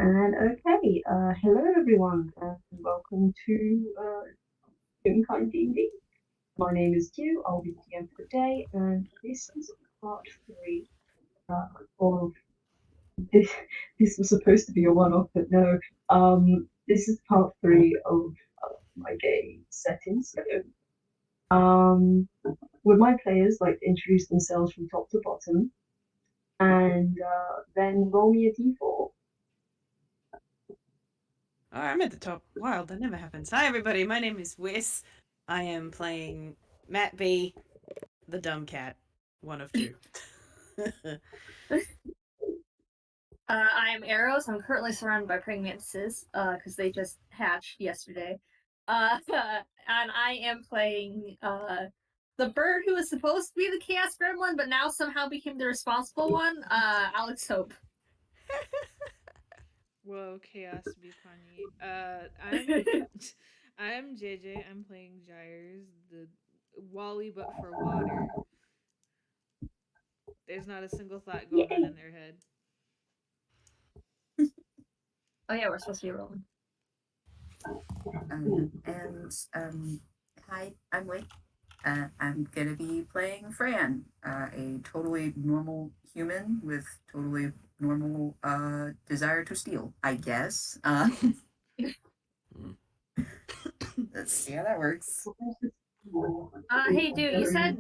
And okay, hello everyone, and welcome to Toonkind DND. My name is Q. I'll be the DM for the day, and this is part three of this. This was supposed to be a one-off, but no. This is part three of my game settings. Would my players like to introduce themselves from top to bottom, and then roll me a d4? Oh, I'm at the top. Wild, that never happens. Hi, everybody. My name is Whis. I am playing Matt B, the dumb cat. One of two. I'm Arrows. I'm currently surrounded by praying mantises because they just hatched yesterday. And I am playing the bird who was supposed to be the chaos gremlin, but now somehow became the responsible one. Alex Hope. Whoa, chaos be funny. I'm JayJay. I'm playing Gyres, the Wally but for water. There's not a single thought going on Yay! in their head. Oh yeah, we're supposed to be rolling. Hi, I'm Wick. I'm gonna be playing Fran, a totally normal human with totally normal desire to steal, I guess. Let's see how that works. Hey dude, you said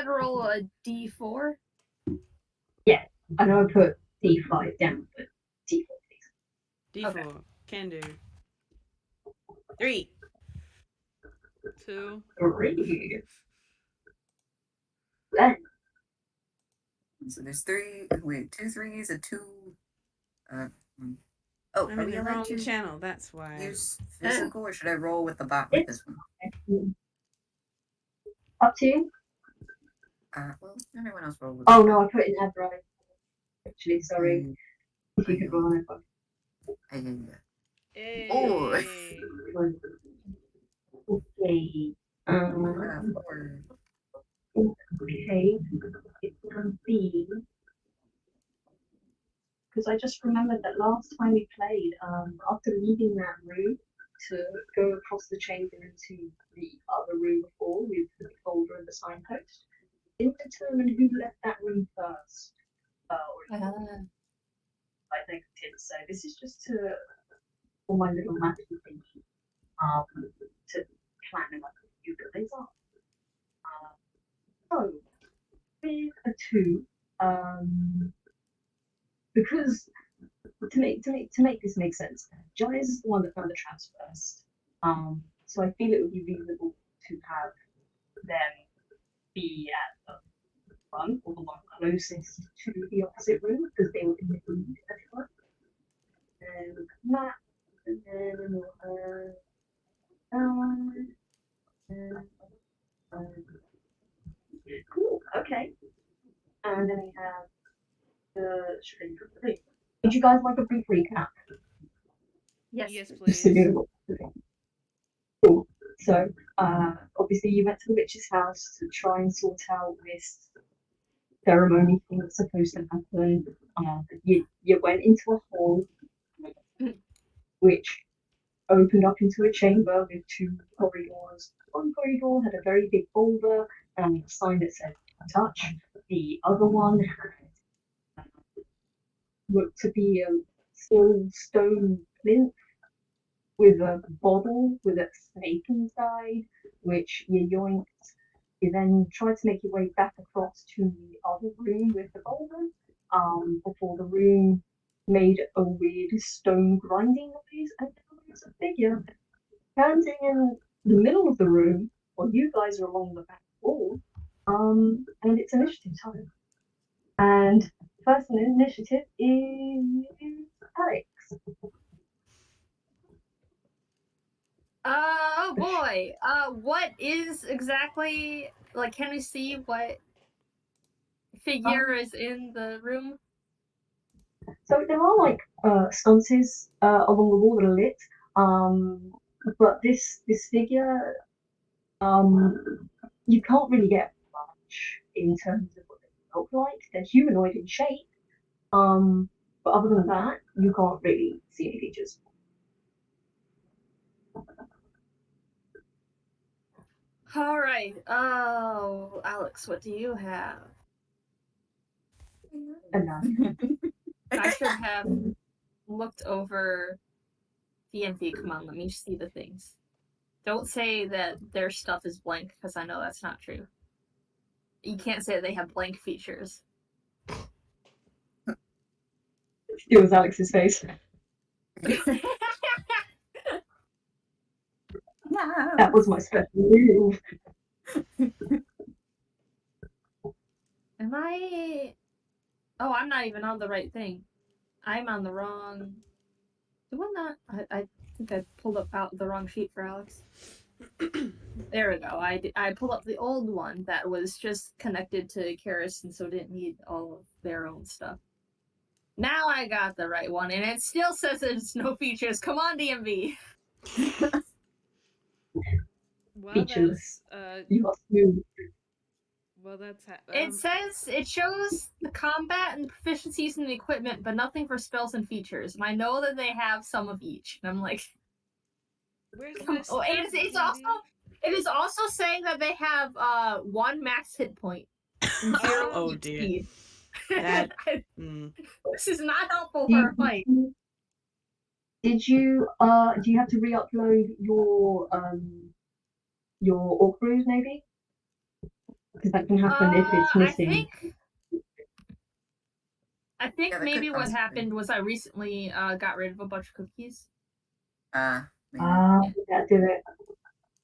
roll a d4. Yeah, I know I put D5 down, but D4 please. D4. Okay. Can do. 3. 2. 3. Then. So there's two threes, a two. Oh, I'm are in we the allowed wrong to channel, that's why. use physical, or should I roll with the bot with this one? Up to you. Well, everyone else roll with. Oh no, I put in Adrian. Actually, sorry. If you could roll on it. Hey. Oh. Okay. Okay. It's gonna be because I just remembered that last time we played, after leaving that room to go across the chamber into the other room before with the folder and the signpost, didn't determine who left that room first. I think it is. So this is just to for my little math thinking, to plan out who the guys are. So with a 2, because to make this make sense, Gyres is the one that found the traps first. So I feel it would be reasonable to have them be at the front or the one closest to the opposite room because they were in the lead, as it were. And Matt, and then cool, okay. And then we have the string of the thing. Would you guys like a brief recap? Yes, please. Cool. So, obviously, you went to the witch's house to try and sort out this ceremony thing that's supposed to happen. You went into a hall, which opened up into a chamber with 2 corridors. One corridor had a very big boulder and a sign that said touch. The other one looked to be a small stone plinth with a bottle with a snake inside, which you yoinked. You then tried to make your way back across to the other room with the boulder, before the room made a weird stone grinding noise, and there was a figure standing in the middle of the room while you guys are along the back wall. And it's initiative time. And first in initiative is Alex. Oh boy. What is exactly, like, can we see what figure is in the room? So there are like sconces along the wall that are lit, but this figure, you can't really get much in terms of what they look like. They're humanoid in shape, but But other than that, you can't really see any features. All right. Oh, Alex, what do you have? Enough. I should have looked over DND. Come on, let me see the things. Don't say that their stuff is blank, because I know that's not true. You can't say they have blank features. It was Alex's face. No. That was my special move. Am I? Oh, I'm not even on the right thing. I'm on the wrong. Do I not? I think I pulled up out the wrong sheet for Alex. There we go. I pulled up the old one that was just connected to Gyres and so didn't need all of their own stuff. Now I got the right one, and it still says there's no features. Come on, DMV. Well, Featureless. that's You got smooth. well, that's It says it shows the combat and the proficiencies in the equipment, but nothing for spells and features. And I know that they have some of each. And I'm like, where's come this? on. It is also saying that they have 1 max hit point and 0 Oh, feat dear. speed. That- This is not helpful for a fight. Did you do you have to re-upload your orc brews maybe? Because that can happen if it's missing. I think Yeah, that maybe could what possibly. happened was I recently got rid of a bunch of cookies. Maybe. That did it.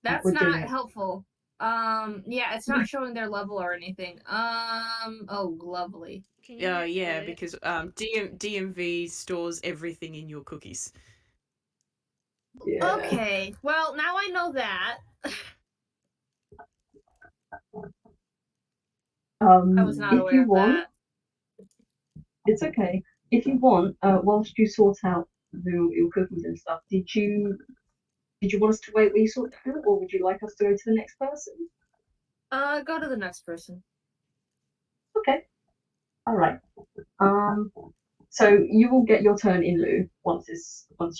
That's would do not it. helpful. Yeah, it's not showing their level or anything. Oh, lovely. Can you yeah, edit? because DMV stores everything in your cookies. Yeah. Okay, well, now I know that. I was not if aware you of want, that. it's okay. If you want, whilst you sort out your cookies and stuff, did you want us to wait while you sort it out, or would you like us to go to the next person? Go to the next person. Okay. All right. So you will get your turn in lieu once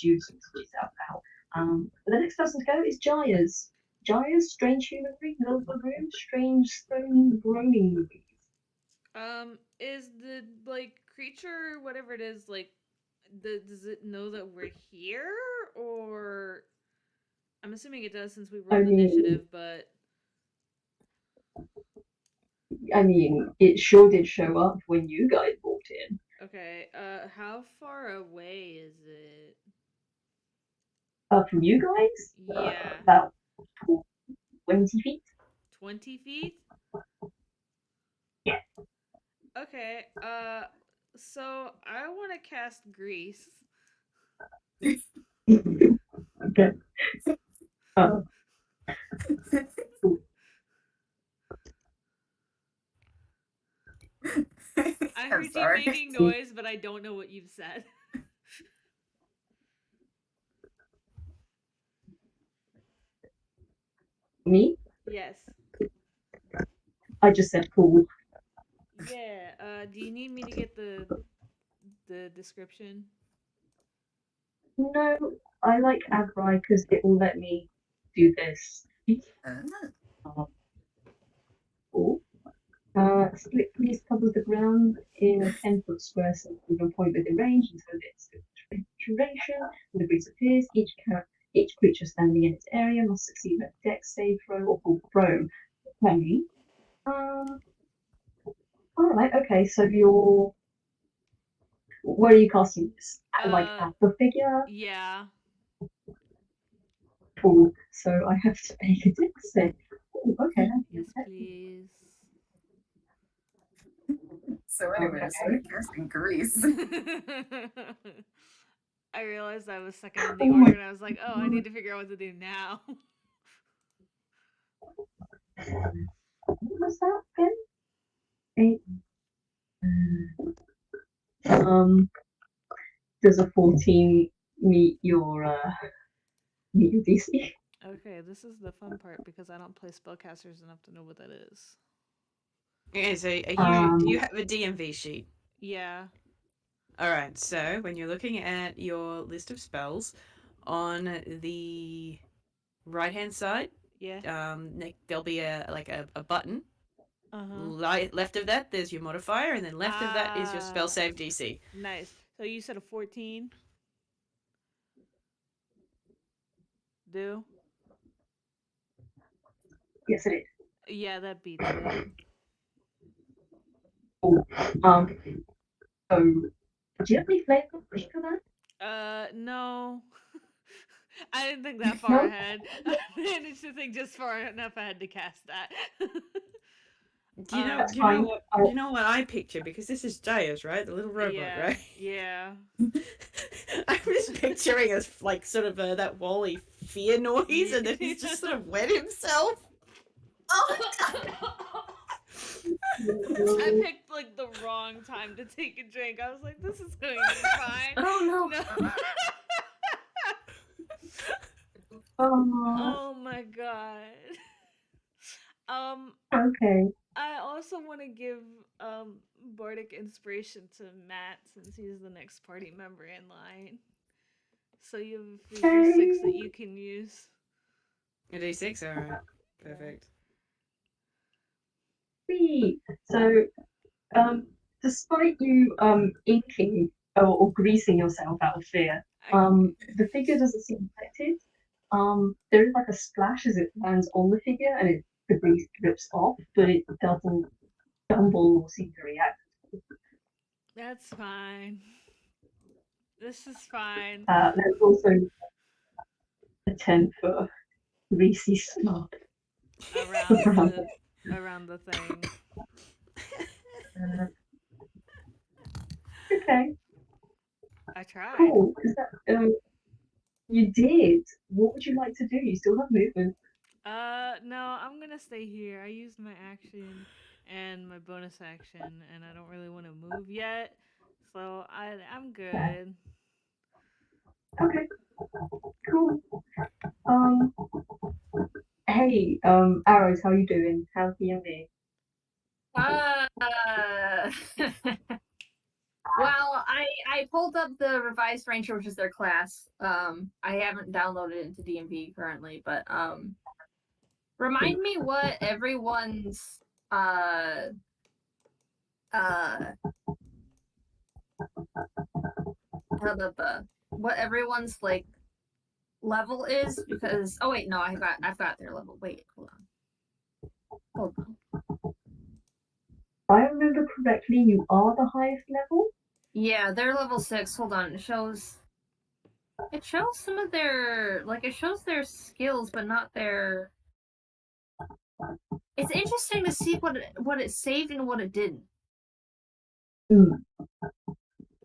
you sort this out. But the next person to go is Gyres. Gyres, strange human breed, little room, strange stone groaning movies. Is the creature, whatever it is, does it know that we're here, or I'm assuming it does since we rolled initiative, but I mean, it sure did show up when you guys walked in. okay. How far away is it? From you guys? Yeah. About 20 feet. 20 feet? Yeah. Okay, so I want to cast Grease. Okay. I heard you sorry. making noise, but I don't know what you've said. Me? Yes. I just said cool. Yeah, do you need me to get the description? No, I like Agri because it will let me do this. Cool. Split piece covers the ground in a 10-foot square circle with a point within range until its duration. When the breeze appears, each creature standing in its area must succeed a dex save throw or fall prone. Okay. Alright, okay, so where are you casting this? At the figure? Yeah. Cool. So I have to make a dex save. Ooh, okay. Yes, please. So anyway, I started casting Grease. I realized I was second in the order, and I was like, oh, I need to figure out what to do now. What was that again? 8. Does a 14 meet your DC? Okay, this is the fun part because I don't play spellcasters enough to know what that is. Okay, so do you have a DMV sheet? Yeah. All right. So when you're looking at your list of spells, on the right hand side, Yeah. there'll be a button. Uh-huh. Left of that, there's your modifier, and then left of that is your spell Ah, save DC. nice. So you said a 14? Do? Yes, it is. Yeah, that beats it. Cool. So, do you have any flavor for that? No. I didn't think that far No? ahead. I managed to think just far enough ahead to cast that. Do you know? That's Do you know fine. what? Do you know what I picture? Because this is Gyres, right? The little robot, Yeah, right? yeah. I was picturing as like sort of that Wally fear noise, and then he's just sort of wet himself. Oh I picked like the wrong time to take a drink. I was like, this is going to be fine. Oh no. No. Oh, Oh my god. Um, okay. I also want to give bardic inspiration to Matt since he's the next party member in line. So you have a free d6 that you can use. A D6, alright. Perfect. Sweet. So, despite you inking or greasing yourself out of fear, the figure doesn't seem affected. There is like a splash as it lands on the figure, and the grease drips off, but it doesn't stumble or seem to react. That's fine. This is fine. There's also a tent for greasy stuff. Around the thing. Okay, I tried. cool. Is that you did? What would you like to do? You still have movement. No, I'm gonna stay here. I used my action and my bonus action, and I don't really want to move yet, so I'm good. Okay, cool. Um, hey, Arrows, how you doing? How's D&D? Well, I pulled up the revised ranger, which is their class. I haven't downloaded it into DMV currently, but remind me what everyone's what everyone's like level is, because oh wait, no, I've got their level. Wait, hold on. If I remember correctly, you are the highest level. Yeah, they're level 6. Hold on, it shows some of their, like, it shows their skills, but not their. It's interesting to see what it saved and what it didn't.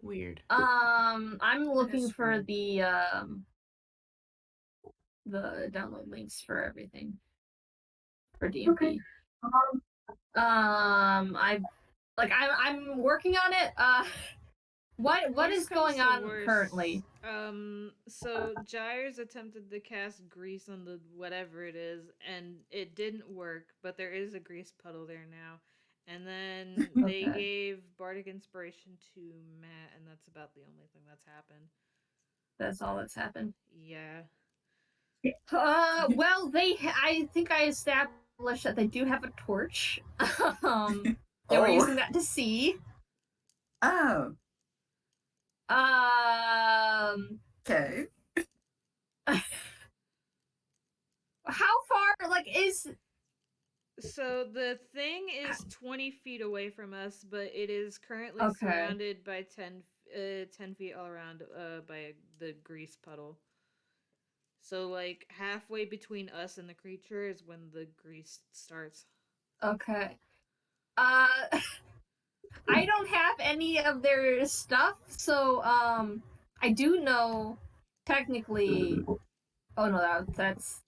Weird. I'm looking That's for weird. the download links for everything for DMP. Okay. I'm working on it. What Worst is comes going to on worst, currently? So Gyres attempted to cast grease on the whatever it is, and it didn't work, but there is a grease puddle there now. And then they Okay. gave bardic inspiration to Matt, and that's about the only thing that's happened. That's all that's happened. Yeah. Well, I think I established that they do have a torch. They were using that to see. Oh, okay. How far, like, is. So the thing is 20 feet away from us, but it is currently Okay. surrounded by 10 feet all around by the grease puddle. So like halfway between us and the creature is when the grease starts. Okay. I don't have any of their stuff, so I do know technically. Oh no, that's.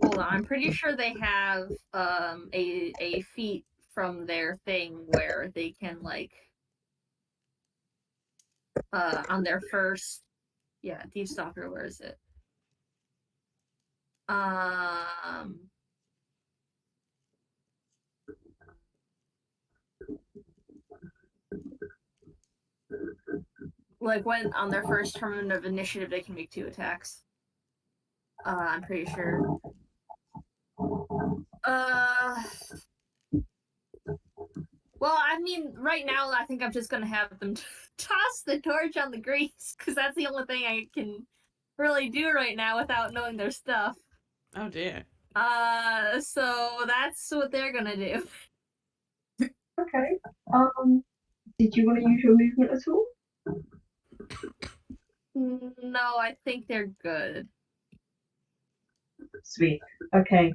Hold on, I'm pretty sure they have a feat from their thing where they can, like, on their first, yeah, Thief Stalker, where is it? Like when on their first turn of initiative, they can make 2 attacks. I'm pretty sure. Well, I mean, right now, I think I'm just gonna have them toss the torch on the grease, because that's the only thing I can really do right now without knowing their stuff. Oh dear. So that's what they're gonna do. Okay. Did you want to use your movement at all? No, I think they're good. Sweet. Okay.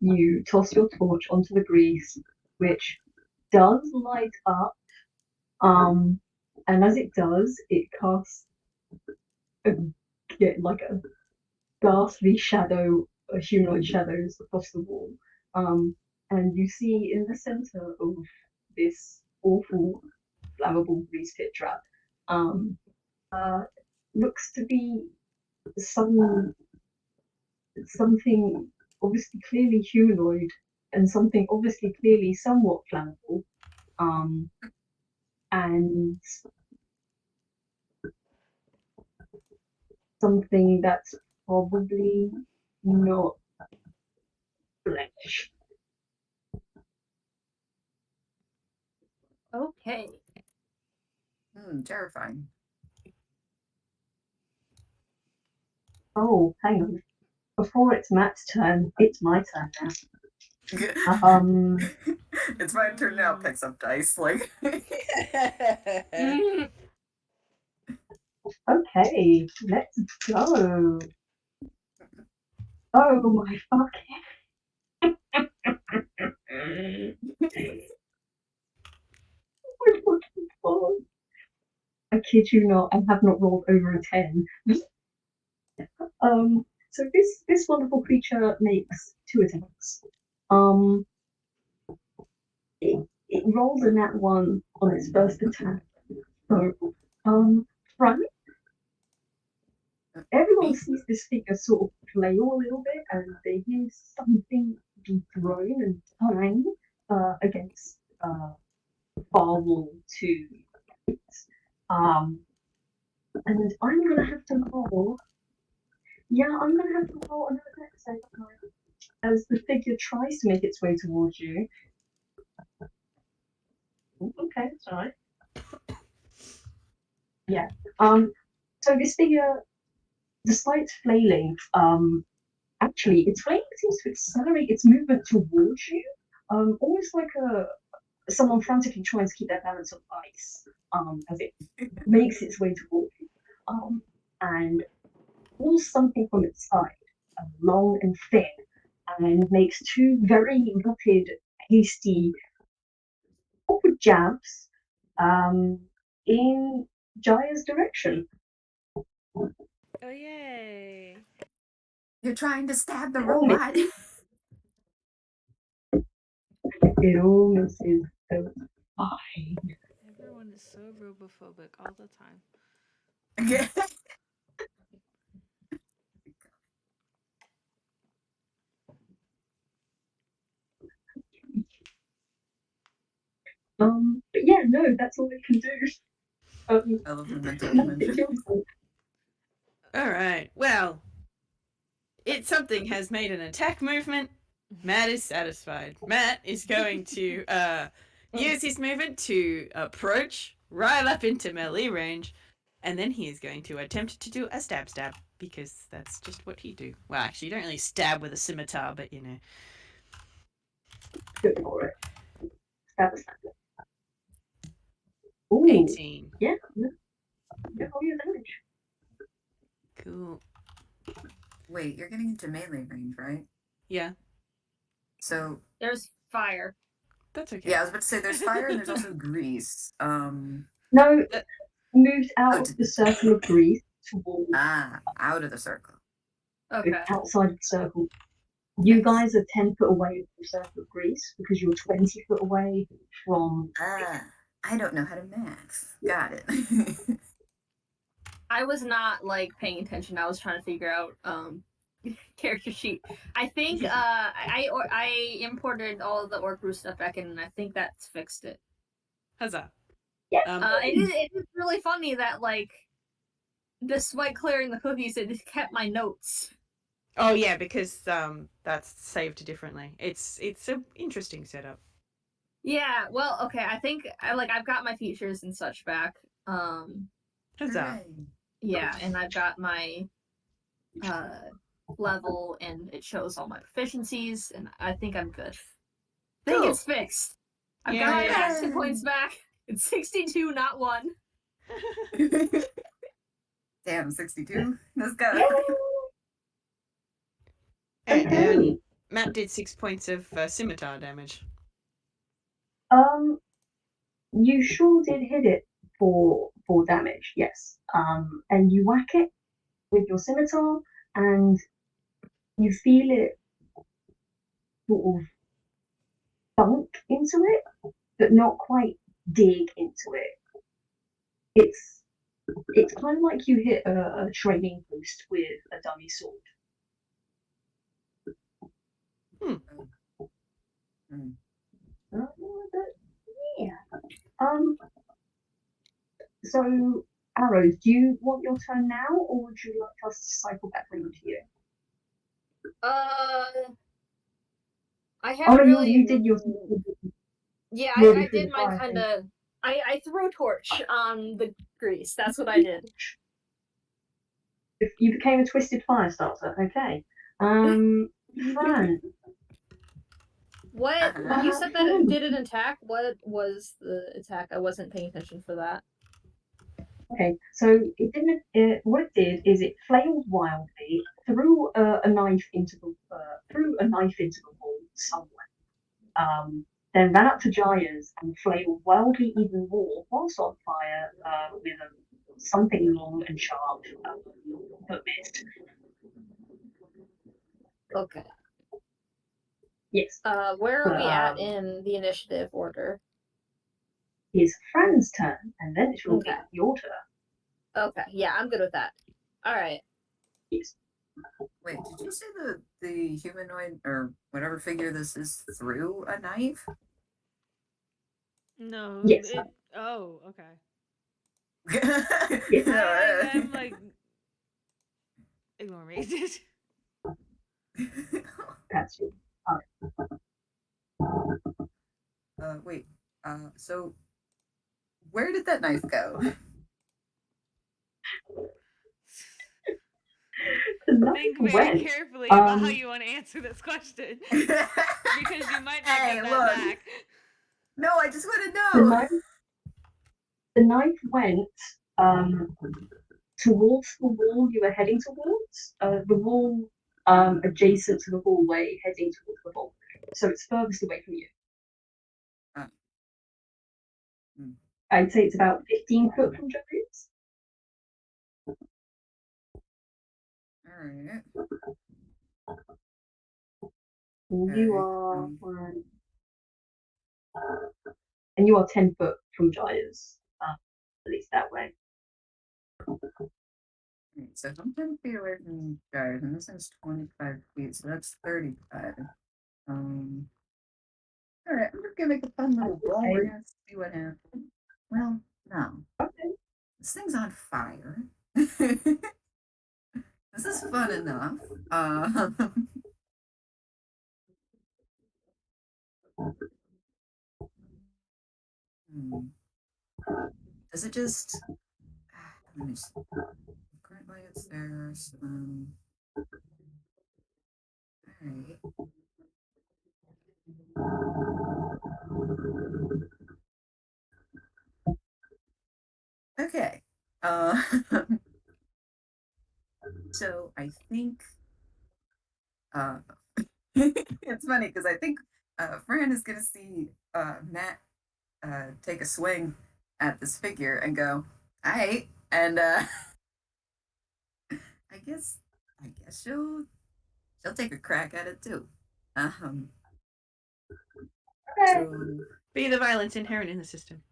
You toss your torch onto the grease, which does light up. And as it does, it casts a ghastly shadow, humanoid shadows across the wall. And you see in the center of this awful, flammable grease pit trap, looks to be something obviously clearly humanoid and something obviously clearly somewhat flammable. And something that's probably not flesh. Okay. Terrifying. Oh, hang on. Before it's Matt's turn, it's my turn now. It's my turn now. Picks up dice. Like. Okay, let's go. Oh my fucking. We're fucking fun. I kid you not, I have not rolled over a 10. So this wonderful creature makes 2 attacks. It rolled a nat 1 on its first attack. So, Fran, everyone sees this figure sort of flail a little bit, and they hear something be thrown and bang against far wall 2. And I'm gonna have to roll. Yeah, I'm gonna have to roll another dex save as the figure tries to make its way towards you. Okay, that's alright. Yeah. So this figure, despite flailing, actually its flailing seems to accelerate its movement towards you. Almost like someone frantically trying to keep their balance on ice. As it makes its way towards you. And pulls something from its side, long and thin, and makes 2 very rapid, hasty, awkward jabs in Gyres' direction. Oh yay! You're trying to stab the robot. It all misses. So fine. Everyone is so robophobic all the time. But yeah, no, that's all it can do. I love the mental Matt, image. it's your turn. All right. Well, something has made an attack movement. Matt is satisfied. Matt is going to use his movement to approach right up into melee range, and then he is going to attempt to do a stab because that's just what he do. Well, actually, you don't really stab with a scimitar, but you know. Go for it. Stab. Ooh, 18. yeah. Roll your damage. Cool. Wait, you're getting into melee range, right? Yeah, So There's fire. that's okay. yeah, I was about to say there's fire and there's also grease. No, moved out of the circle of grease towards out of the circle. Okay. outside of the circle. You guys are 10 foot away from the circle of grease because you're 20 foot away from. I don't know how to math. Got it. I was not like paying attention. I was trying to figure out character sheet. I think I imported all of the orc brew stuff back in, and I think that's fixed it. Huzzah. It is really funny that, like, despite clearing the cookies, it just kept my notes. Oh yeah, because that's saved differently. It's an interesting setup. Yeah, well, okay, I think I've got my features and such back. Huzzah. Hooray. Yeah, and I've got my level, and it shows all my proficiencies, and I think I'm good. I think Cool. it's fixed. I've Yeah, got my yeah. action points back. It's 62, not 1. Damn, 62. Let's go. Hey, Matt did 6 points of scimitar damage. You sure did hit it for damage, yes. And you whack it with your scimitar, and you feel it sort of bunk into it, but not quite dig into it. It's kind of like you hit a training post with a dummy sword. Yeah. So, Arrows, do you want your turn now, or would you like us to cycle back over to you? I haven't really. You did your. Yeah, Really I through did the mine fire kind thing. of. I threw a torch on the grease. That's what I did. If you became a twisted fire starter, okay. Fran. What? When you said that it did an attack, what was the attack? I wasn't paying attention for that. Okay, so it didn't. What it did is it flailed wildly, threw a knife into the wall somewhere. Then ran up to Gyres and flailed wildly even more whilst on fire with something long and sharp, but missed. Okay. Yes. Where are we at in the initiative order? It's Fran's turn, and then it will be Okay. your turn. Okay, yeah, I'm good with that. All right. Yes. Wait, did you say the humanoid or whatever figure this is threw a knife? No. Yes. Oh, okay. Yes. I'm like, ignore me. That's you. Wait. So where did that knife go? Think very carefully about how you want to answer this question. Because you might not get that back. No, I just want to know. The knife went towards the wall you were heading towards. The wall adjacent to the hallway heading towards the vault. So it's furthest away from you. I'd say it's about 15 foot from Gyres. Alright. You are and you are 10 foot from Gyres, at least that way. So I'm 10 feet away from Gyres, and this is 25 feet, so that's 35. Alright, I'm just gonna make a fun little roll. We're gonna see what happens. Well, no. Okay. This thing's on fire. This is fun enough. Does it just? Let me see. Currently, it's there. So, all right. Okay. So I think. It's funny because I think Fran is gonna see Matt take a swing at this figure and go, "All right," and I guess she'll take a crack at it too. So Be the violence inherent in the system.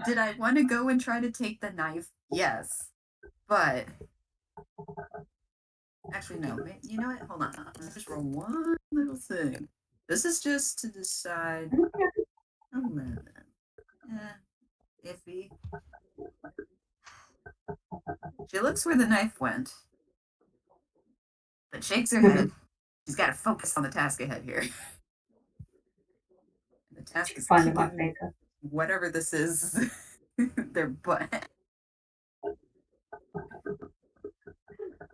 did I want to go and try to take the knife? Yes, but actually no. You know what? Hold on. Let me just roll one little thing. This is just to decide 11. Iffy. She looks where the knife went, but shakes her head. She's got to focus on the task ahead here. The task is Find them out kicking later. whatever this is their butt.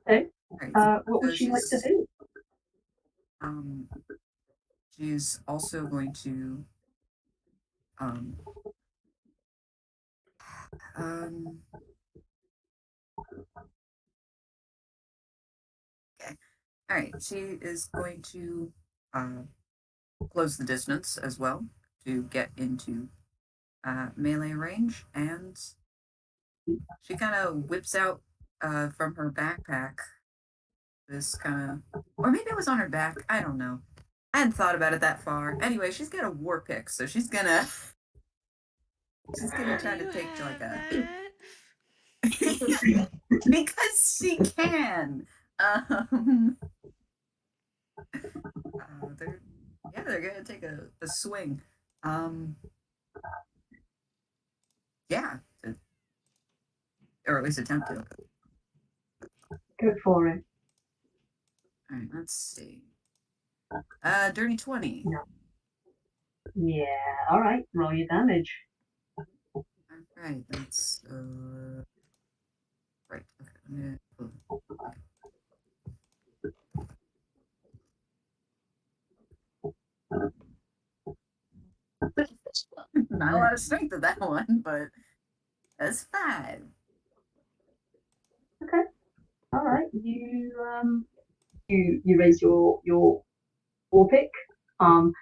Okay. Right, What would so she like to do? She's also going to okay. All right, she is going to close the distance as well to get into melee range, and she kind of whips out from her backpack this kind of, or maybe it was on her back. I don't know. I hadn't thought about it that far. Anyway, she's got a war pick, so she's gonna try to You take like have a because she can. They're gonna take a swing. Yeah, or at least attempt to. Go for it. All right, let's see. Dirty 20. No. Yeah. All right. Roll your damage. All right, that's right. Okay, not a lot of strength to that one, but that's 5. Okay. All right. You raise your war pick. You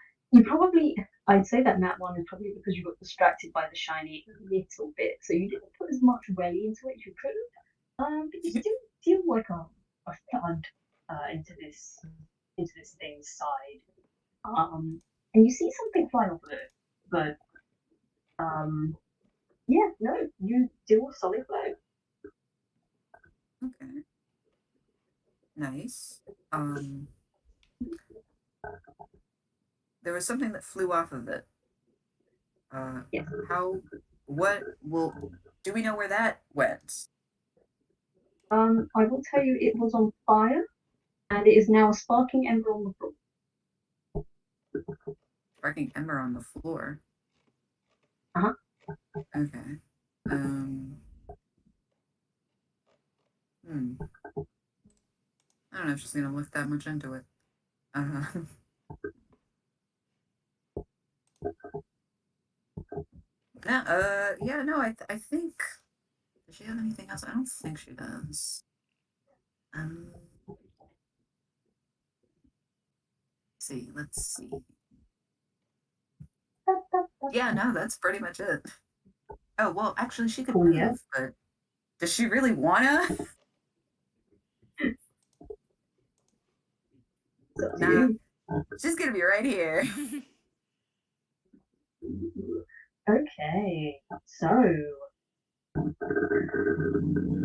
probably, I'd say that one is probably because you got distracted by the shiny a little bit, so you didn't put as much weight into it as you could have. But you still feel like a thud into this thing's side. And you see something fly off of it, but yeah, no, you deal a solid blow. Okay. Nice. There was something that flew off of it. Yes. Do we know where that went? I will tell you it was on fire, and it is now a sparking ember on the floor. Sparking ember on the floor. Uh-huh. Okay. I don't know if she's gonna look that much into it. I think. Does she have anything else? I don't think she does. Let's see. Yeah, no, that's pretty much it. Oh, well, actually, she could Cool, move, yeah. but does she really wanna? Nah, she's gonna be right here. Okay, so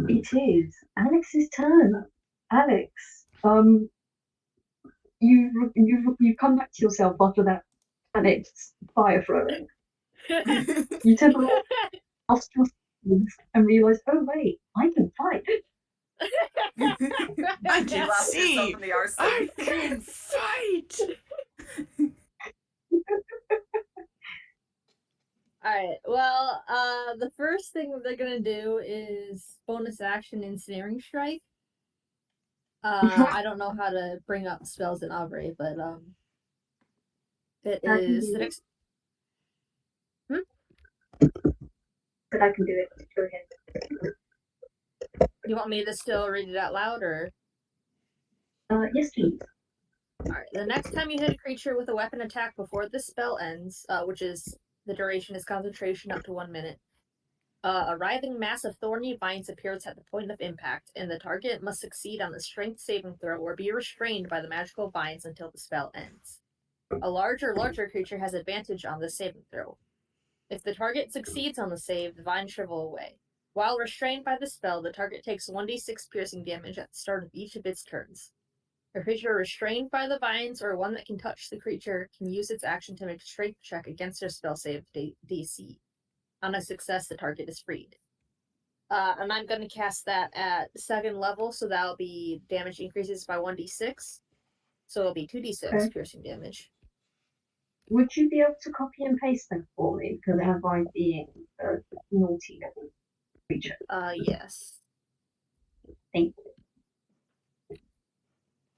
it is Alex's turn. Alex, you come back to yourself after that panicked fire throwing. You turn around, lost your skills, and realise, oh wait, I can fight. I You can lost yourself see. in the arson. I can fight. Alright, well, the first thing they're gonna do is bonus action Ensnaring Strike. I don't know how to bring up spells in Aubrey, but it is the next. But I can do it. Go ahead. You want me to still read it out loud, or? Yes, please. Alright, the next time you hit a creature with a weapon attack before the spell ends, which is the duration is concentration up to 1 minute, a writhing mass of thorny vines appears at the point of impact, and the target must succeed on the strength saving throw or be restrained by the magical vines until the spell ends. A larger creature has advantage on the saving throw. If the target succeeds on the save, the vines shrivel away. While restrained by the spell, the target takes 1d6 piercing damage at the start of each of its turns. A creature restrained by the vines or one that can touch the creature can use its action to make a strength check against their spell save DC. On a success, the target is freed. And I'm going to cast that at 2nd level, so that'll be damage increases by 1d6. So it'll be 2d6 Okay. piercing damage. Would you be able to copy and paste them for me? Because I have I being a naughty little creature. Yes. Thank you.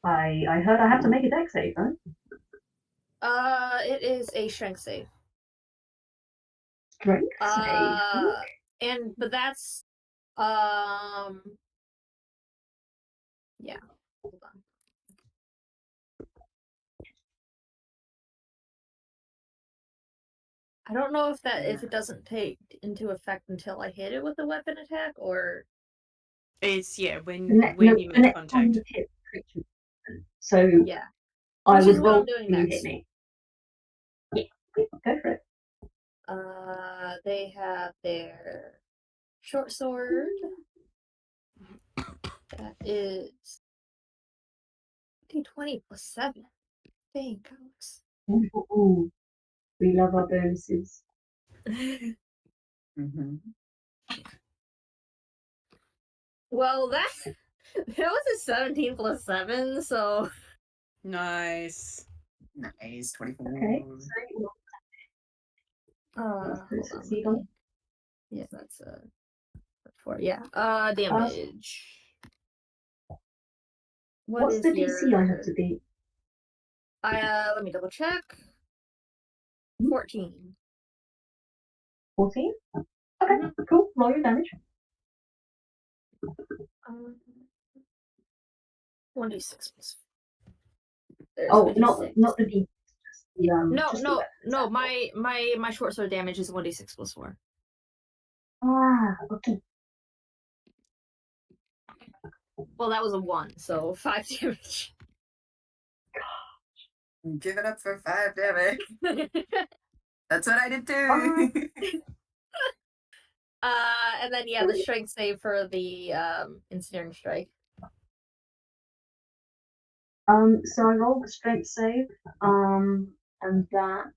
I heard I have to make a dex save, right? It is a strength save. Strength save. But that's yeah. Hold on. I don't know if it doesn't take into effect until I hit it with a weapon attack, or It's when The you make next time contact. you hit the creature. So yeah. I Which would is what roll I'm doing when you next. hit me. Yeah, go for it. They have their short sword. That is D20 plus 7. Dang, Alex. Ooh, we love our bonuses. Mm-hmm. Well, that was a 17 plus 7, so Nice. Nice, 24. Okay, hold on. succeed on. Yeah, that's 4. Yeah. Damage. What's the DC I have to beat? Let me double check. 14. 14? Okay, cool. Roll your damage. 1d6 plus. Oh, not the D. No. My short sword damage is 1d6 plus 4. Ah, okay. Well, that was a 1, so 5 damage. Give it up for 5 damage. That's what I did too. And then the strength save for the ensnaring strike. So I rolled the strength save. And that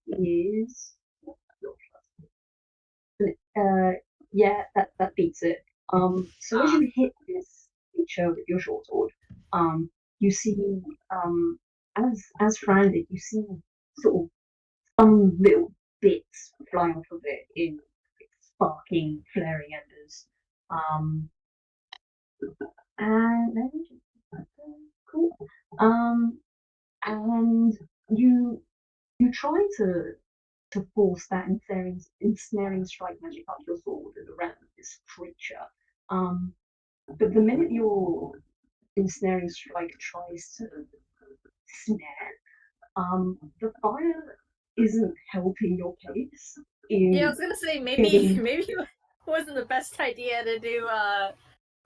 is yeah, that beats it. So as you hit this creature with your short sword, you see as Fran did, you see sort of some little bits fly off of it in sparking, flaring embers. And then cool. And you try to force that ensnaring strike magic up your sword and around this creature. But the minute your ensnaring strike tries to snare, the fire isn't helping your case. Yeah, I was gonna say maybe it wasn't the best idea to do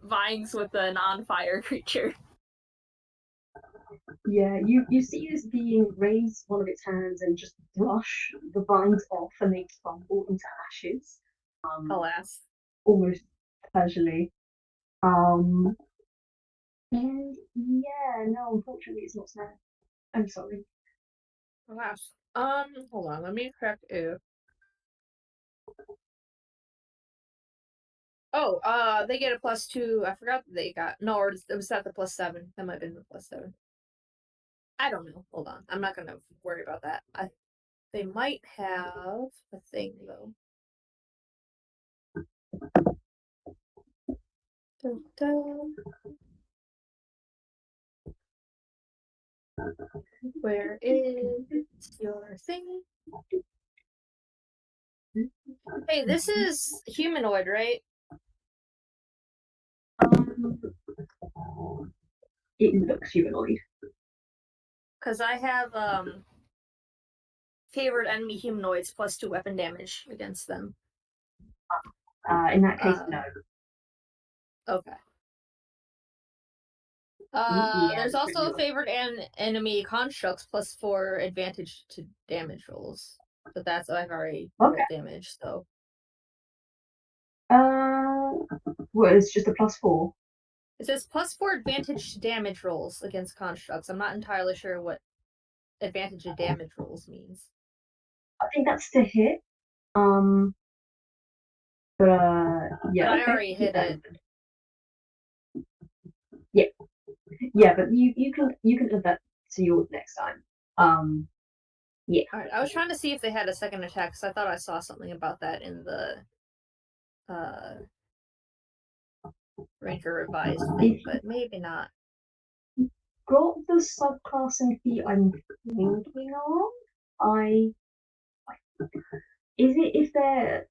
vines with a non-fire creature. Yeah, you see this being raise one of its hands and just brush the vines off, and they crumble into ashes. Alas. Almost casually. And yeah, no, unfortunately, it's not snared. I'm sorry. Alas. Hold on, let me check if. Oh, they get a +2. I forgot that they got or it was at the +7. That might have been the +7. I don't know. Hold on. I'm not gonna worry about that. They might have a thing though. Where is your thing? Hey, this is humanoid, right? It looks humanoid. Because I have favored enemy humanoids +2 weapon damage against them. In that case, no. Okay. There's also favored enemy constructs +4 advantage to damage rolls, but that's I've already rolled damage, so. Well, it's just a +4. It says +4 advantage to damage rolls against constructs. I'm not entirely sure what advantage to damage rolls means. I think that's to hit. But yeah, But I okay. already hit it. Yeah, but you can add that to yours next time. Yeah. Alright, I was trying to see if they had a second attack because I thought I saw something about that in the Ranger revised thing, but maybe not. Got the subclassing feat I'm thinking of. Is it if they're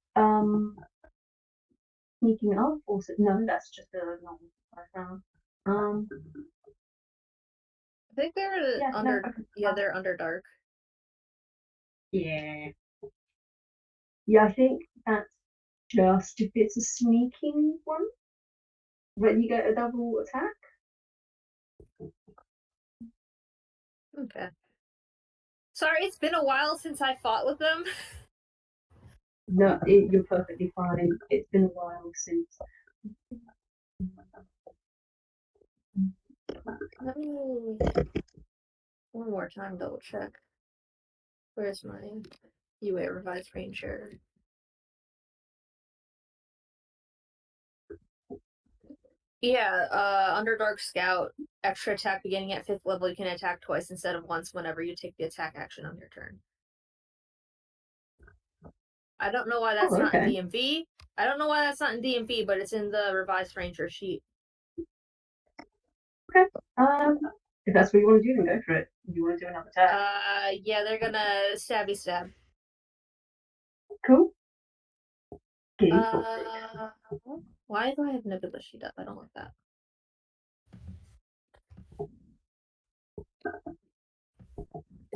sneaking up or no? That's just a normal background. I think they're Yeah, under. no, okay. Yeah, they're Underdark. Yeah. Yeah, I think that's just if it's a sneaking one. But you get a double attack. Okay. Sorry, it's been a while since I fought with them. No, you're perfectly fine. It's been a while since. Let me one more time double check. Where's my UA revised Ranger? Yeah, Underdark Scout, extra attack beginning at 5th level. You can attack twice instead of once whenever you take the attack action on your turn. I don't know why that's not in DMV. I don't know why that's not in DMV, but it's in the revised Ranger sheet. Okay. If that's what you want to do, then go for it. If you want to do another attack. Yeah, they're gonna stabby stab. Cool. Why do I have Nebula sheet up? I don't like that.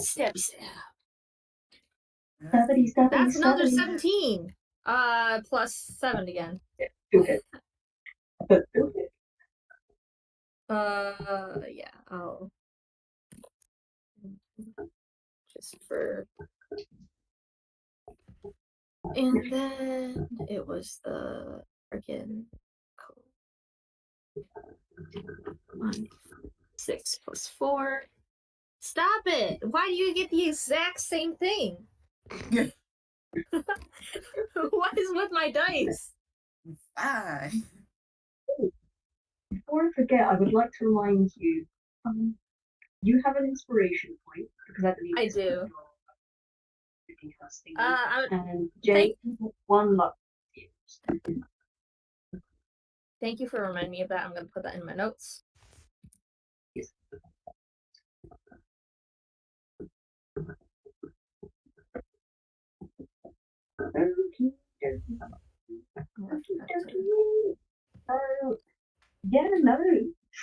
Stabby stab. That's another 17. Plus 7 again. Okay. Yeah, I'll just for. And then it was the freaking 6 plus 4. Stop it! Why do you get the exact same thing? What is with my dice? Before I forget, I would like to remind you, you have an inspiration point because I believe I do. And Jay, one luck. Thank you for reminding me of that. I'm going to put that in my notes. Yes. Yeah, no,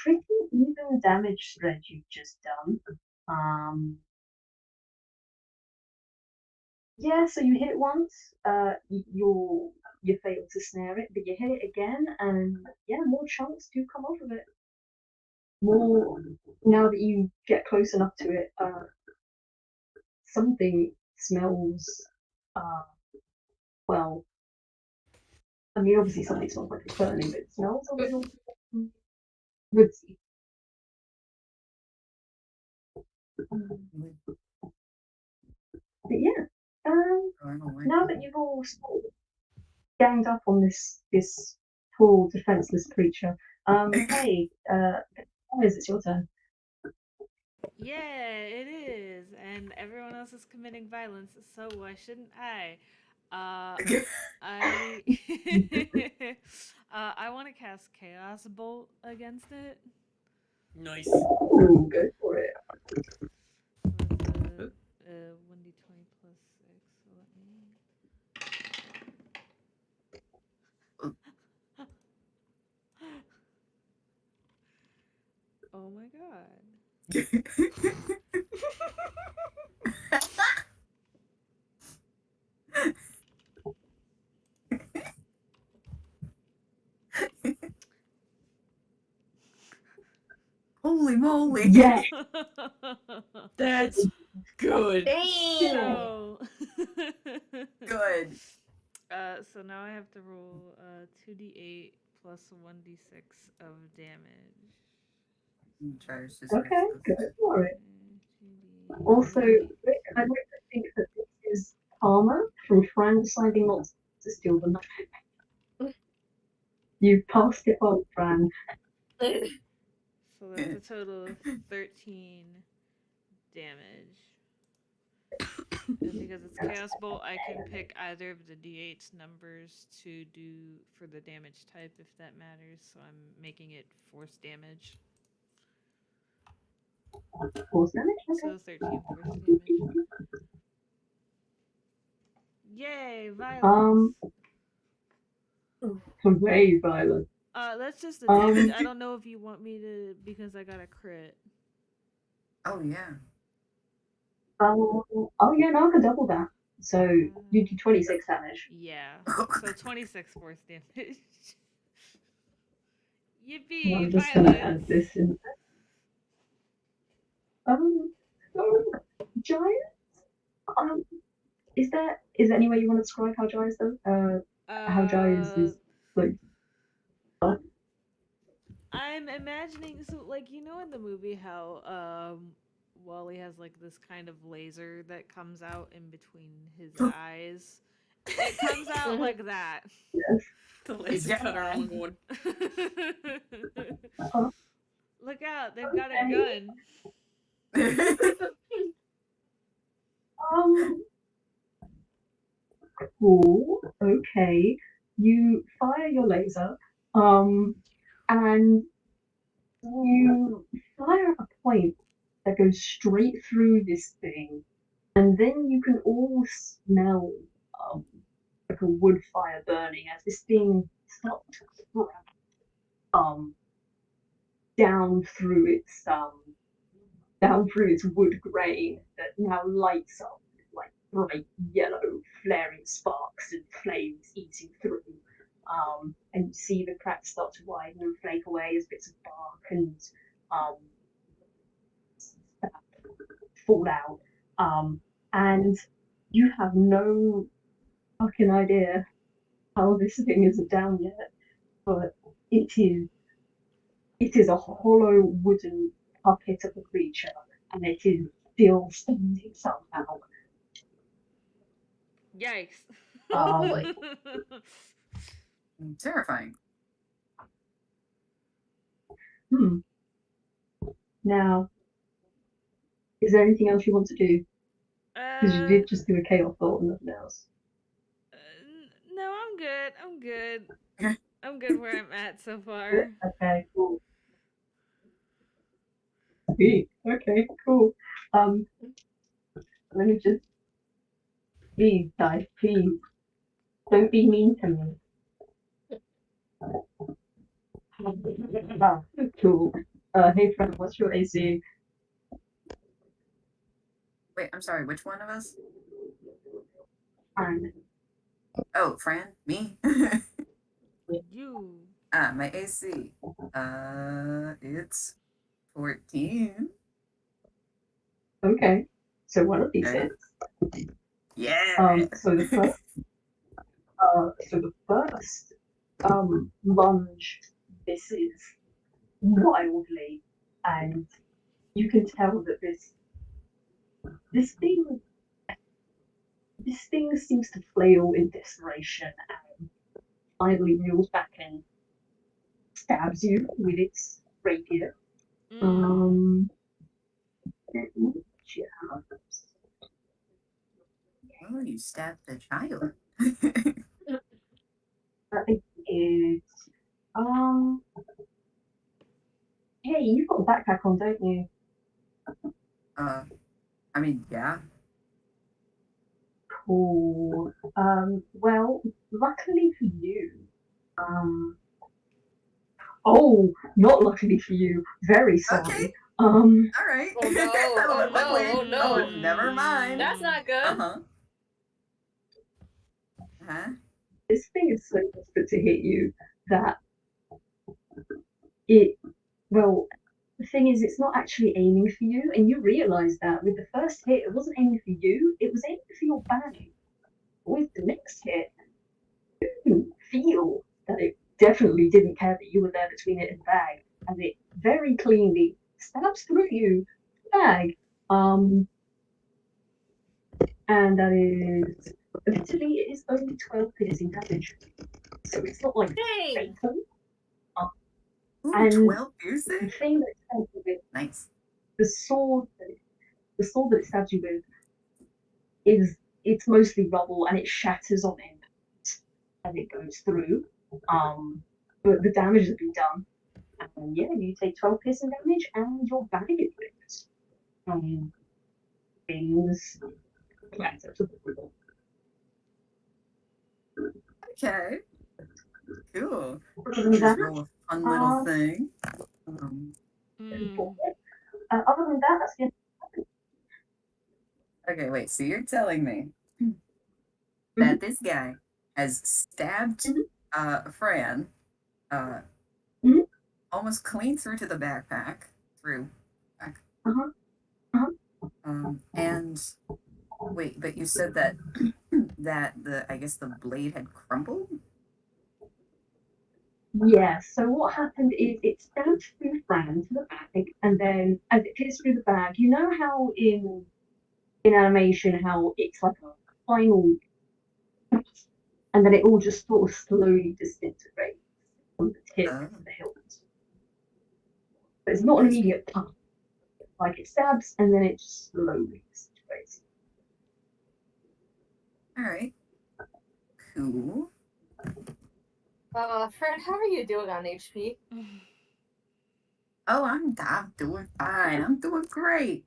pretty even damage spread you've just done. Yeah, so you hit it once, you fail to snare it, but you hit it again, and yeah, more chunks do come off of it. More now that you get close enough to it, something smells. Well, I mean, obviously something smells like it's burning, but it smells a little woodsy. But yeah, now that you've all sort of ganged up on this tall, defenseless creature, hey, Liz, it's your turn. Yeah, it is, and everyone else is committing violence, so why shouldn't I? I want to cast Chaos Bolt against it. Nice. Ooh, go for it. 1d20 plus 6. So let me. Oh my god. Holy moly! Yeah. That's good. Damn! Good. So now I have to roll 2d8 plus 1d6 of damage. Gyres just Okay, gets go this. for it. 2d8. Also, Wick, I'd like to think that this is karma from Fran deciding not to steal the knife. You've passed it on, Fran. So that's a total of 13 damage. And because it's Chaos Bolt, I can pick either of the d8's numbers to do for the damage type if that matters. So I'm making it force damage. Force damage? So Okay. 13 force damage. Yay, violence. Way violent. That's just the damage. I don't know if you want me to because I got a crit. Oh yeah. Oh yeah, no, I can double that. So you do 26 damage. Yeah. So 26 force damage. I'm Yippee! just gonna Violence. add this in. So Gyres, is there any way you want to describe how Gyres does? How Gyres is like. I'm imagining like in the movie how Wally has like this kind of laser that comes out in between his eyes. It comes out like that. Yes. The laser Yeah. cutter on board. Look out, they've got a gun. Cool. Okay. You fire your laser, and you fire a point that goes straight through this thing, and then you can all smell like a wood fire burning as this thing starts to sprout down through its wood grain that now lights up with like bright yellow flaring sparks and flames eating through. And you see the cracks start to widen and flake away as bits of bark and fall out. And you have no fucking idea how this thing isn't down yet, but it is a hollow wooden puppet of a creature, and it is still standing somehow. Yikes. Terrifying. Now, is there anything else you want to do? Because you did just do a chaos thought and nothing else. No, I'm good. I'm good where I'm at so far. Okay, cool. Sweet. Okay, cool. Let me just. Please, guys, please. Don't be mean to me. Cool. Hey, Fran, what's your AC? Wait, I'm sorry. Which one of us? Fran. Oh, Fran. Me. You. My AC. It's 14. Okay. So one of these Okay. hits. Yeah. So the first lunge misses wildly, and you can tell that this thing seems to flail in desperation and finally reels back and stabs you with its rapier. Oh, you stabbed the child. It's hey, you've got a backpack on, don't you? I mean, yeah. Cool. Well, luckily for you, oh, not luckily for you. Very sorry. Okay. All right. Oh no! Oh no! Oh no! Never mind. That's not good. This thing is so desperate to hit you that the thing is, it's not actually aiming for you, and you realise that with the first hit, it wasn't aiming for you, it was aiming for your bag. With the next hit, you can feel that it definitely didn't care that you were there between it and the bag, and it very cleanly stabs through you, bag. And that is literally it is only 12 piercing damage, so it's not like Dang! fatal. Ooh, And 12 the piercing? thing that it stabs you with, Nice. the sword that it stabs you with, is it's mostly rubble and it shatters on impact as it goes through. But the damage has been done. And yeah, you take 12 piercing damage and your bag is ripped. Things clatter to the floor. Okay. Cool. Other than Just that, roll a fun little uh, thing. other than that, that's the end. Okay, wait. So you're telling me Mm-hmm. that this guy has stabbed Fran Mhm. almost clean through to the backpack, through back. Uh-huh. And wait, but you said that that I guess the blade had crumbled? Yeah, so what happened is it stabbed through Fran to the bag, and then as it pierced through the bag, you know how in animation how it's like a final, and then it all just sort of slowly disintegrates from the tip Oh, to the hilt. But it's not an immediate pump. Like it stabs and then it just slowly disintegrates. all right. Cool. Fran, how are you doing on HP? Oh, I'm doing fine. I'm doing great.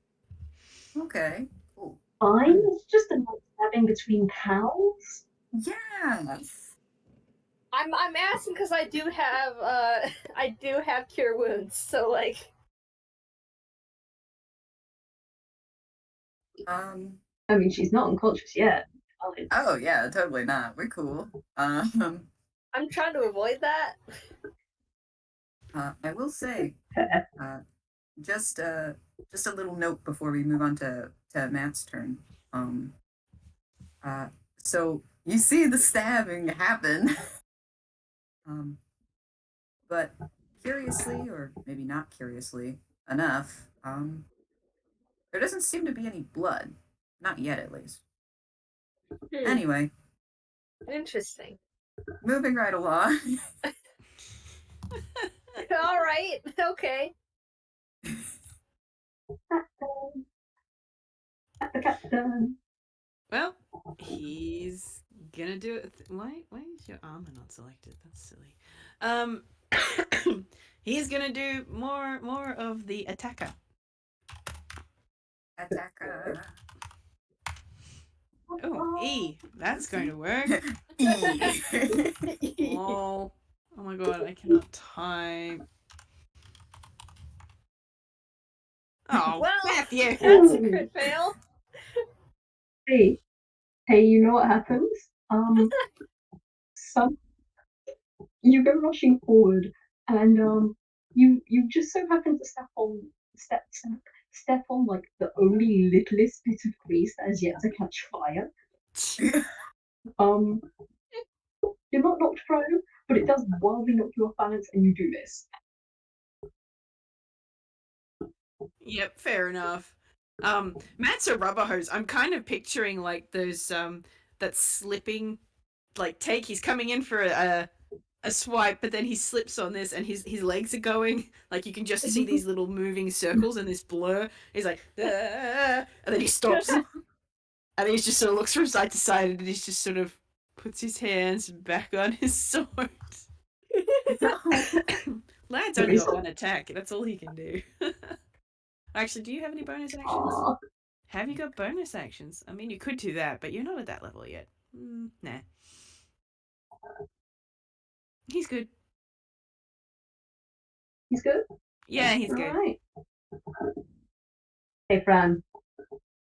Okay. Cool. Fine, it's just about stabbing between cows. Yes. I'm asking because I do have I do have cure wounds, so like I mean, she's not unconscious yet. Oh yeah, totally not. We're cool. I'm trying to avoid that. I will say, just a little note before we move on to Matt's turn. Um, so you see the stabbing happen, um, but curiously, or maybe not curiously enough, there doesn't seem to be any blood. Not yet, at least. Anyway, Interesting. moving right along. All right. Okay. Well, he's gonna do it. Why is your armor not selected? That's silly. He's gonna do more of the attacker. Attacker. Oh, E. That's going to work. E. Lol. Oh my god, I cannot type. Oh, Well, Matthew. that's a crit fail. Hey, you know what happens? Some you go rushing forward, and you just so happen to step on like the only littlest bit of grease that has yet to catch fire. Um, you're not knocked prone, but it does wildly knock you off balance, and you do this. Yep, fair enough. Matt's a rubber hose. I'm kind of picturing like those that slipping like take. He's coming in for a swipe, but then he slips on this, and his legs are going. Like you can just see these little moving circles and this blur. He's like, and then he stops, and then he just sort of looks from side to side, and he just sort of puts his hands back on his sword. Lad's only got one attack. That's all he can do. Actually, do you have any bonus actions? Aww. Have you got bonus actions? I mean, you could do that, but you're not at that level yet. Nah. He's good. He's good? Yeah, he's good. Alright. Hey, Fran.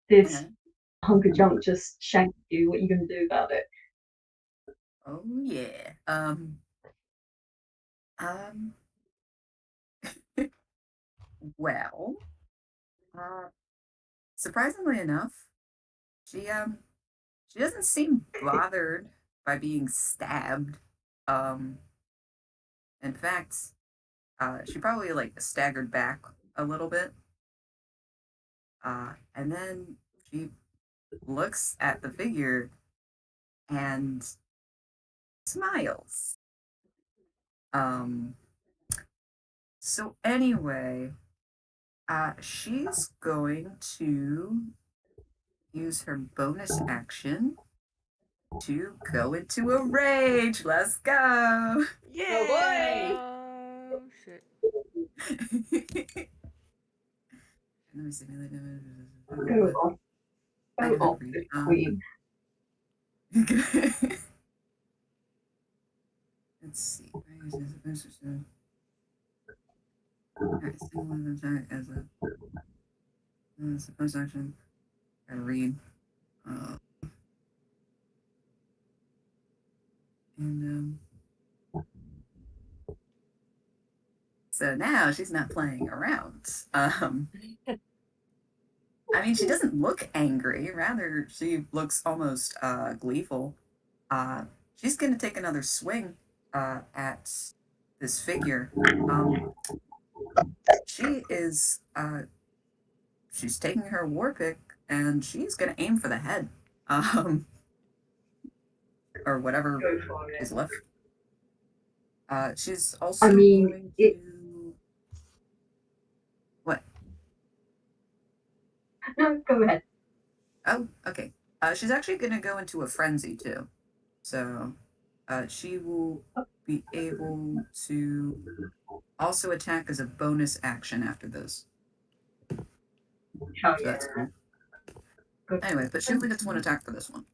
This hunk of junk just shanked you. What are you going to do about it? Oh, yeah. Well, surprisingly enough, she doesn't seem bothered by being stabbed. In fact, she probably like staggered back a little bit. And then she looks at the figure and smiles. Um, so anyway, she's going to use her bonus action to go into a rage. Let's go. Yay! Oh shit. Let me see. Go off. I Go gotta off, read. good queen. Let's see. Alright, single attack as a bonus action. Gotta read. And so now she's not playing around. I mean, she doesn't look angry. Rather, she looks almost gleeful. She's gonna take another swing at this figure. She is she's taking her war pick and she's gonna aim for the head. Or whatever Go for it. is left. She's also I mean, going it. to what? No, go ahead. Oh, okay. She's actually gonna go into a frenzy too. So she will be able to also attack as a bonus action after this. Hell So yeah. that's cool. Go Anyway, but she only gets one attack for this one.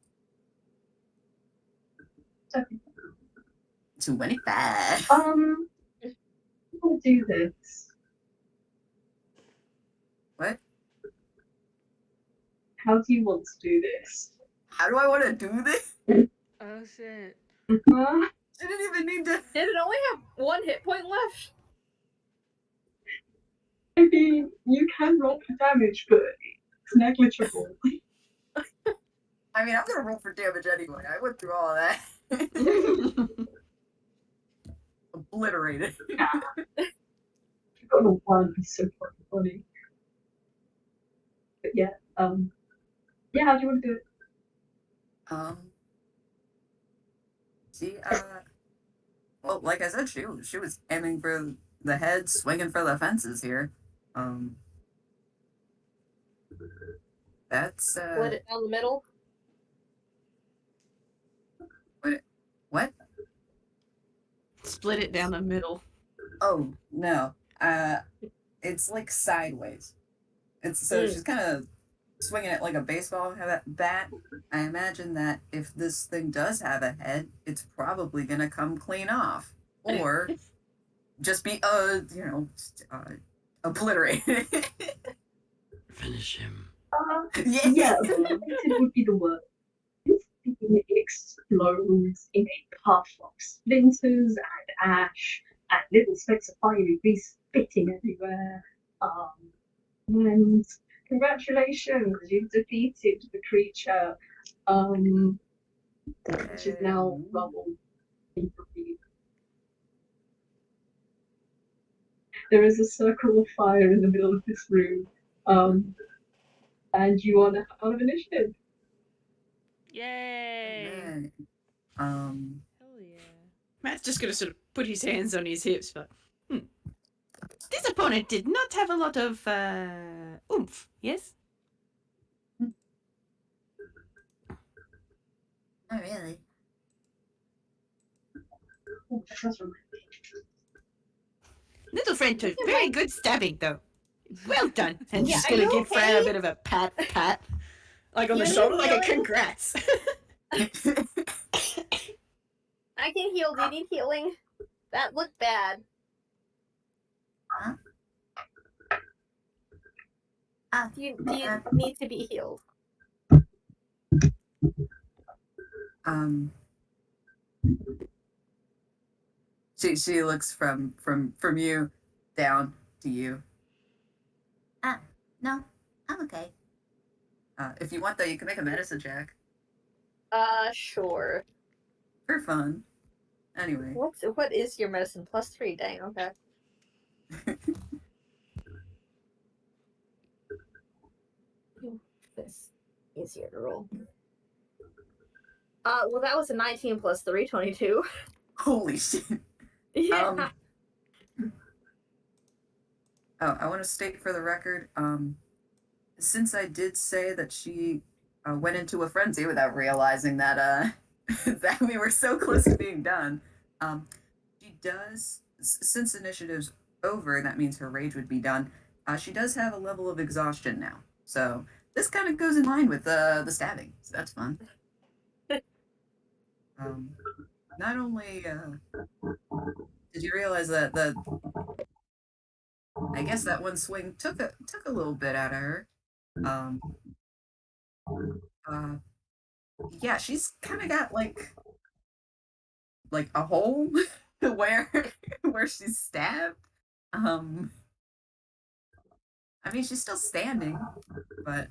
Okay. 25. We'll do this. What? How do you want to do this? How do I want to do this? Oh shit. Uh, I didn't even need to. Did it only have 1 hit point left? I mean, you can roll for damage, but it's negligible. I mean, I'm gonna roll for damage anyway. I went through all of that. Obliterated. You got a one, it's so fucking funny. But yeah, how do you want to do it? She well, like I said, she was aiming for the head, swinging for the fences here. That's Split it down the middle? what? Split it down the middle. Oh no, it's like sideways. It's so she's kind of swinging it like a baseball bat. I imagine that if this thing does have a head, it's probably gonna come clean off, or just be obliterated. Finish him. Yeah, obliterated would be the word. This thing explodes in a puff of splinters and ash and little specks of fiery grease spitting everywhere. And congratulations, you've defeated the creature, which is now rubble. There is a circle of fire in the middle of this room, and you are now out of initiative. Yay. Hell yeah. Matt's just gonna sort of put his hands on his hips, but this opponent did not have a lot of oomph. Yes. Oh really? Oh, that's right. Little friend took very good stabbing though. Well done. And Yeah, just are gonna you give Fran a okay? bit of a pat, like on the You shoulder, like a healing? congrats. I can heal. Do you need healing? That looked bad. Do you need to be healed? She looks from you down to you. No, I'm okay. If you want though, you can make a medicine check Sure. for fun. Anyway. What is your medicine? +3, dang, okay. This easier to roll. Well, that was a 19 plus 3, 22. Holy shit. Yeah. Oh, I want to state for the record, since I did say that she went into a frenzy without realizing that that we were so close to being done, she does, since initiative's over, that means her rage would be done. She does have a level of exhaustion now, so this kind of goes in line with the stabbing, so that's fun. Not only did you realize that I guess that one swing took a little bit out of her. Yeah, she's kind of got like a hole where she's stabbed. I mean, she's still standing, but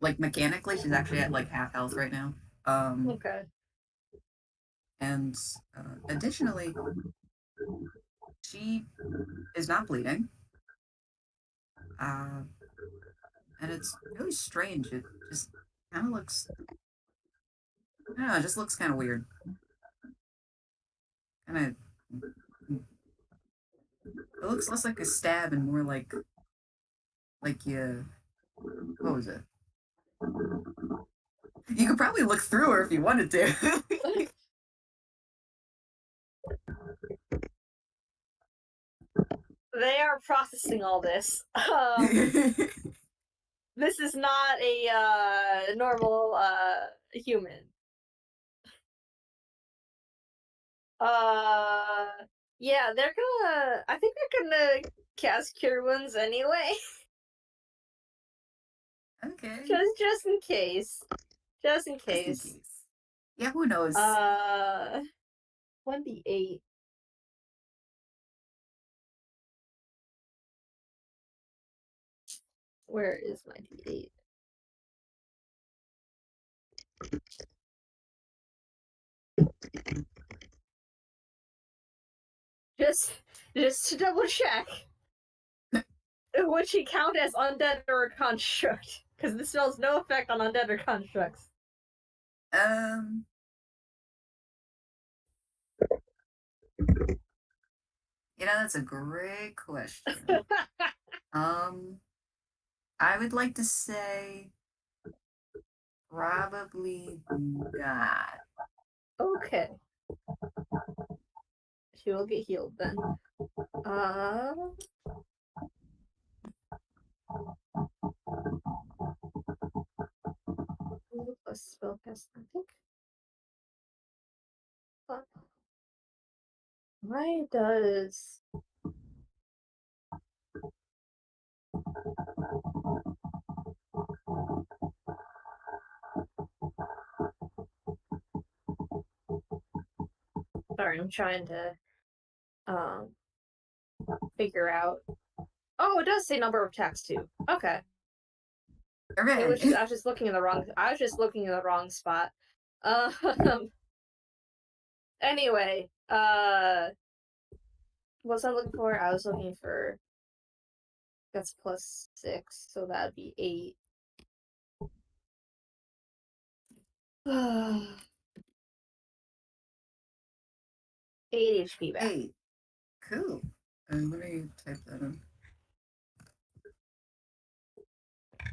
like mechanically, she's actually at like half health right now. Okay. And additionally, she is not bleeding. And it's really strange. It just kind of looks, I don't know, it just looks kind of weird. Kind of, it looks less like a stab and more like you, what was it? You could probably look through her if you wanted to. They are processing all this. This is not a normal human. Yeah, they're gonna. I think they're gonna cast Cure Wounds anyway. Okay. Just in case. Just in case. Yeah, who knows? 1d8. Where is my d8? Just to double check. Would she count as undead or a construct? Because this spells no effect on undead or constructs. That's a great question. I would like to say probably not. Okay. She will get healed then. Plus spellcast, I think. Why does sorry, I'm trying to figure out. Oh, it does say number of attacks too. Okay. It was just, I was just looking in the wrong spot. Anyway, what's I looking for? I was looking for that's +6, so that'd be 8. 8 HP back. 8. Cool. Let me type that in.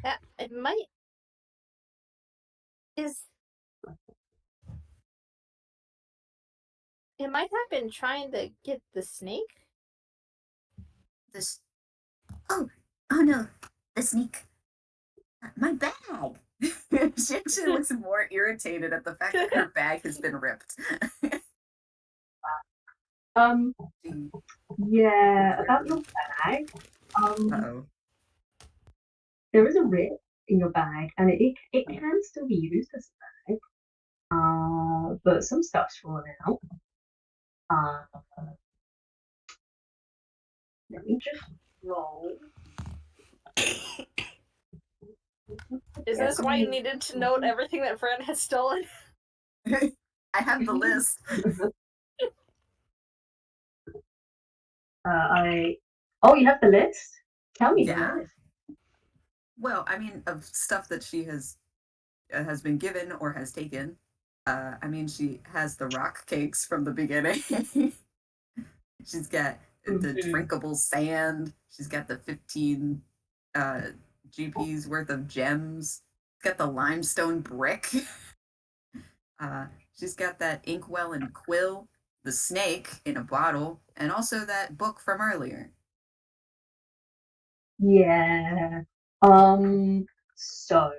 That it might it might have been trying to get the snake. This. Oh no, the snake. My bag. She actually looks more irritated at the fact that her bag has been ripped. Yeah, about your bag. Uh-oh. There is a rip in your bag, and it can still be used as a bag. But some stuff's fallen out. Let me just roll. Is this why you needed to note everything that Fran has stolen? I have the list. Oh, you have the list? Tell me the Yeah. list. Well, I mean, of stuff that she has been given or has taken. I mean, she has the rock cakes from the beginning. She's got the Mhm. drinkable sand. She's got the 15 uh, GPs worth of gems. She's got the limestone brick. Uh, she's got that inkwell and quill, the snake in a bottle, and also that book from earlier. Yeah. So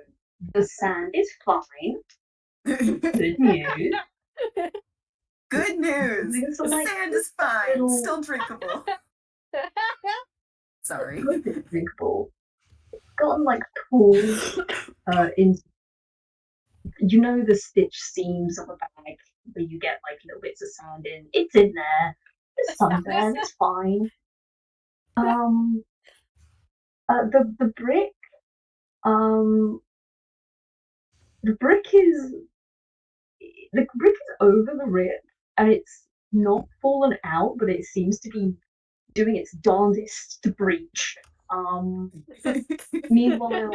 the sand is fine. Good news. Good news! There's The like sand is fine, little still drinkable. Sorry. good bit drinkable. Got like tools in the stitch seams of a bag where you get like little bits of sand in. It's in there. There's some there. It's fine. Um, the brick. Um, the brick is over the rip, and it's not fallen out, but it seems to be doing its darndest to breach. Meanwhile,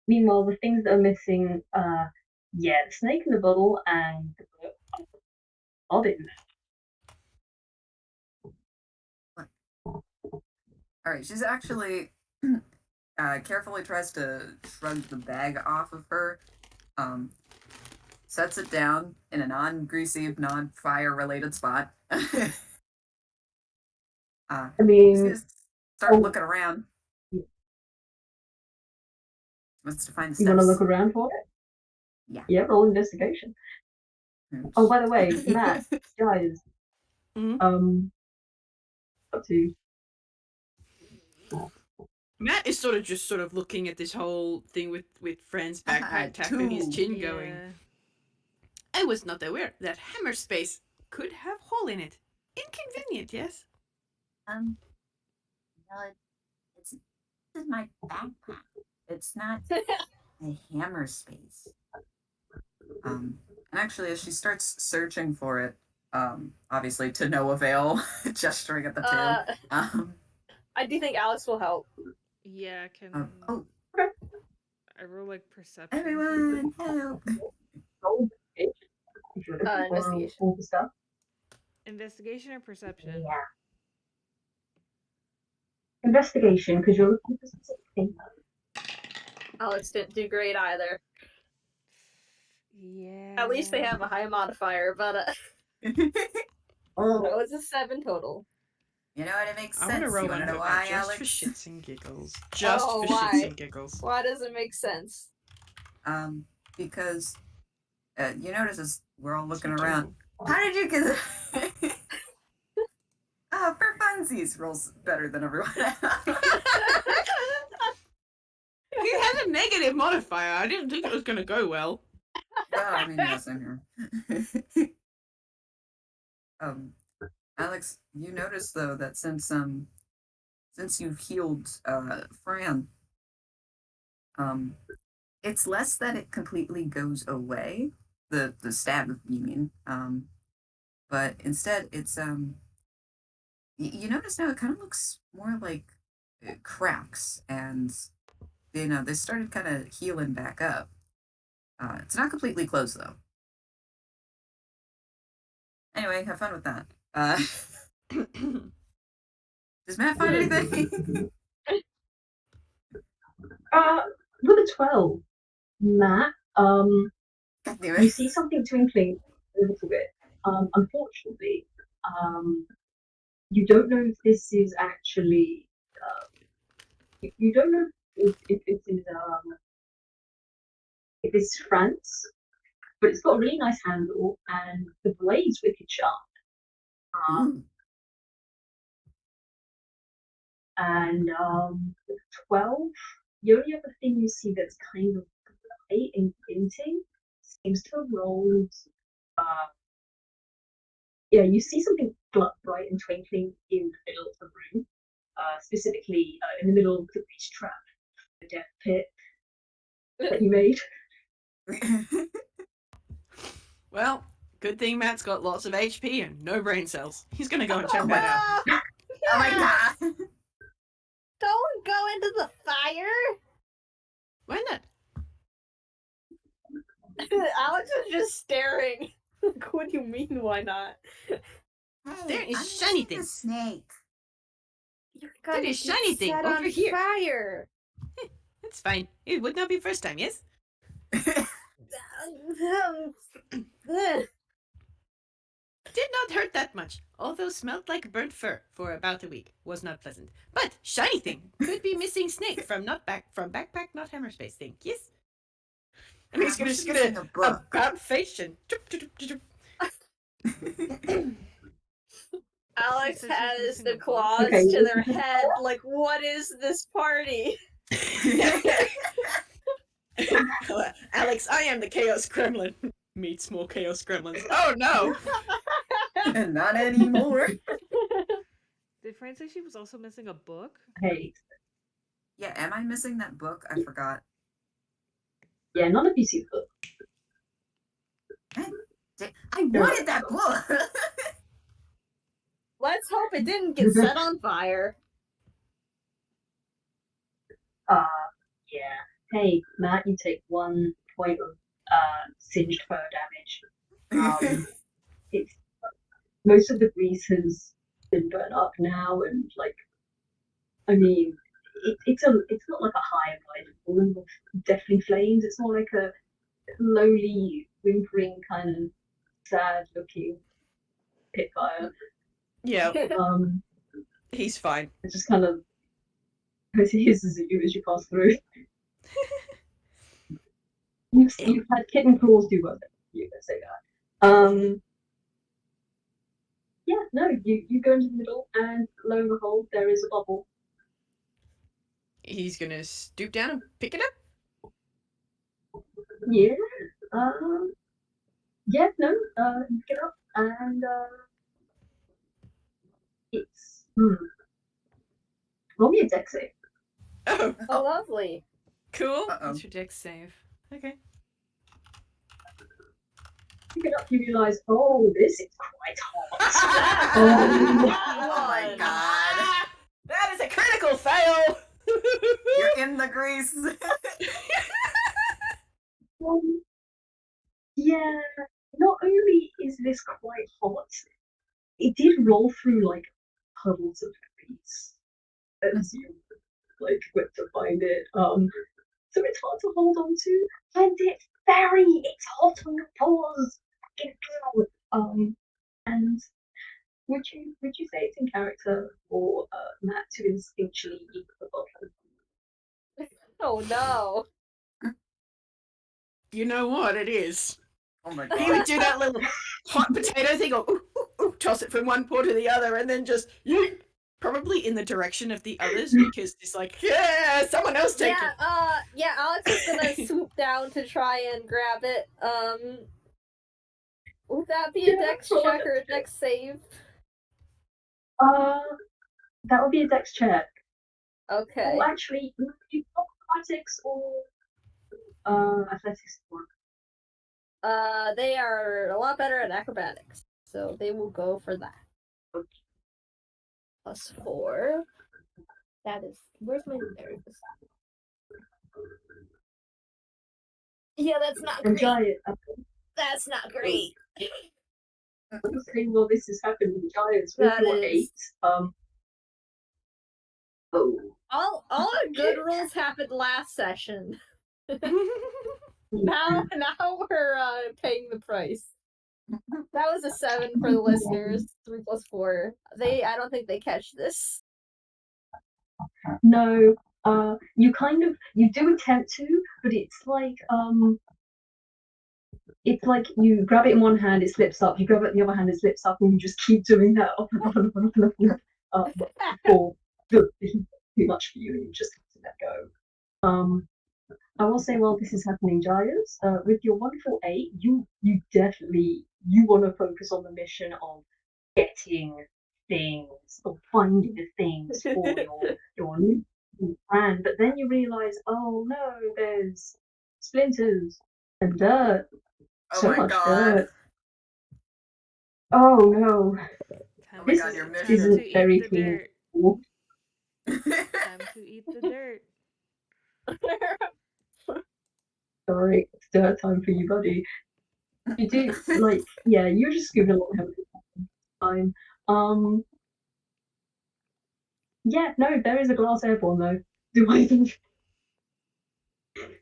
the things that are missing, the snake in the bottle and the book are in All right, she's actually carefully tries to shrug the bag off of her, sets it down in a non-greasy, non-fire related spot. I She's mean, gonna start looking around. you Wants to find the want to steps. look around for it? Yeah. Yeah, roll investigation. Oops. Oh, by the way, Matt, guys, Mhm. up to Matt is sort of looking at this whole thing with Fran's backpack tapping his chin, going, Yeah. I was not aware that hammer space could have hole in it. Inconvenient, yes? No, this is my backpack. It's not a hammer space. And actually, as she starts searching for it, obviously to no avail, gesturing at the two. I do think Alex will help. Yeah, can Oh, I roll like perception? everyone, help! roll it if you're looking for Investigation. all the stuff. Investigation or perception? Yeah. Investigation, because you're looking for specific things. Alex didn't do great either. Yeah. At least they have a high modifier, but Oh, so it's a 7 total. You know what? It makes I want to sense. roll You want to under know that why, just Alex? for shits and giggles. Just Oh, for why? shits and giggles. Why does it make sense? Because you notice as we're all looking It's around. adorable. How did you get? Oh, for funsies, rolls better than everyone else. He has a negative modifier. I didn't think it was going to go well. Well, I mean, yes, I'm here. Alex, you notice though that since you've healed Fran, it's less that it completely goes away, the stab, you mean, but instead it's you notice now it kind of looks more like cracks, and they started kind of healing back up. It's not completely closed though. Anyway, have fun with that. Does Matt find anything? with a 12, Matt, God damn you it. see something twinkling a little bit. Unfortunately, you don't know if this is actually. You don't know if it's France, but it's got a really nice handle and the blade's wicked sharp. Ooh. And 12, the only other thing you see that's kind of bright and glinting seems to have rolled. Yeah, you see something bright and twinkling in the middle of the room, specifically in the middle of the beach trap, the death pit that you made. Well, good thing Matt's got lots of HP and no brain cells. He's gonna go and check that out. No! Oh my god! Don't go into the fire! Why not? Alex is just staring. Like, what do you mean, why not? There is I'm shiny missing the thing. snake. You're There gonna is get shiny thing set over on here. fire! That's fine. It would not be first time, yes? Did not hurt that much, although smelled like burnt fur for about a week. Was not pleasant. But shiny thing could be missing snake from backpack not hammer space thing. Yes. And he's We're just missing gonna a book. about face and Alex She said she's has missing the a book. claws Okay. to their head, like, what is this party? Alex, I am the Chaos Gremlin. Meets more Chaos Gremlins. Oh no! Not anymore. Did Fran say she was also missing a book? Hey, Yeah, am I missing that book? I forgot. yeah, none of you see the book. I wanted that book! Let's hope it didn't get set on fire. Yeah. Hey, Matt, you take 1 point of singed fur damage. It's most of the grease has been burnt up now, and like, I mean, it's not like a high vibe of deathly flames. It's more like a slowly whimpering kind of sad looking pit fire. Yeah, Um, he's fine. it just kind of hisses at you as you pass through. You've had kitten claws do work. You can say that. Yeah, no, you go into the middle, and lo and behold, there is a bubble. He's gonna stoop down and pick it up. Yeah. Yeah, no, you get up, and it's roll me a dex save. Oh, Oh, lovely. cool. Uh-oh. What's your dex save? Okay. Pick it up, you realise, oh, this is quite hot. Oh my god. Ah, that is a critical fail. You're in the grease. Yeah, not only is this quite hot, it did roll through like puddles of grease as you like went to find it. So it's hard to hold on to, and it's hot on your paws. And would you say it's in character for Matt to instinctually eat the bottle? Oh no. You know what it is? Oh my He would god. do that little hot potato thing, or toss it from one paw to the other, and then just yeet, probably in the direction of the others because it's like, yeah, someone else take it. Yeah, Alex is gonna swoop down to try and grab it. Would that be a dex check or a dex save? That would be a dex check. Okay. Or actually, you got athletics or athletics work. They are a lot better at acrobatics, so they will go for that. +4. That is. Where's my there? Yeah, that's not And great. Giant. That's not great. Okay, well, this has happened with Giants with That your is- 8. Oh. All our good rolls happened last session. Now we're paying the price. That was a 7 for the listeners. 3 + 4. I don't think they catch this. No, you do attempt to, but it's like you grab it in one hand, it slips up, you grab it in the other hand, it slips up, and you just keep doing that up and up and up and up and up before too much for you, and you just have to let go. I will say, while this is happening, Gyres, with your wonderful 8, you definitely want to focus on the mission of getting things or finding the things for your new Fran, but then you realise, oh no, there's splinters and dirt. Oh So my much god. dirt. Oh no, Time Oh my god, to- your time mission. isn't to eat very the clean. dirt. Cool. Time to eat the dirt. Sorry, it's dirt time for you, buddy. You do yeah, you're just scooping along having time. Yeah, no, there is a glass airborne though. Do I think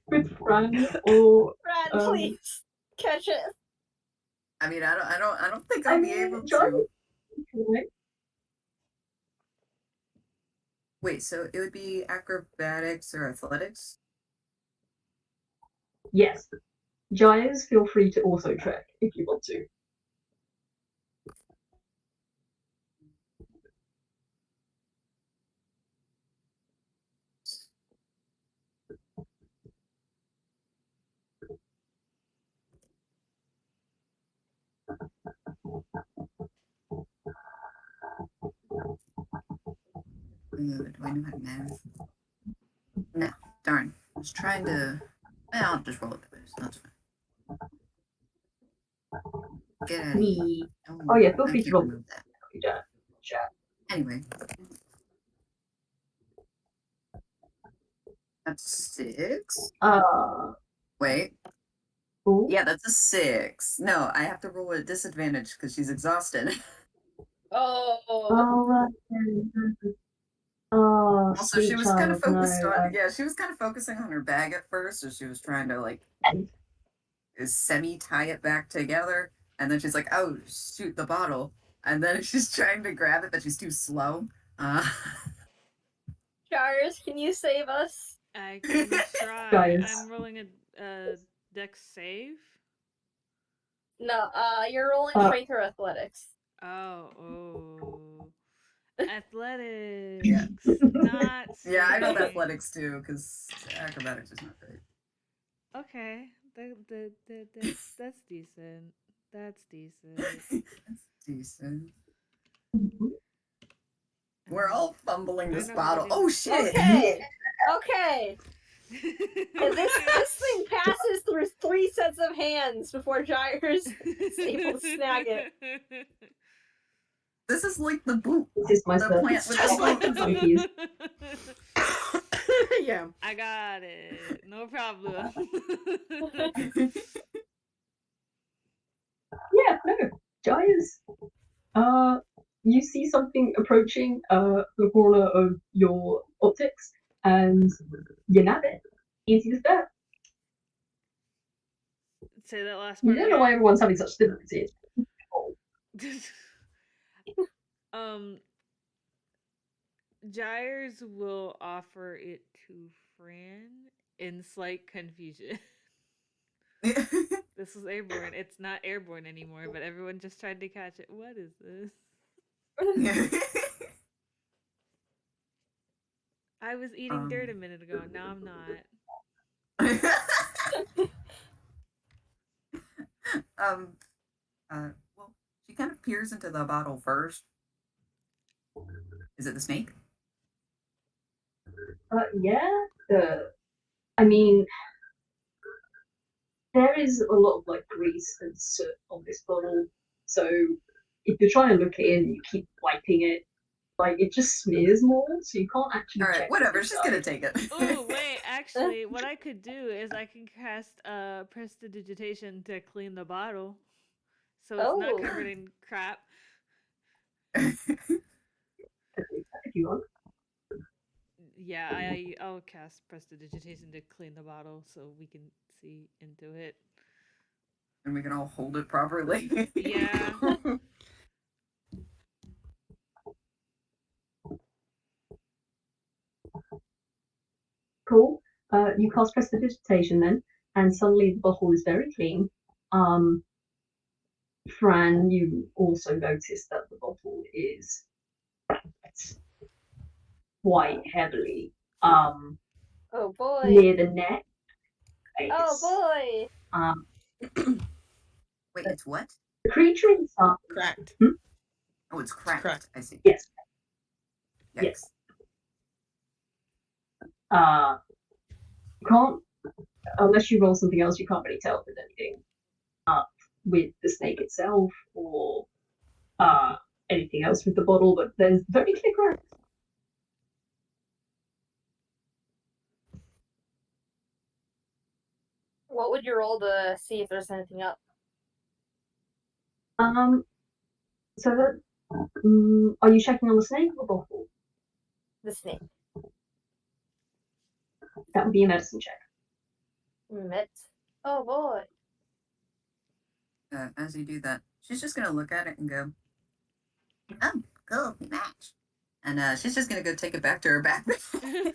with Fran or Fran, please catch it. I mean, I don't think I I'll be mean, able Gyres to. right? Wait, so it would be acrobatics or athletics? Yes. Gyres, feel free to also track if you want to. Do I know how to math? No, darn. I was trying to. Well, I'll just roll it the boost. That's fine. Get out of here. Oh yeah, feel I free to can't roll. remove that. Chat. Anyway. That's 6. Wait. Ooh. Yeah, that's a 6. No, I have to roll at a disadvantage because she's exhausted. Oh. Oh, Also, she sweet was kind of child, focused no, on. Yeah, she was kind of focusing on her bag at first, so she was trying to like semi tie it back together, and then she's like, "Oh shoot, the bottle!" And then she's trying to grab it, but she's too slow. Gyres, can you save us? I can try. Guys. I'm rolling a dex save. No, you're rolling strength or athletics. Oh. Athletics. Yeah. Not Yeah, I rolled strength. athletics too because acrobatics is not great. Okay. That's decent. That's decent. That's decent. We're all fumbling this bottle. Oh shit! Okay. And this thing passes through 3 sets of hands before Gyres is able to snag it. This is like the boot. This is my The plant with just like the monkeys. Yeah. I got it. No problem. Yeah, no, Gyres. You see something approaching the corner of your optics, and you nab it. Easy to step. Say that last You part don't know why again. everyone's having such difficulty. Gyres will offer it to Fran in slight confusion. This is airborne. It's not airborne anymore, but everyone just tried to catch it. What is this? I was eating dirt a minute ago. Now I'm not. Well, she kind of peers into the bottle first. Is it the snake? Yeah. I mean, there is a lot of like grease and soot on this bottle, so if you're trying to look in, you keep wiping it. Like it just smears more, so you can't actually. All right, check whatever. the She's gonna inside. take it. Oh, wait, actually, what I could do is I can cast prestidigitation to clean the bottle. So it's not covered in crap. If you want. Yeah, I'll cast prestidigitation to clean the bottle so we can see into it. And we can all hold it properly. Yeah. Cool. You cast prestidigitation then, and suddenly the bottle is very clean. Fran, you also notice that the bottle is quite heavily Oh boy. near the neck. Oh boy. Wait, it's what? The creature inside. Cracked. Oh, it's cracked. Cracked. I see. Yes. Yikes. Yes. You can't, unless you roll something else, you can't really tell if there's anything up with the snake itself or anything else with the bottle, but there's very clear cracks. What would you roll to see if there's anything up? So that, are you checking on the snake or the bottle? The snake. That would be a medicine check. Oh boy. As you do that, she's just gonna look at it and go, "Oh, cool, we match." And she's just gonna go take it back to her backpack.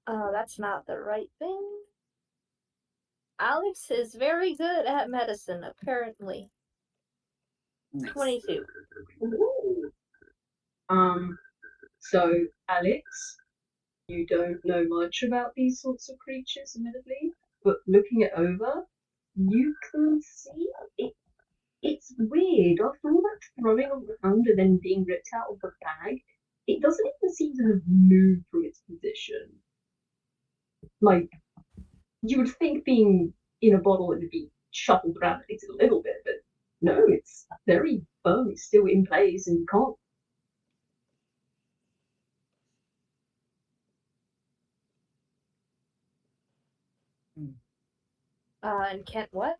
Oh, that's not the right thing. Alex is very good at medicine, apparently. Nice. 22. Ooh. So Alex, you don't know much about these sorts of creatures, admittedly, but looking it over, you can see it. It's weird. After all that throwing around and then being ripped out of the bag, it doesn't even seem to have moved from its position. Like, you would think being in a bottle it would be shuffled around a little bit, but no, it's very firmly still in place and you can't. And Kent, what?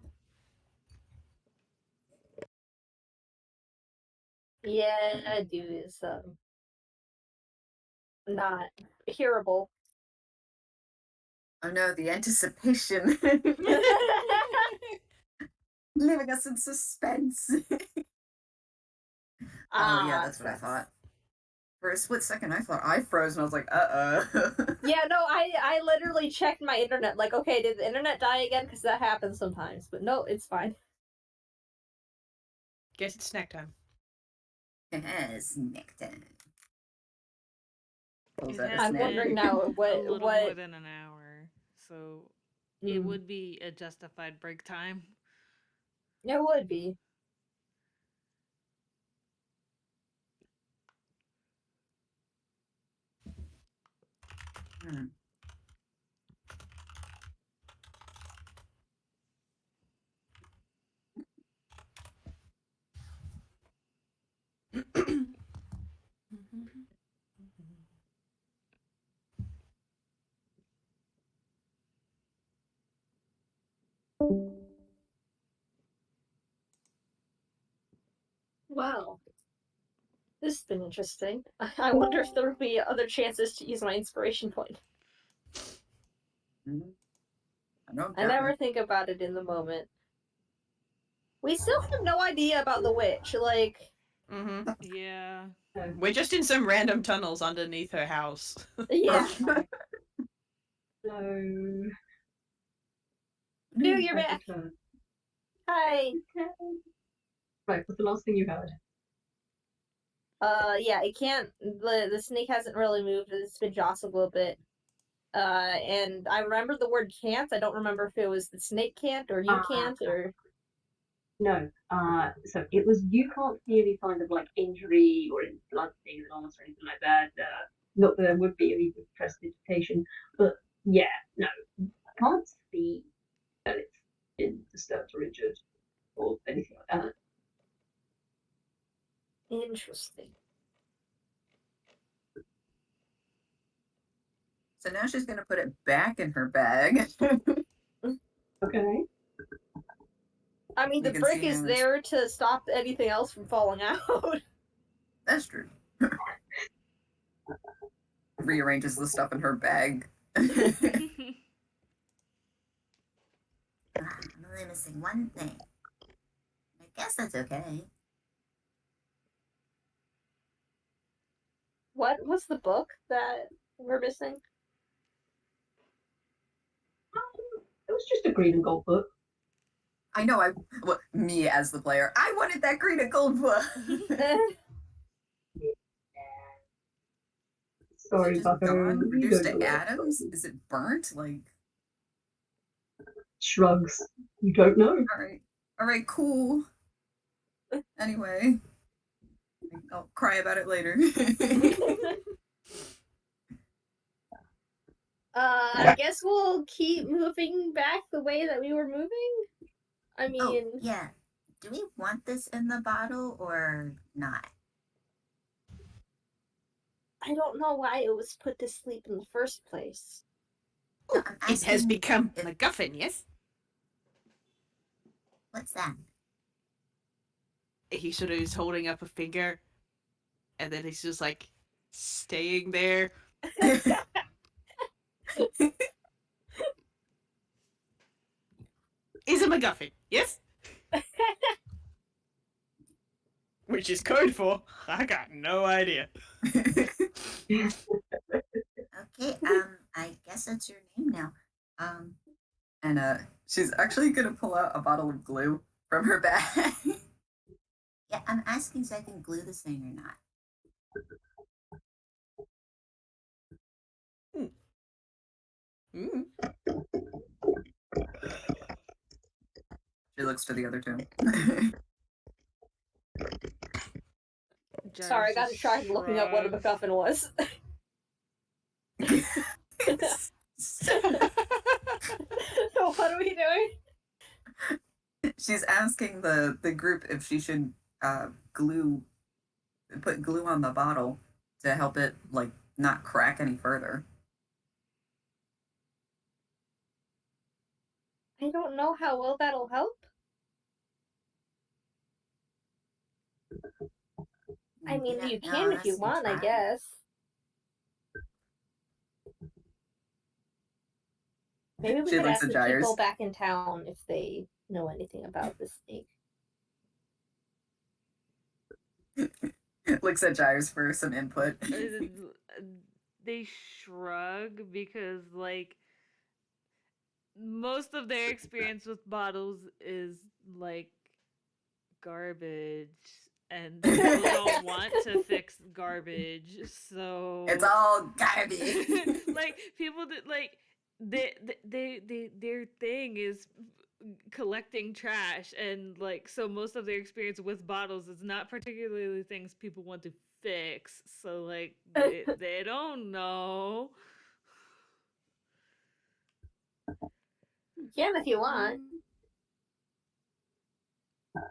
Yeah, I do is not hearable. Oh no, the anticipation. Leaving us in suspense. Oh yeah, that's what I thought. For a split second, I thought I froze, and I was like, Yeah, no, I literally checked my internet. Like, okay, did the internet die again? Because that happens sometimes. But no, it's fine. Guess it's snack time. Snack time. It That a has I'm snack? wondering been now a little more what. than an hour, so it would be a justified break time. It would be. Hmm. Wow. This has been interesting. I wonder if there will be other chances to use my inspiration point. I never think about it in the moment. We still have no idea about the witch. Like, Yeah. We're just in some random tunnels underneath her house. yeah. So. Do you're back. Hi. Right, what's the last thing you heard? Yeah, it can't. The snake hasn't really moved. It's been jostled a little bit. And I remember the word can't. I don't remember if it was the snake can't or you can't or. No. So it was you can't see any kind of like injury or any blood stains on us or anything like that. Not that there would be any prestidigitation, but yeah, no, can't see that it's been disturbed or injured or anything like that. Interesting. So now she's gonna put it back in her bag. Okay. I mean, the brick is there to stop anything else from falling out. That's true. Rearranges the stuff in her bag. I'm only missing one thing. I guess that's okay. What was the book that we're missing? It was just a green and gold book. I know. Me as the player, I wanted that green and gold book. Sorry, is it just Bucker. gone, reduced to atoms? Is it burnt? Like shrugs. You don't know. All right, cool. Anyway, I'll cry about it later. I guess we'll keep moving back the way that we were moving. I mean, yeah. do we want this in the bottle or not? I don't know why it was put to sleep in the first place. No, I'm It has asking become if- MacGuffin, yes? What's that? He sort of is holding up a finger, and then he's just like staying there. Is a MacGuffin, yes? Which is code for I got no idea. Okay, I guess that's your name now. And she's actually gonna pull out a bottle of glue from her bag. Yeah, I'm asking so I can glue this thing or not. Mm. She looks to the other two. Sorry, I got Gyres distracted looking up what a shrugs. MacGuffin was. So what are we doing? She's asking the group if she should put glue on the bottle to help it like not crack any further. I don't know how well that'll help. I mean, you can if you want, I guess. Maybe we She could looks ask at the Gyres. people back in town if they know anything about the snake. Looks at Gyres for some input. They shrug because, like, most of their experience with bottles is like garbage, and people don't want to fix garbage, so It's all garbage. like people that like their thing is collecting trash, and like so most of their experience with bottles is not particularly things people want to fix, so like they don't know. You can if you want.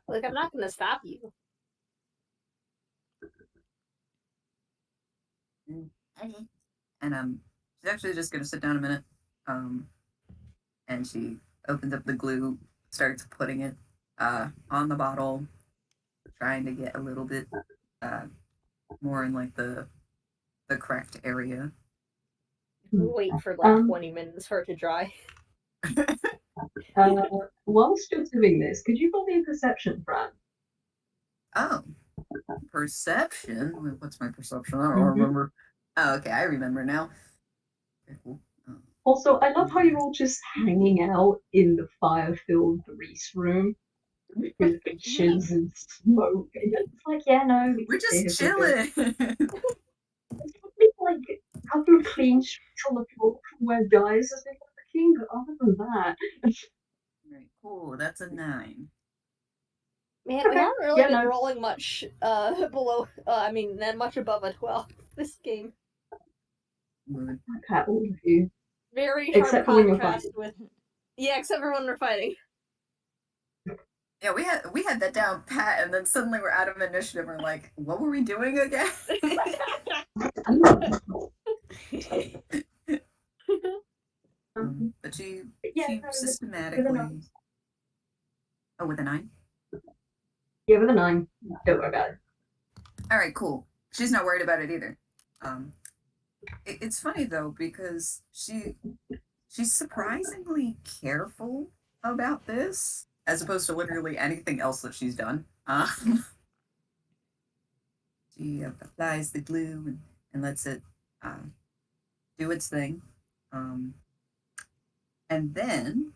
Like, I'm not gonna stop you. Okay. And she's actually just gonna sit down a minute. And she opens up the glue, starts putting it on the bottle, trying to get a little bit more in like the correct area. Wait for like 20 minutes for it to dry. Whilst you're doing this, could you roll me a perception, Fran? Oh, perception. Wait, what's my perception? I don't remember. Oh, okay, I remember now. Okay, cool. Also, I love how you're all just hanging out in the fire-filled grease room with ashes and smoke. And it's like, yeah, no, We're just it's good. chilling. It's like a couple of clean streets on the floor from where Gyres has been working, but other than that, Right, cool. That's a 9. Man, we Okay, haven't really yeah, been no. rolling much below, much above a 12 this game. Good. Okay, all of you. Very sharp Except for when you're contrast with... Yeah, except for when we're fighting. Yeah, we had that down pat, and then suddenly we're out of initiative. We're like, what were we doing again? But she Yeah, no, systematically. Oh, with a 9. Yeah, with a 9. Don't worry about it. All right, cool. She's not worried about it either. It's funny though because she's surprisingly careful about this, as opposed to literally anything else that she's done. She applies the glue and lets it do its thing. And then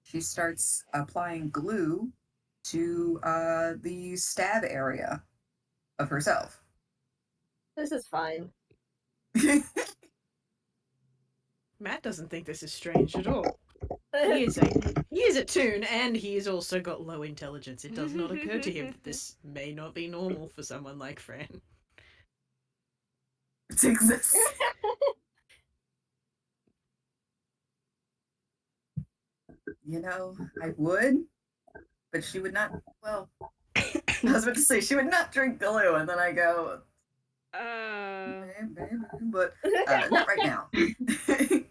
she starts applying glue to the stab area of herself. This is fine. Matt doesn't think this is strange at all. He is a toon, and he's also got low intelligence. It does not occur to him that this may not be normal for someone like Fran. It exists. You know, I would, but she would not. Well, I was about to say she would not drink glue, and then I go, but not right now. To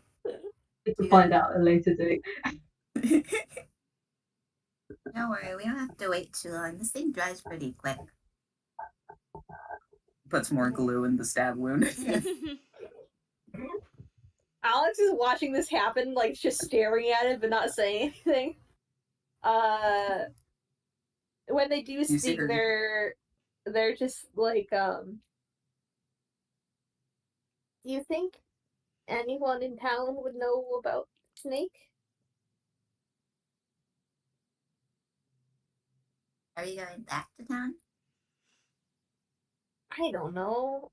find out at a later date. Don't worry, we don't have to wait too long. This thing dries pretty quick. Puts more glue in the stab wound. Alex is watching this happen, like just staring at it but not saying anything. When they do speak, they're just like, do you think anyone in town would know about Snake? Are you going back to town? I don't know.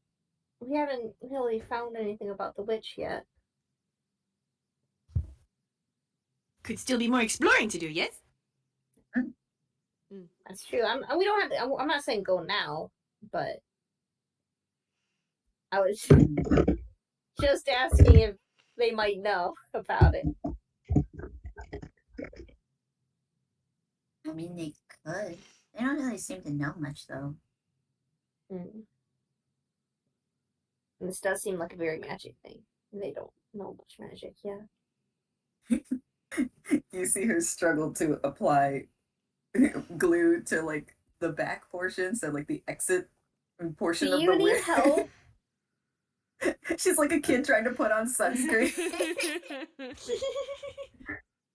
We haven't really found anything about the witch yet. Could still be more exploring to do, yes? That's true. We don't have to, I'm not saying go now, but I was just asking if they might know about it. I mean, they could. They don't really seem to know much, though. And this does seem like a very magic thing. They don't know much magic, yeah. You see her struggle to apply glue to like the back portion, so like the exit portion Do of the you need wig. help? She's like a kid trying to put on sunscreen. Do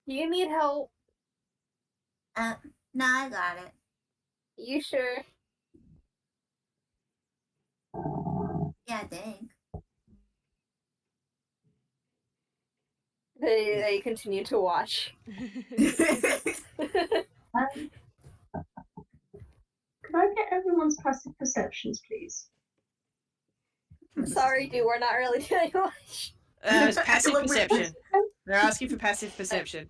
you need help? No, I got it. You sure? Yeah, I think. They continue to watch. Could I get everyone's passive perceptions, please? Sorry, dude, we're not really doing much. It's passive perception. They're asking for passive perception.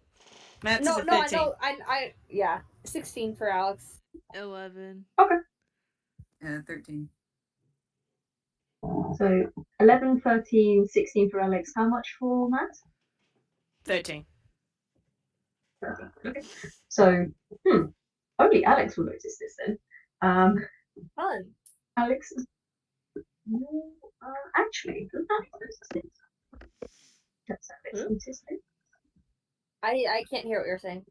Matt's No, is a no, 13. I yeah, 16 for Alex. 11. 13. So 11, 13, 16 for Alex. How much for Matt? 13. 13. Okay. So, only Alex will notice this then. Fun. Alex is. Actually, does Alex notice this? Does Alex notice this? I can't hear what you're saying.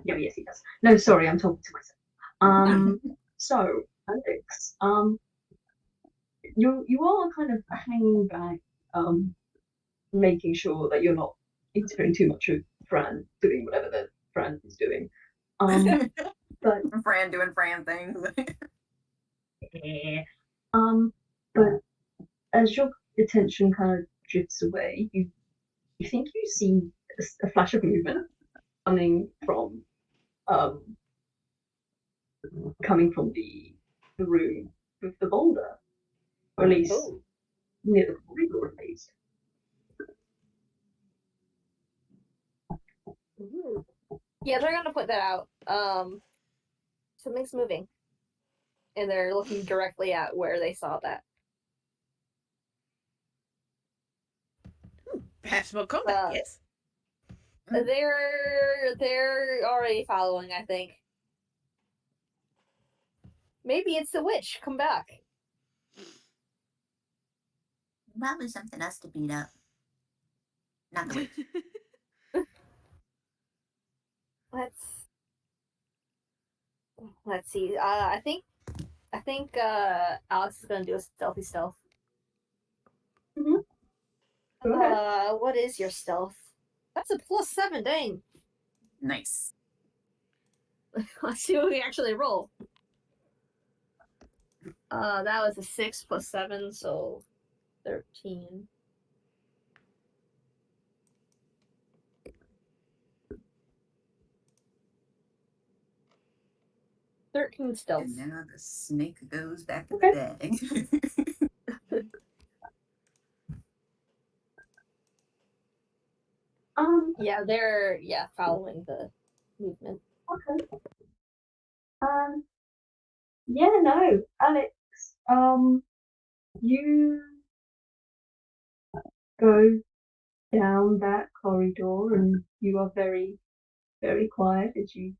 No, yes, he does. No, sorry, I'm talking to myself. So, Alex, you are kind of hanging back, making sure that you're not interfering too much with Fran doing whatever that Fran is doing. But Fran doing Fran things. but as your attention kind of drifts away, you think you see a flash of movement coming from the room with the boulder, or at least near the corridor, at least. Yeah, they're gonna put that out. Something's moving, and they're looking directly at where they saw that. Perhaps more combat, yes. They're already following, I think. Maybe it's the witch. Come back. Probably something else to beat up. Not the witch. Let's see. I think Alex is gonna do a stealthy stealth. What is your stealth? That's a +7, dang. Nice. Let's see what we actually roll. That was a 6 + 7, so 13. Stealth. And now the snake goes back in the bag. Yeah, they're following the movement. Okay. Yeah, no, Alex. You go down that corridor, and you are very very quiet as you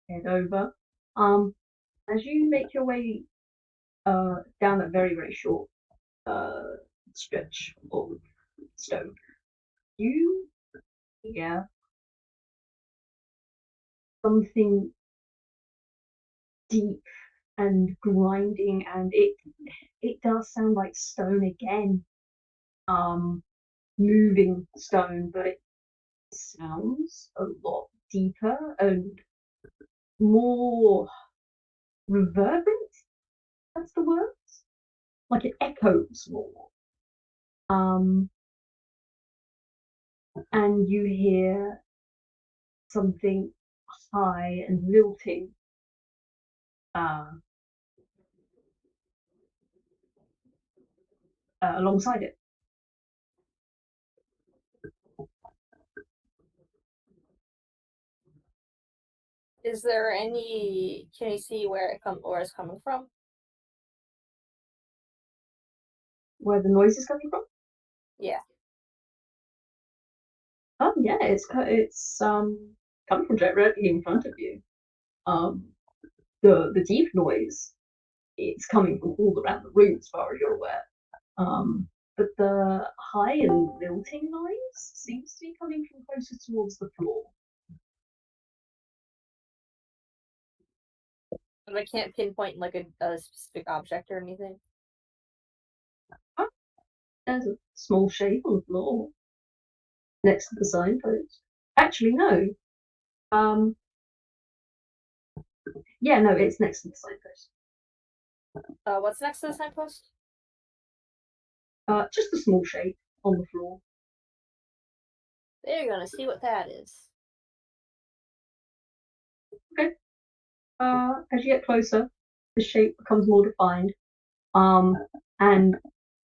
head over. As you make your way down that very, very short stretch of stone, you hear something deep and grinding, and it does sound like stone again. Moving stone, but it sounds a lot deeper and more reverberant. That's the word. Like it echoes more. And you hear something high and lilting. Alongside it. Is there any? Can you see where it's coming from? Where the noise is coming from? Yeah. Oh yeah, it's coming from directly in front of you. The deep noise, it's coming from all around the room, as far as you're aware. But the high and lilting noise seems to be coming from closer towards the floor. But I can't pinpoint like a specific object or anything. There's a small shape on the floor next to the signpost. Actually, no. Yeah, no, it's next to the signpost. What's next to the signpost? Just a small shape on the floor. They're gonna see what that is. Okay. As you get closer, the shape becomes more defined. And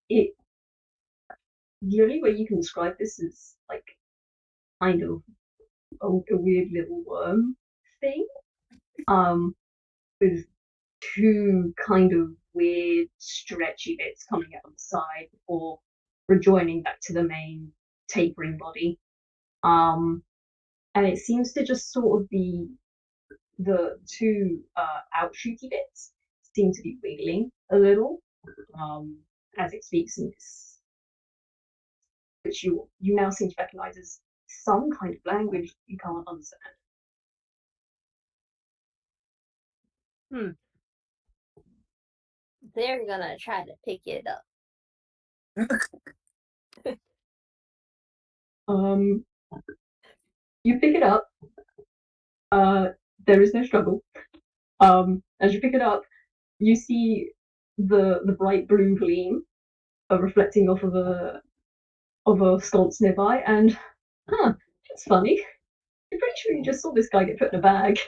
the only way you can describe this is like kind of a weird little worm thing. With two kind of weird stretchy bits coming out on the side before rejoining back to the main tapering body. And it seems to just sort of be the two outshooty bits seem to be wiggling a little as it speaks in this, which you now seem to recognize as some kind of language you can't understand. They're gonna try to pick it up. You pick it up. There is no struggle. As you pick it up, you see the bright blue gleam reflecting off of a sconce nearby, and it's funny. I'm pretty sure you just saw this guy get put in a bag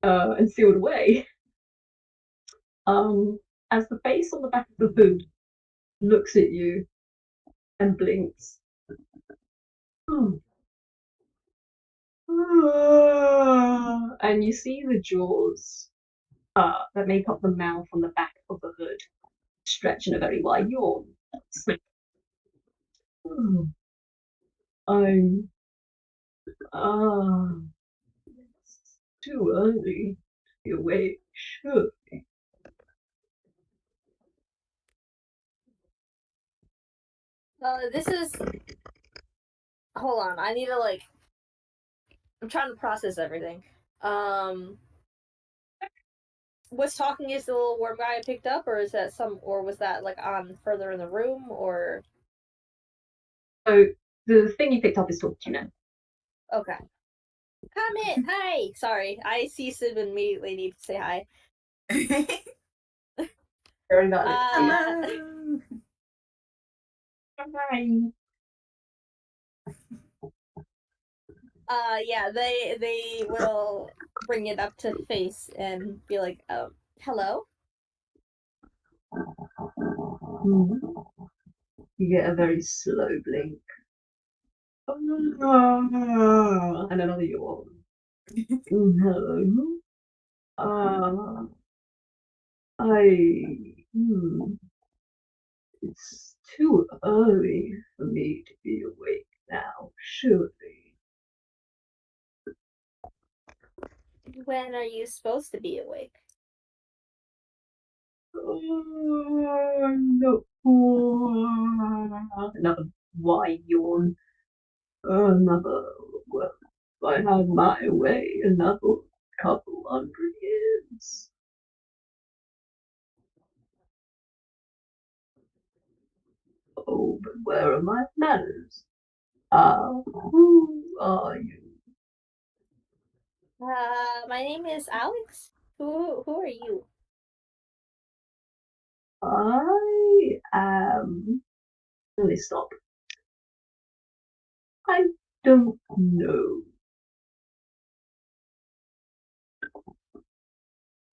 and sealed away. As the face on the back of the hood looks at you and blinks. And you see the jaws that make up the mouth on the back of the hood stretch in a very wide yawn. I'm it's too early to be awake, sure. This is. Hold on, I need to like. I'm trying to process everything. Was talking is the little worm guy I picked up, or is that or was that like on further in the room, or? So the thing you picked up is talking to you now. Okay. Comment! Hi! Sorry, I see Sim and immediately need to say hi. Very valid. Hello. Hi. Yeah, they will bring it up to face and be like, hello? You get a very slow blink. And another yawn. Hello. It's too early for me to be awake now, surely. When are you supposed to be awake? Another wide yawn. Another, well, if I had my way, another couple 100 years. Oh, but where are my manners? Who are you? My name is Alex. Who are you? I am. Let me stop. I don't know.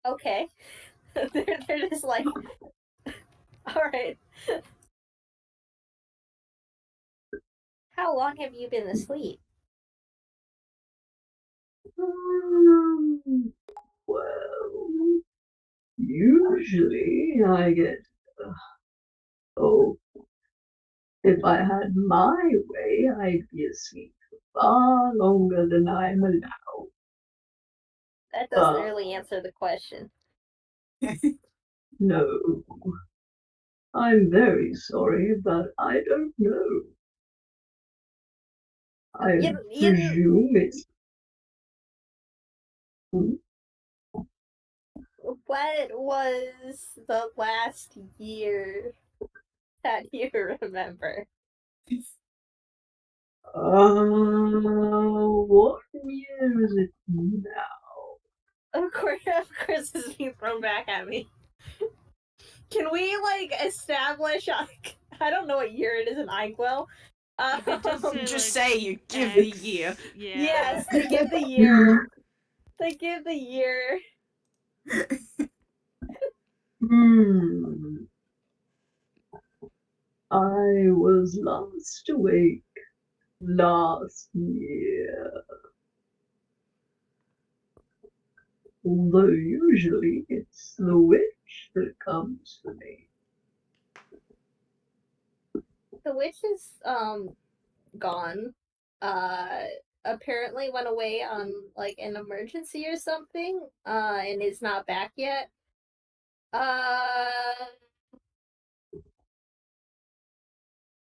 Okay. they're just like, all right. How long have you been asleep? Well, usually I get. Oh, if I had my way, I'd be asleep for far longer than I'm allowed. That doesn't really answer the question. No. I'm very sorry, but I don't know. I presume it's. What was the last year that you remember? What year is it now? Of course, it's being thrown back at me. Can we establish? I don't know what year it is in Inkwell. You could just say, Say you give the X. year. Yeah. Yes, they give the year. They give the year. I was last awake last year. Although usually it's the witch that comes for me. The witch is gone. Apparently went away on an emergency or something. And is not back yet.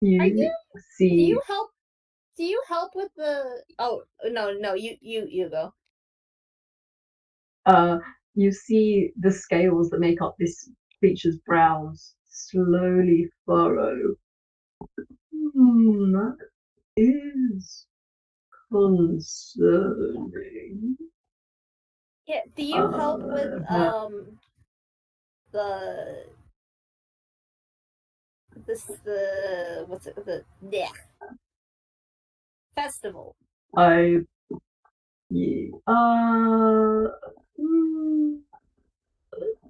You see. Do you help with the? Oh no, you go. You see the scales that make up this creature's brows slowly furrow. That is concerning. Yeah. Do you help with the what's it festival?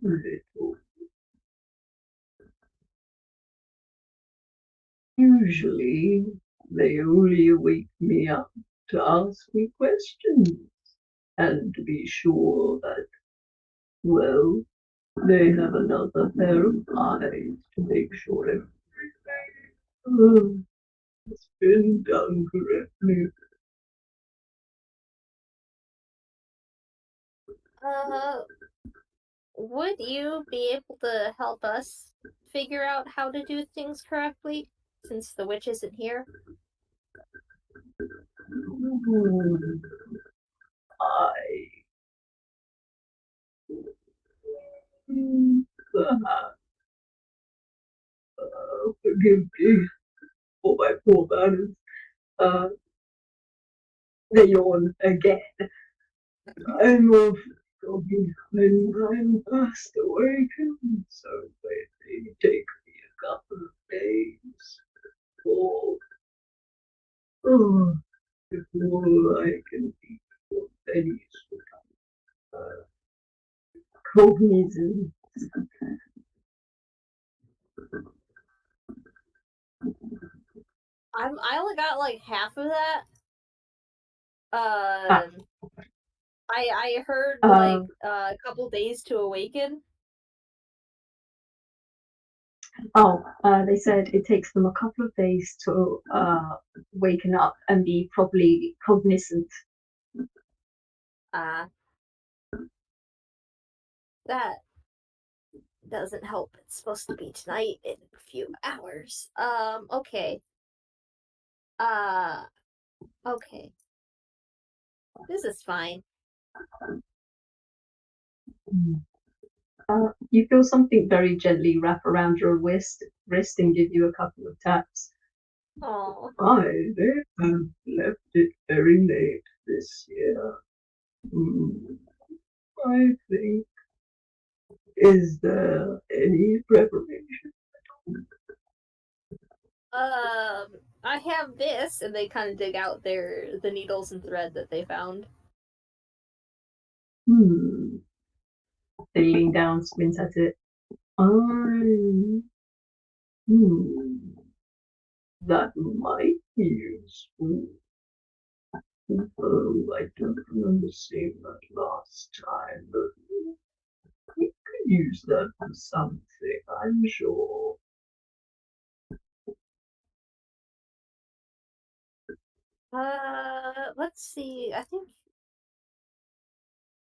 Little. Usually, they only wake me up to ask me questions and to be sure that, well, they have another pair of eyes to make sure everything has been done correctly. Would you be able to help us figure out how to do things correctly, since the witch isn't here? Perhaps, forgive me for my poor manners. They yawn again. I'm awfully groggy when I'm first awakened, so it may take me a couple of days before I can eat any sort of cognizance. I only got half of that. I heard a couple days to awaken. They said it takes them a couple of days to waken up and be properly cognizant. that doesn't help. It's supposed to be tonight in a few hours. Okay. Okay. This is fine. You feel something very gently wrap around your wrist and give you a couple of taps. Oh. They have left it very late this year. I think. Is there any preparation? I have this, and they kind of dig out the needles and thread that they found. They lean down, squint at it. That might be useful. Oh, I don't remember seeing that last time, but we could use that for something, I'm sure. Let's see. I think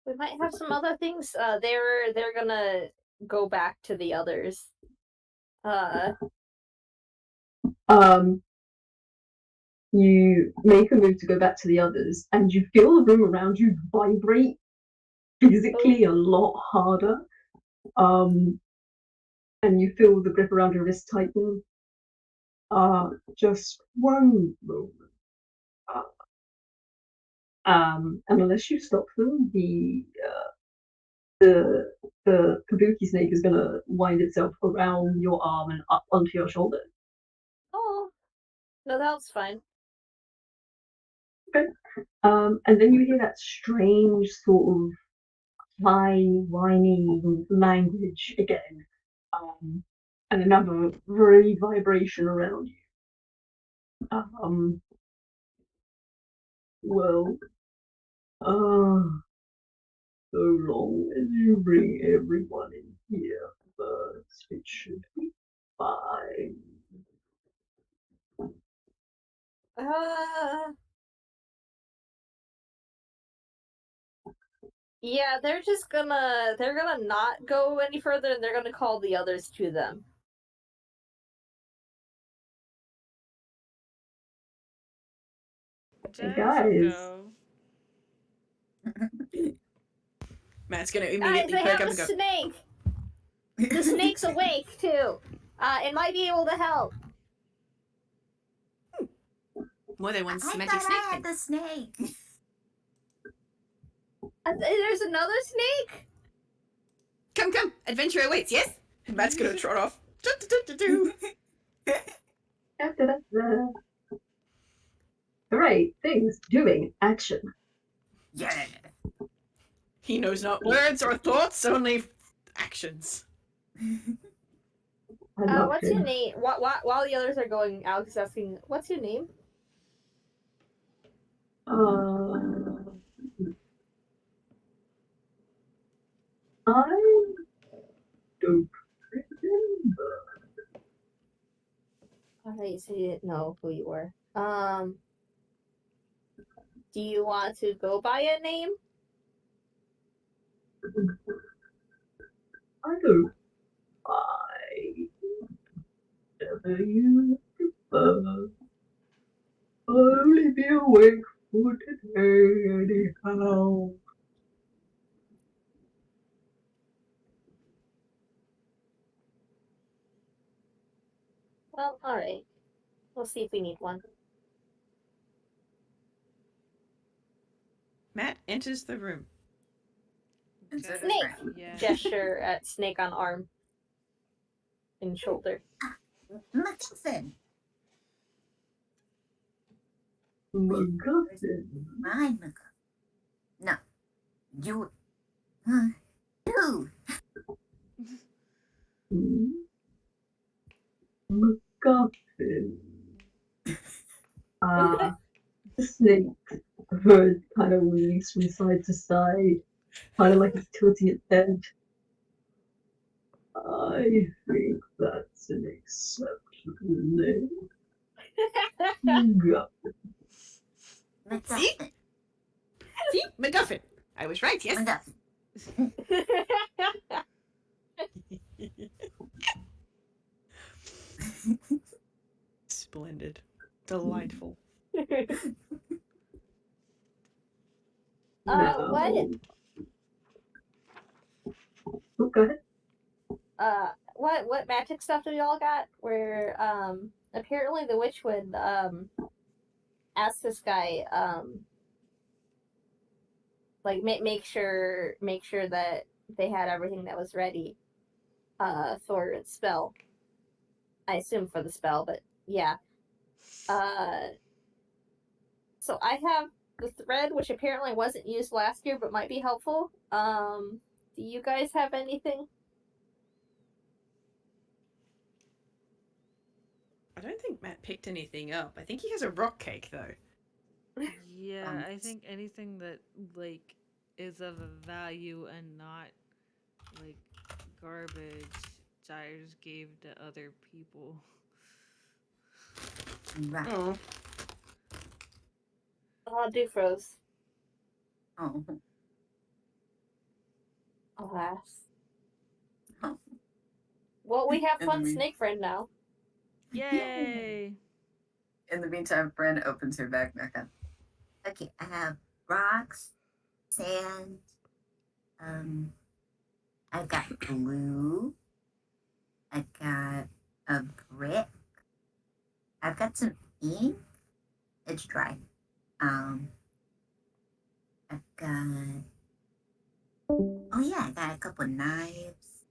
we might have some other things. They're gonna go back to the others. You make a move to go back to the others, and you feel the room around you vibrate physically a lot harder. And you feel the grip around your wrist tighten. Just one moment. And unless you stop them, the kabuki snake is gonna wind itself around your arm and up onto your shoulder. Oh, no, that's fine. Okay. And then you hear that strange sort of high, whiny language again. And another very vibration around you. Well, so long as you bring everyone in here first, it should be fine. Yeah, they're gonna not go any further, and they're gonna call the others to them. Guys. Matt's gonna Guys, immediately they perk have up a and go. snake. The snake's awake too. It might be able to help. More than one I magic thought snake. I had the snake. There's another snake? Come, adventure awaits, yes? And Matt's gonna trot off. Alright, things, doing, action. Yeah. He knows not words or thoughts, only actions. What's your name? While the others are going, Alex is asking, what's your name? I don't remember. Alright, so you didn't know who you were. Do you want to go by a name? I don't. Whatever you prefer. I'll only be awake for today anyhow. Well, alright. We'll see if we need one. Matt enters the room. Snake! Yeah. Gesture at snake on arm and shoulder. MacGuffin. MacGuffin. My MacGuffin. No. You. You. MacGuffin. The snake bird kind of weaves from side to side, kind of like it's tilting its head. I think that's an acceptable name. MacGuffin. MacGuffin. See? MacGuffin. I was right, yes? MacGuffin. Splendid. Delightful. No. What? Oh, go ahead. What magic stuff do y'all got? Where apparently the witch would ask this guy like make sure that they had everything that was ready for its spell. I assume for the spell, but yeah. So I have the thread, which apparently wasn't used last year, but might be helpful. Do you guys have anything? I don't think Matt picked anything up. I think he has a rock cake though. Yeah, I think anything that like is of a value and not like garbage, Gyres gave to other people. Right. Oh. I'll do froze. Oh. Alas. Oh. Well, we have In the fun mean- snake friend now. Yay! In the meantime, Fran opens her backpack up. Okay, I have rocks, sand, I've got glue, I've got a brick, I've got some ink, it's dry. I've got, oh yeah, I got a couple of knives,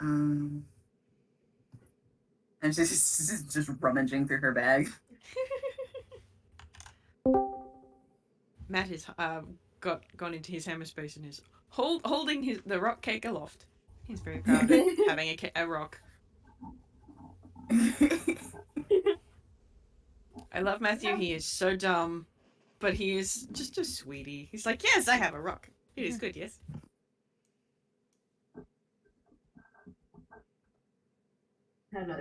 and she's just rummaging through her bag. Matt has gone into his hammer space and is holding the rock cake aloft. He's very proud of having a rock. I love Matthew. He is so dumb, but he is just a sweetie. He's like, yes, I have a rock. It is good, yes. Hello.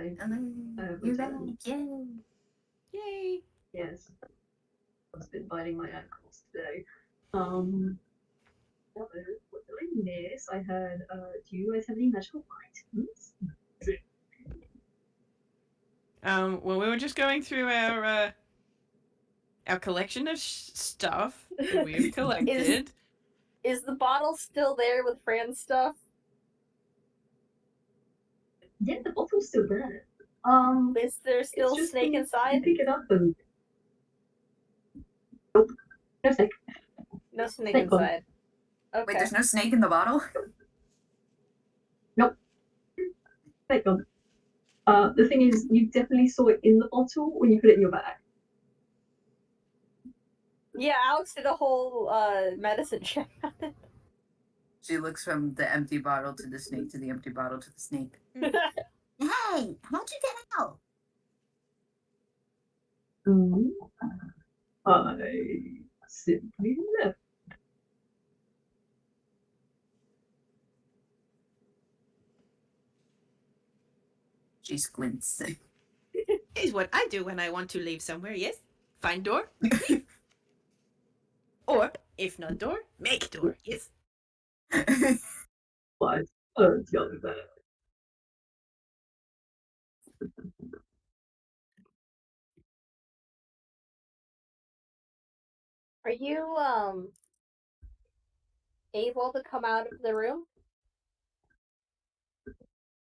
You're back, yeah. Yay. Yes. I've been biting my ankles today. What did I miss? I heard, do you guys have any magical items? Well, we were just going through our collection of stuff that we've collected. Is the bottle still there with Fran's stuff? Yeah, the bottle's still there. Is there still it's just snake you inside? pick it up and nope, no snake. No snake Snake gone. inside. Okay. Wait, there's no snake in the bottle? Snake gone. The thing is, you definitely saw it in the bottle when you put it in your bag. Yeah, Alex did a whole medicine check on it. She looks from the empty bottle to the snake to the empty bottle to the snake. Hey, how'd you get out? I simply left. She squints. Is what I do when I want to leave somewhere, yes? Find door, leave. Or, if not door, make door, yes? But I don't tell you that. Are you able to come out of the room?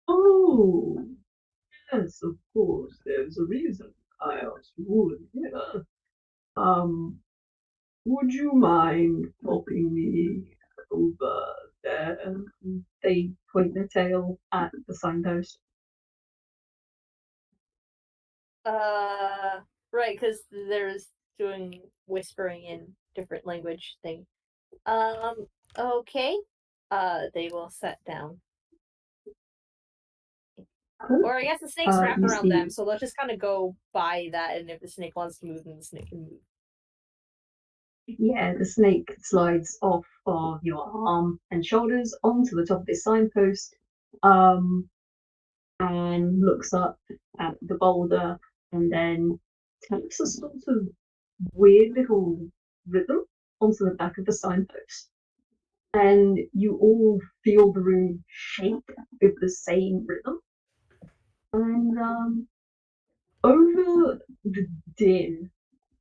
Oh, yes, of course. There's a reason I asked you here. Would you mind helping me over there? They point their tail at the signpost. Right, because there's doing whispering in different language thing. Okay. They will sit down. Cool. Or I guess the snake's wrapped you around see- them, so they'll just kind of go by that, and if the snake wants to move, then the snake can move. Yeah, the snake slides off of your arm and shoulders onto the top of this signpost, and looks up at the boulder, and then taps a sort of weird little rhythm onto the back of the signpost. and you all feel the room shake with the same rhythm. And over the din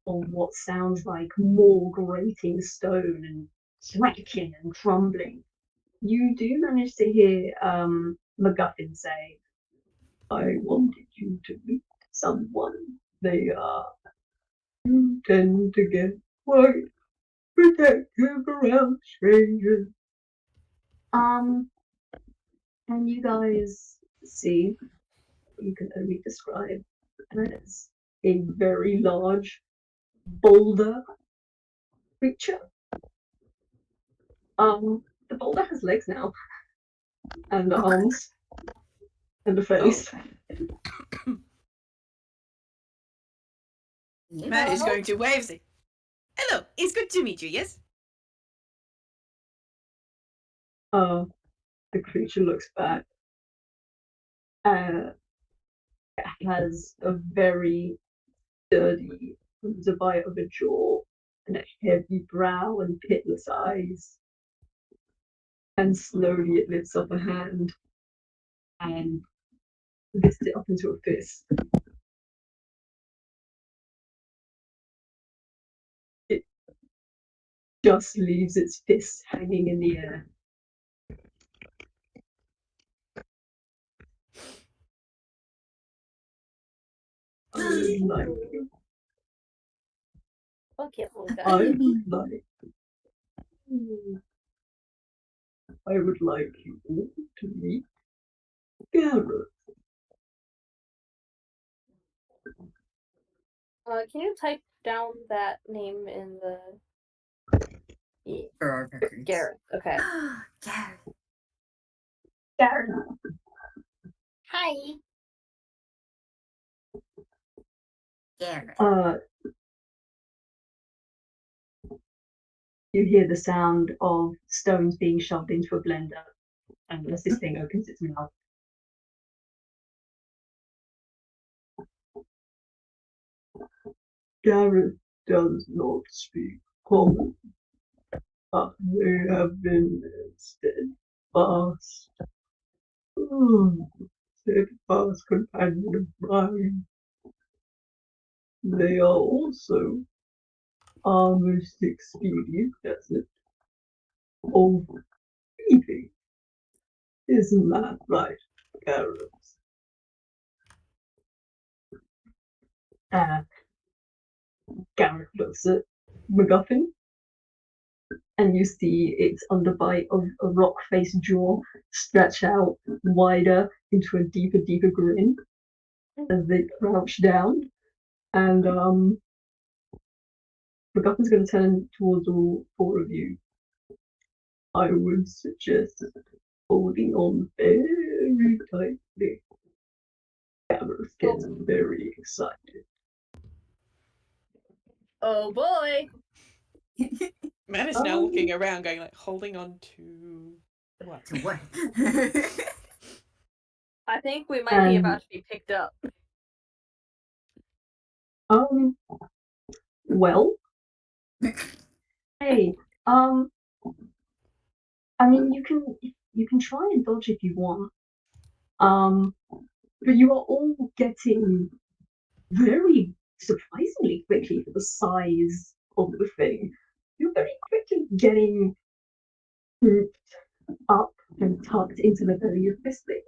of what sounds like more grating stone and cracking and crumbling, you do manage to hear MacGuffin say, "I wanted you to meet someone. They you tend to get quite protective around strangers." And you guys see, you can only describe as a very large boulder creature. The boulder has legs now, and arms, and a face. Matt is going to wave. Say, "Hello, it's good to meet you. Yes." The creature looks back. It has a very dirty underbite of a jaw and a heavy brow and pitless eyes. And slowly it lifts up a hand and lifts it up into a fist. It just leaves its fist hanging in the air. I would like you. Okay, little guy. I would like. I would like you all to meet Gareth. Can you type down that name in the For our records. Gareth? Okay. Gareth. Gareth. Hi. Gareth. You hear the sound of stones being shoved into a blender, and as this thing opens its mouth. Gareth does not speak common, but they have been steadfast. Steadfast companion of mine. They are also our most expedient method of feeding. Isn't that right, Gareth? Gareth looks at MacGuffin, and you see its underbite of a rock-faced jaw stretch out wider into a deeper grin as they crouch down. And MacGuffin's going to turn towards all four of you. I would suggest holding on very tightly. Gareth gets very excited. Oh boy. Matt is now looking around, going like, holding on to what? To what? I think we might be about to be picked up. Well, hey, I mean, you can try and dodge if you want, but you are all getting very surprisingly quickly for the size of the thing. You're very quickly getting scooped up and tucked into the belly of this thing.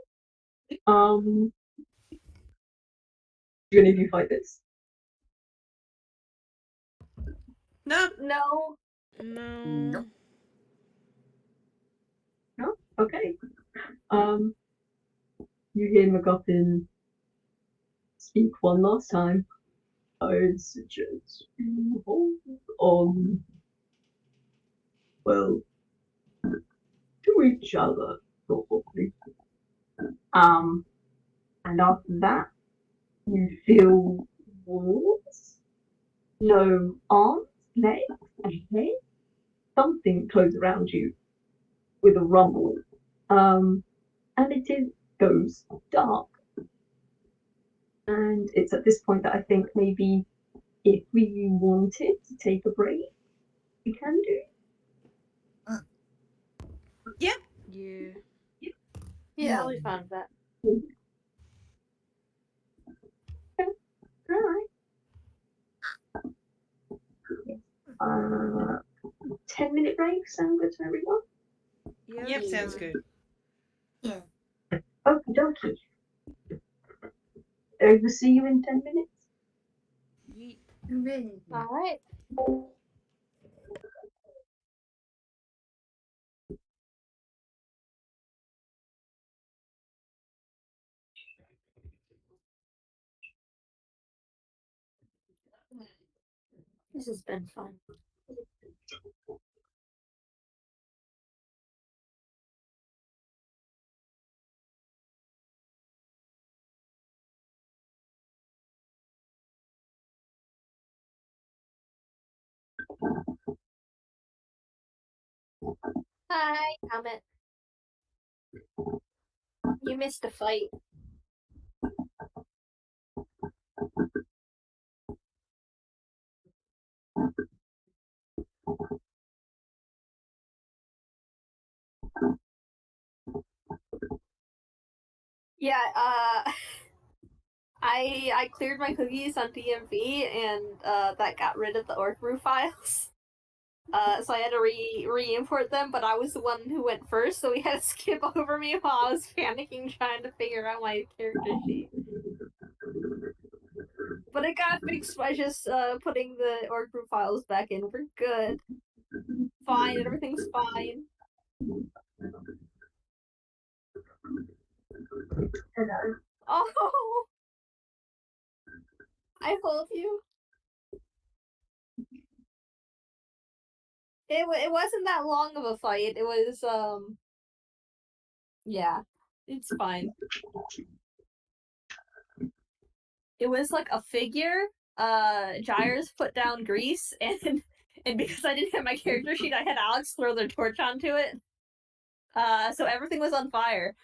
Do any of you fight this? No. No. No. No? Okay. You hear MacGuffin speak one last time. I'd suggest you hold on, well, to each other, probably. And after that, you feel walls, no arms, legs, and head. Something close around you with a rumble. And it goes dark. And it's at this point that I think maybe if we wanted to take a break, we can do. I'll be fine with that. Alright. 10-minute break sound good to everyone? Yep, sounds good. Yeah. Okie dokie. Over see you in 10 minutes. Yeet. Hooray. Alright. This has been fun. Hi, Comet. You missed a fight. Yeah, I cleared my cookies on DMV and that got rid of the orc brew files. So I had to re-import them, but I was the one who went first, so we had to skip over me while I was panicking trying to figure out my character sheet. But it got fixed by just putting the orc brew files back in. We're good. Fine, everything's fine. Hello. Oh, I told you. It wasn't that long of a fight. It was yeah, it's fine. It was like a figure. Gyres put down grease, and because I didn't have my character sheet, I had Alex throw their torch onto it. So everything was on fire.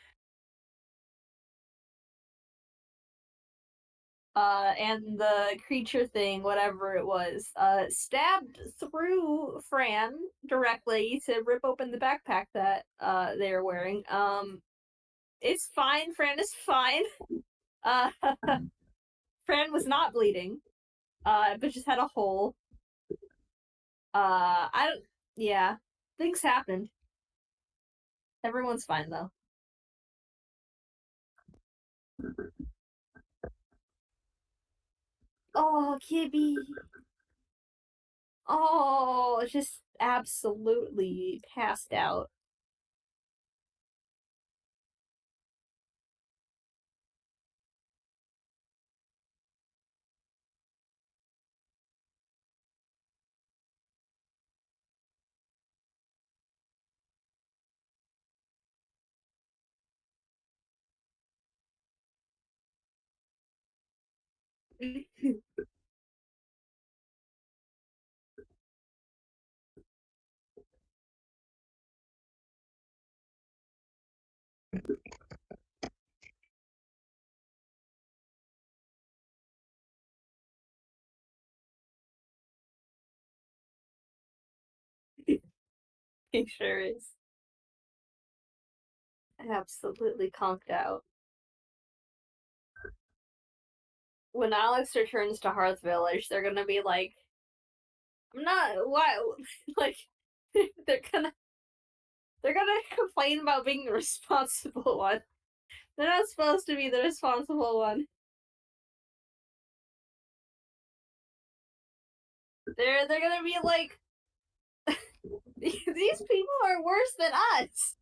And the creature thing, whatever it was, stabbed through Fran directly to rip open the backpack that they're wearing. It's fine. Fran is fine. Fran was not bleeding, but just had a hole. I don't. Yeah, things happened. Everyone's fine though. Oh, Kibby. Oh, just absolutely passed out. He sure is. Absolutely conked out. When Alex returns to Hearth Village, they're gonna be like, I'm not what like they're gonna complain about being the responsible one. They're not supposed to be the responsible one. They're gonna be like these people are worse than us.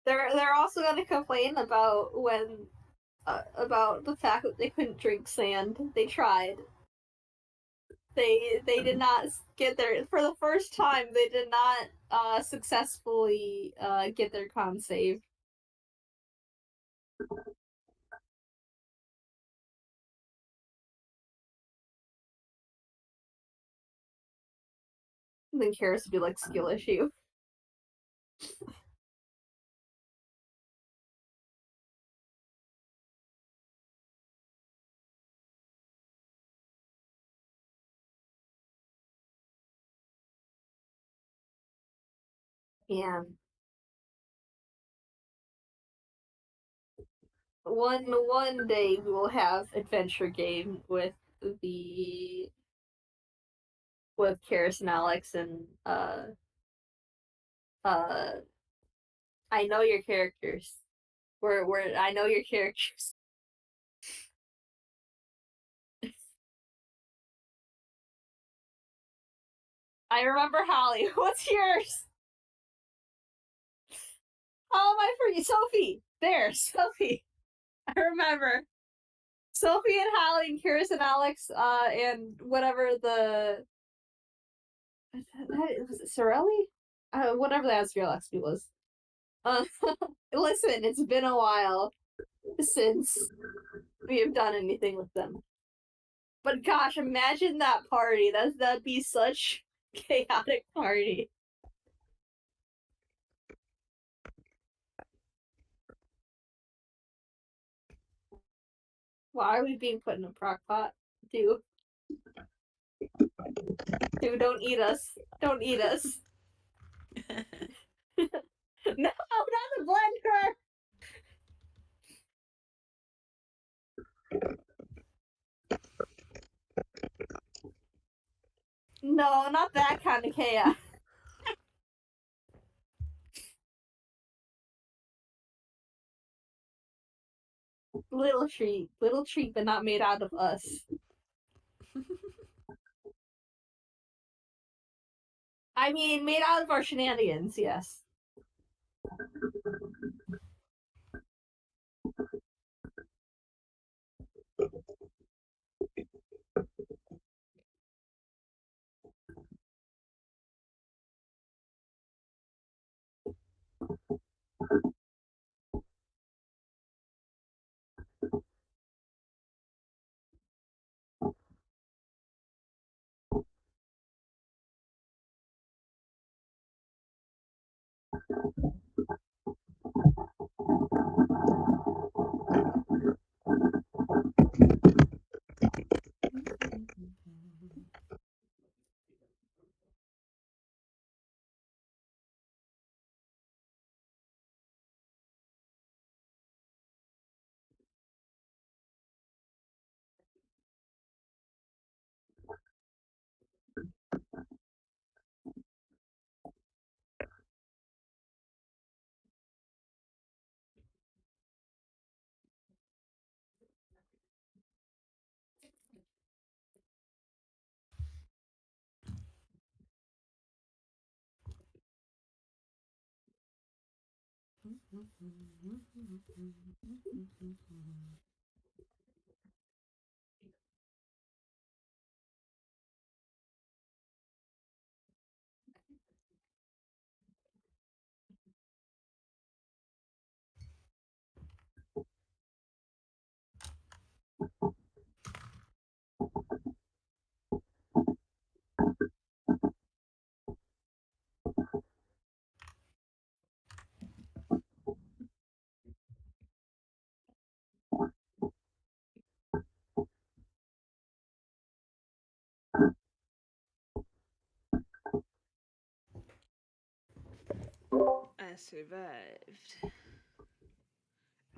They're also gonna complain about when about the fact that they couldn't drink sand. They tried. They did not get their for the first time. They did not successfully get their con save. And then Karis would be like, skill issue. Yeah. One day we will have adventure game with Karis and Alex and I know your characters. We're I know your characters. I remember Holly. What's yours? How am I for you? Sophie! There, Sophie. I remember. Sophie and Holly and Karis and Alex, and whatever the was it Sorelli? Whatever the Asriel was. Listen, it's been a while since we have done anything with them. But gosh, imagine that party. That'd be such chaotic party. Why are we being put in a crock pot? Dude, don't eat us. Don't eat us. No, not the blender! No, not that kind of chaos. Little treat, but not made out of us. I mean, made out of our shenanigans, yes. I survived.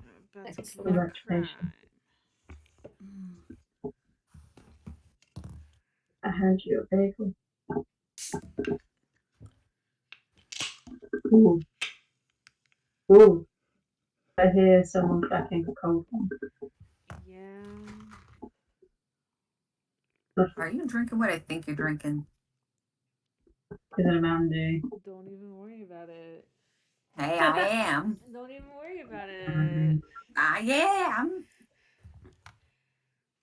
I'm about to Excellent. commit crime. I heard your vehicle. Ooh. Ooh. I hear someone cracking a cold one. Yeah. Are you drinking what I think you're drinking? Is it a Mountain Dew? Don't even worry about it. Hey, I am. Don't even worry about it. I am.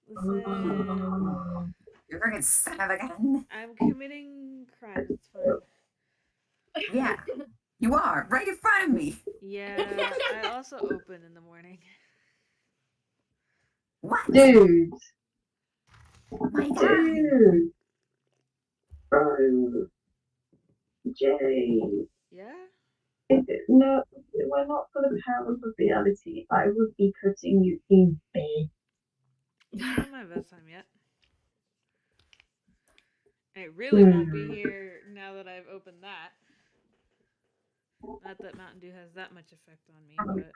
Listen, You freaking son of a gun. I'm committing crimes. It's fine. Yeah, you are right in front of me. Yeah, I also open in the morning. What? Dude, My God. dude, bro, Jay. Yeah? No, we're not for the powers of reality. I would be putting you in bed. It's not my bedtime yet. It really won't be here now that I've opened that. Not that Mountain Dew has that much effect on me, but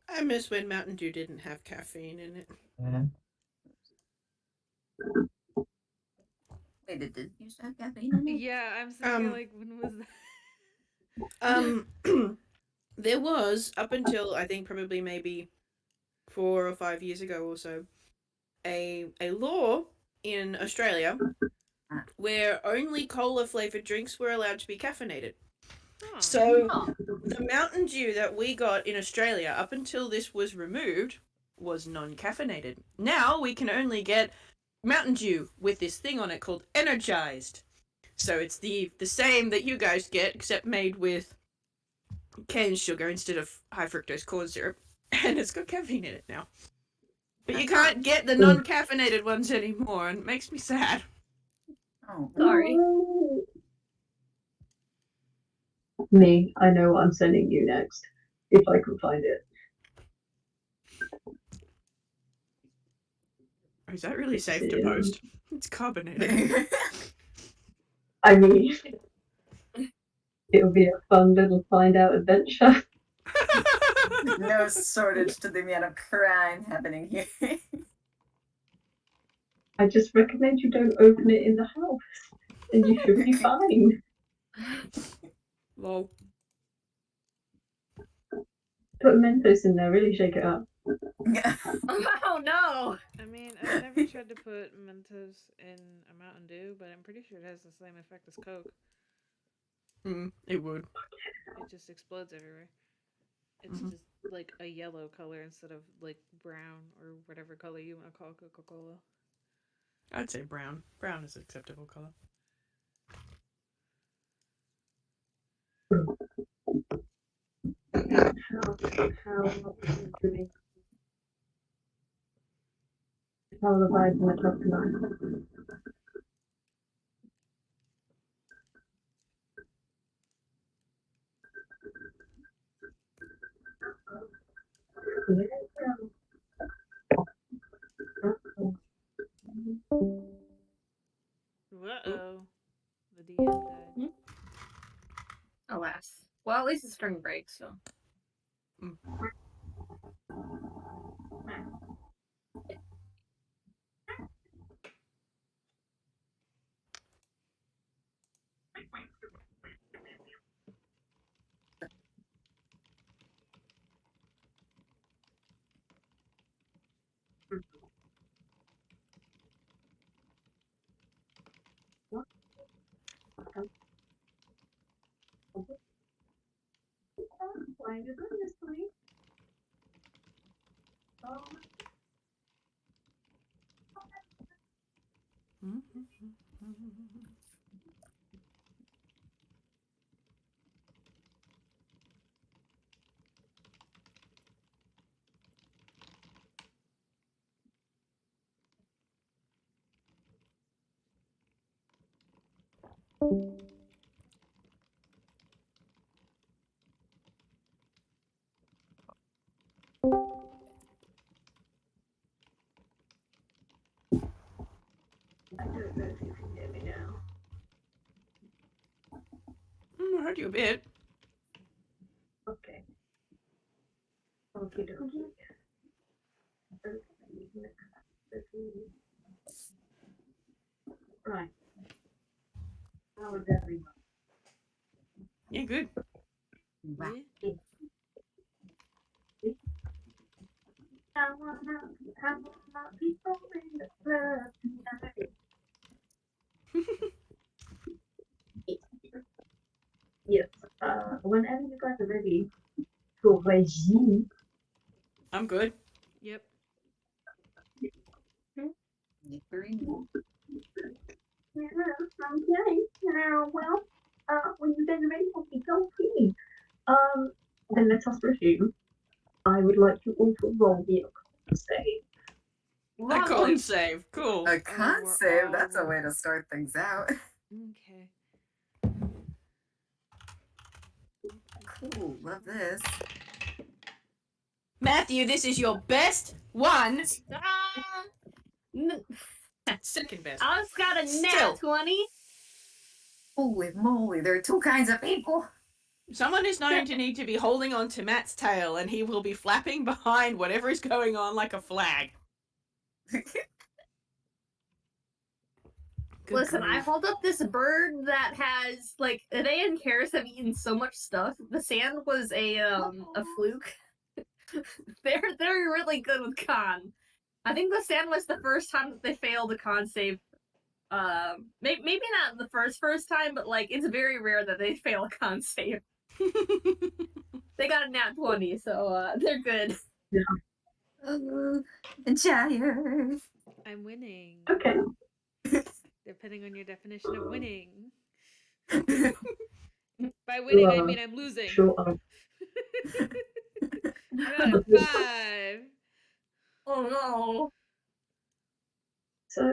I miss when Mountain Dew didn't have caffeine in it. Wait, it did used to have caffeine in it? yeah, I'm thinking like when was that? There was, up until I think probably maybe 4 or 5 years ago or so, a law in Australia where only cola flavored drinks were allowed to be caffeinated. Huh. So Oh. the Mountain Dew that we got in Australia up until this was removed was non-caffeinated. Now we can only get Mountain Dew with this thing on it called energized. So it's the same that you guys get, except made with cane sugar instead of high fructose corn syrup, and it's got caffeine in it now. But you can't get the non-caffeinated ones anymore, and it makes me sad. Oh, Sorry. Me, I know what I'm sending you next, if I can find it. Is that really safe to post? It's carbonated. I mean, it'll be a fun little find out adventure. no shortage to the amount of crime happening here. I just recommend you don't open it in the house, and you should be fine. Lol. Put Mentos in there, really shake it up. Oh no! I mean, I've never tried to put Mentos in a Mountain Dew, but I'm pretty sure it has the same effect as Coke. It would. It just explodes everywhere. It's just like a yellow color instead of like brown or whatever color you want to call Coca-Cola. I'd say brown. Brown is an acceptable color. How the vibe in the club tonight? Uh-oh. The DM died. Alas. Well, at least it's spring break, so. Why you goodness, please? I don't know if you can hear me now. I heard you a bit. Okay. Okie dokie. Right. How is everyone? Yeah, good. Wow. How are people in the club tonight? Yes. Whenever you guys are ready for regime, I'm good. Yep. Three. Yeah, okay. Well, when you guys are ready, okay, go free. Then let us resume. I would like you all to roll me a save. A con Lovely. save. Cool. A con we're save, that's a all- way to start things out. Okay. Cool, love this. Matthew, this is your best one. Ah! N- Second best. I just got a nat Still. 20. Holy moly, there are two kinds of people. Someone is known to need to be holding on to Matt's tail, and he will be flapping behind whatever is going on like a flag. Good Listen, I grief. hold up this bird that has like they and Gyres have eaten so much stuff. The sand was a fluke. they're really good with con. I think the sand was the first time that they failed a con save. Maybe not the first time, but like it's very rare that they fail a con save. They got a nat 20, so they're good. Oh, Gyres. I'm winning. Okay. Depending on your definition of winning. By winning, I mean I'm losing. Sure. I got a 5. Oh no. So,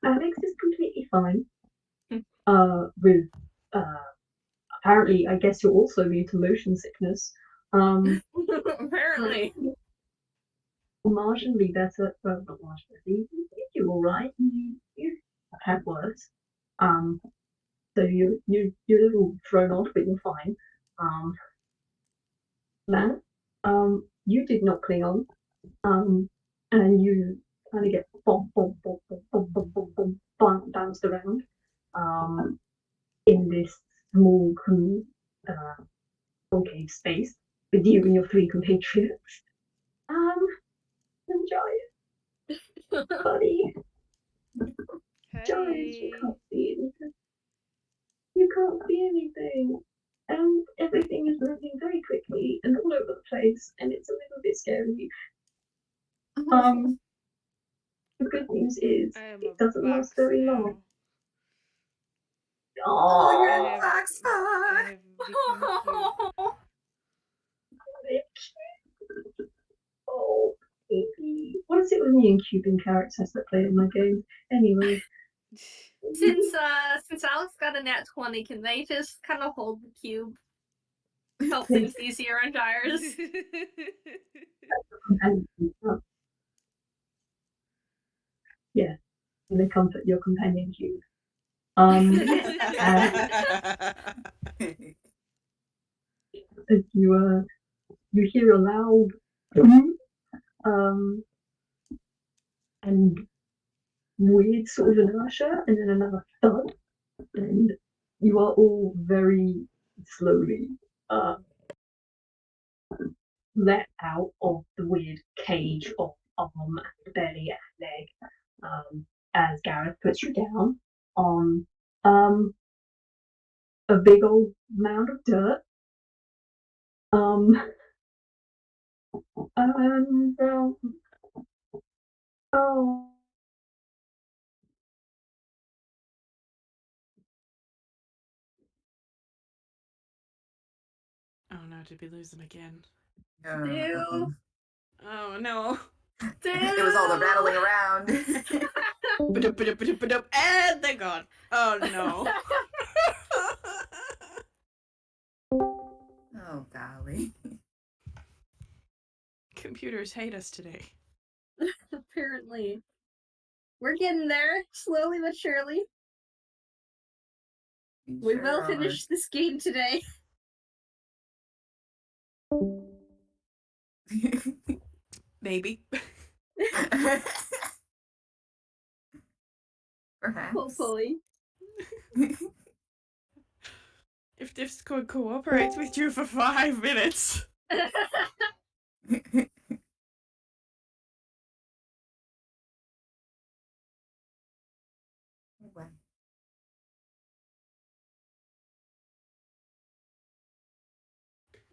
Alex is completely fine. With apparently, I guess you're also immune to motion sickness. Apparently. Marginally better. Well, not marginally. You do all right. You had worse. So you're a little thrown off, but you're fine. Matt, you did not cling on. And you kind of get bounced around. In this small concave space with you and your three compatriots. And Gyres, buddy, Gyres, you Hey. can't see anything. You can't see anything. And everything is moving very quickly and all over the place, and it's a little bit scary. The good news is I am it a doesn't last box very now. long. Oh, you're I in Oh, a have- black spot. I have become oh, baby. What is it with me and cubing characters that play in my game? Anyway. cute. Since Alex got a nat 20, can they just kind of hold the cube? Help things easier on Gyres. Yeah, they comfort your companion cube. As you hear a loud and weird sort of inertia, and then another thud, and you are all very slowly let out of the weird cage of arm and belly and leg, as Gareth puts you down on a big old mound of dirt. And oh, Oh no, did we lose them again? Ew. Oh no. It was all the rattling around. And they're gone. Oh no. Oh, golly. Computers hate us today. Apparently. We're getting there, slowly but surely. We Sure will are. finish this game today. Maybe. Perhaps. Hopefully. If Discord cooperates with you for 5 minutes. Wow.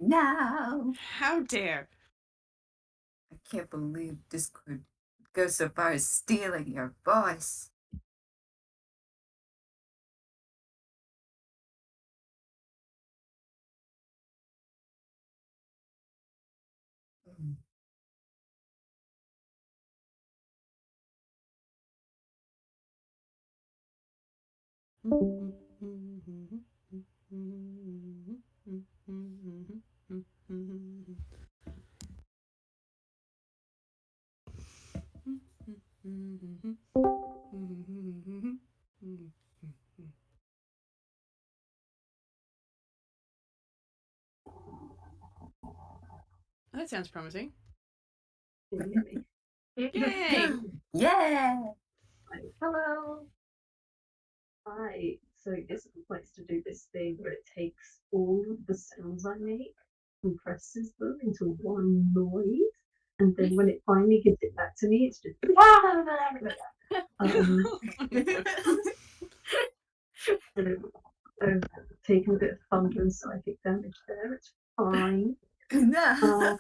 No. How dare. I can't believe Discord go so far as stealing your voice. That sounds promising. Can you hear me? Yay! Yeah. Hello. Hi. So this likes to do this thing where it takes all of the sounds I make, compresses them into one noise, and then when it finally gives it back to me, it's just I've taken a bit of thunder and psychic damage there. It's fine. What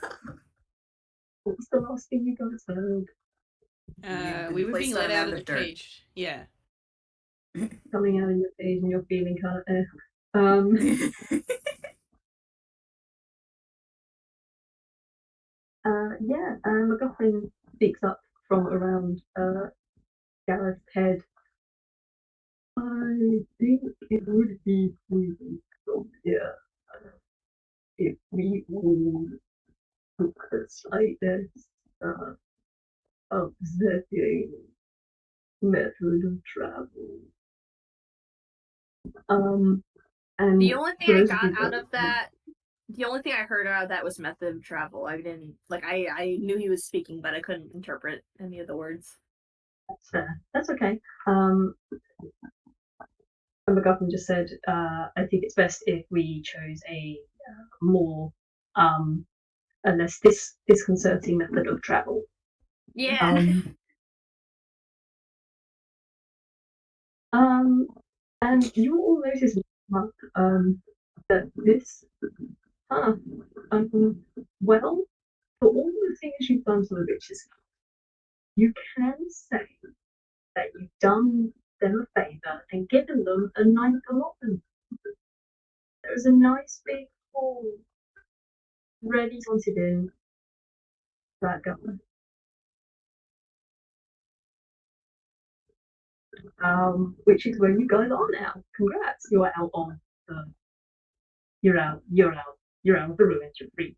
was the last thing you guys heard? We were being placed let on a out of mound the of dirt. cage. Yeah. Coming out of your cage and you're feeling kind of MacGuffin speaks up from around Gareth's head. I think it would be pleasing from here if we all took the slightest upsetting method of travel. And The only thing for I those got you out don't of that, the only thing I heard out of that was method of travel. I didn't I knew he was speaking, but I couldn't interpret any of the words. That's fair. That's okay. And MacGuffin just said, I think it's best if we chose a more, a less disconcerting method of travel. Yeah. And you all notice that this, well, for all the things you've done to the witches, you can say that you've done them a favour and given them a nice allotment. There's a nice big hall ready to in that guy. Which is where you guys are now. Congrats, you're out on you're out of the ruins, you're free.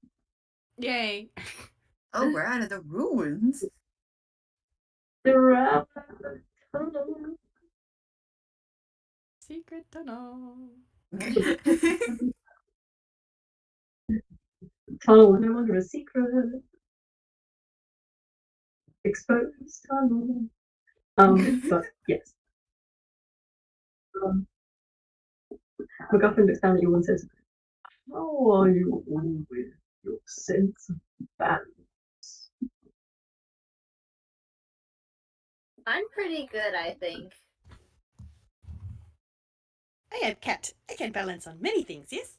Yay! Oh, we're out of the ruins. You're out of the tunnel. Secret tunnel. Tunnel no longer a secret. Exposed tunnel. But yes. MacGuffin looks down at you and says, how are you all with your sense of balance? I'm pretty good, I think. I can balance on many things, yes?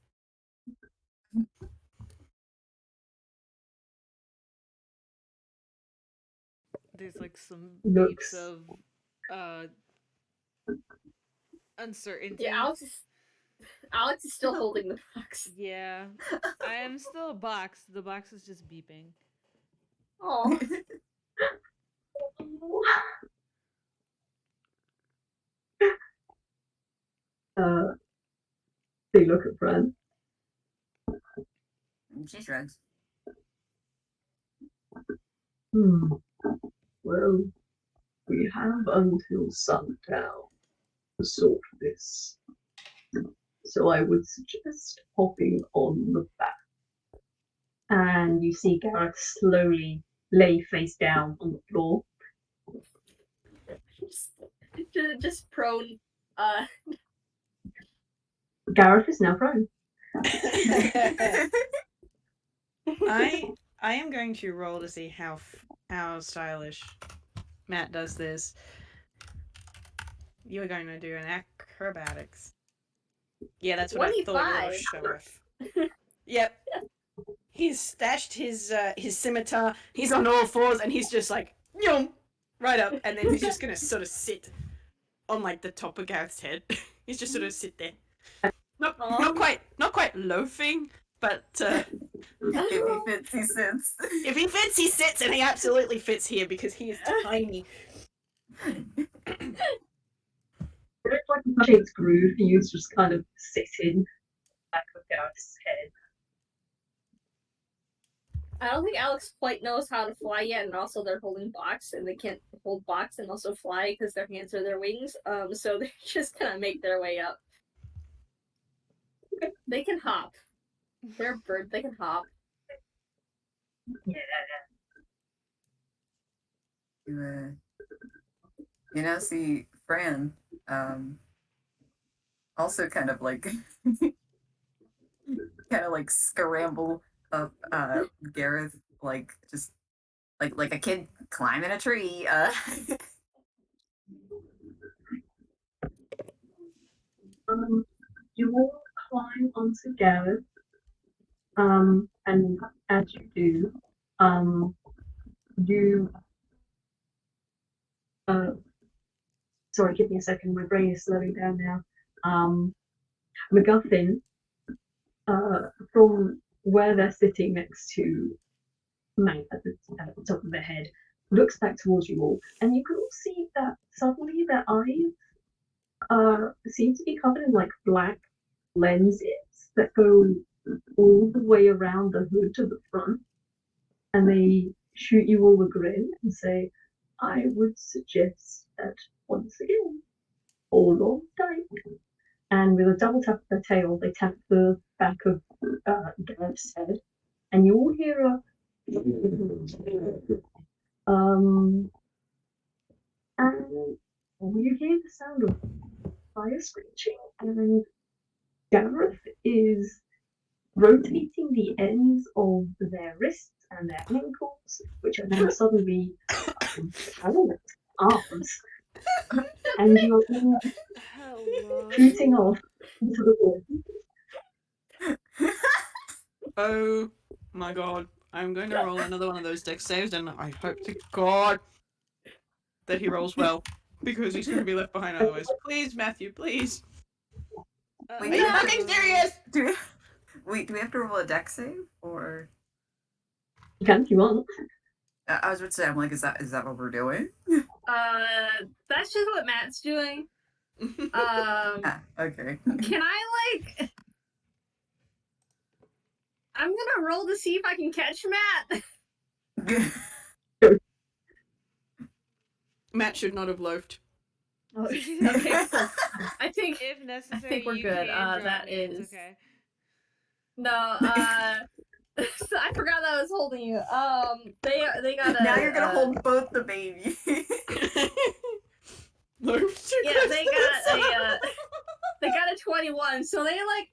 There's like some Looks. beats of uncertainty. Yeah, Alex is still holding the box. Yeah. I am still a box. The box is just beeping. Oh. They look at Fran. She shrugs. Well, we have until sundown to sort this. So I would suggest hopping on the back. And you see Gareth slowly lay face down on the floor. Just prone. Gareth is now prone. I am going to roll to see how stylish Matt does this. You are going to do an acrobatics. Yeah, that's what I thought you were sheriff. Yep. He's stashed his scimitar. He's on all fours, and he's just like, yum, right up, and then he's just gonna sort of sit on like the top of Gareth's head. He's just sort of sit there, not quite loafing, but If he fits, he sits. if he fits, he sits, and he absolutely fits here because he is tiny. But it's like a shaped groove. He used to just kind of sit in back of Gareth's head. I don't think Alex quite knows how to fly yet, and also they're holding box, and they can't hold box and also fly because their hands are their wings. So they're just gonna make their way up. They can hop. They're a bird. They can hop. Yeah. You know, see, Fran, also kind of like scramble up Gareth, like just like a kid climbing a tree. You will climb onto Gyres, and as you do, you sorry, give me a second. My brain is slowing down now. MacGuffin, from where they're sitting next to Matt at the top of their head, looks back towards you all, and you can all see that suddenly their eyes seem to be covered in like black lenses that go all the way around the hood to the front, and they shoot you all a grin and say, I would suggest that once again, hold on tight. And with a double tap of their tail, they tap the back of Gareth's head, and you all hear a and you hear the sound of fire screeching, and Gareth is rotating the ends of their wrists and their ankles, which are now suddenly arms, and you're all shooting off into the wall. Oh my god. I'm going to roll another one of those dex saves, and I hope to God that he rolls well, because he's going to be left behind otherwise. Please, Matthew, please. Are you fucking serious? Do we have to roll a dex save, or? You can if you want. I was about to say, I'm like, is that what we're doing? That's just what Matt's doing. Okay. Can I I'm gonna roll to see if I can catch Matt. Matt should not have loafed. Oh, okay, cool. I think If necessary, I think we're you good. can drop That me, it's is okay. no. So I forgot that I was holding you. They got a. Now you're gonna hold both the baby. Loafed too Yeah, close they to got the a. They got a 21. So they like.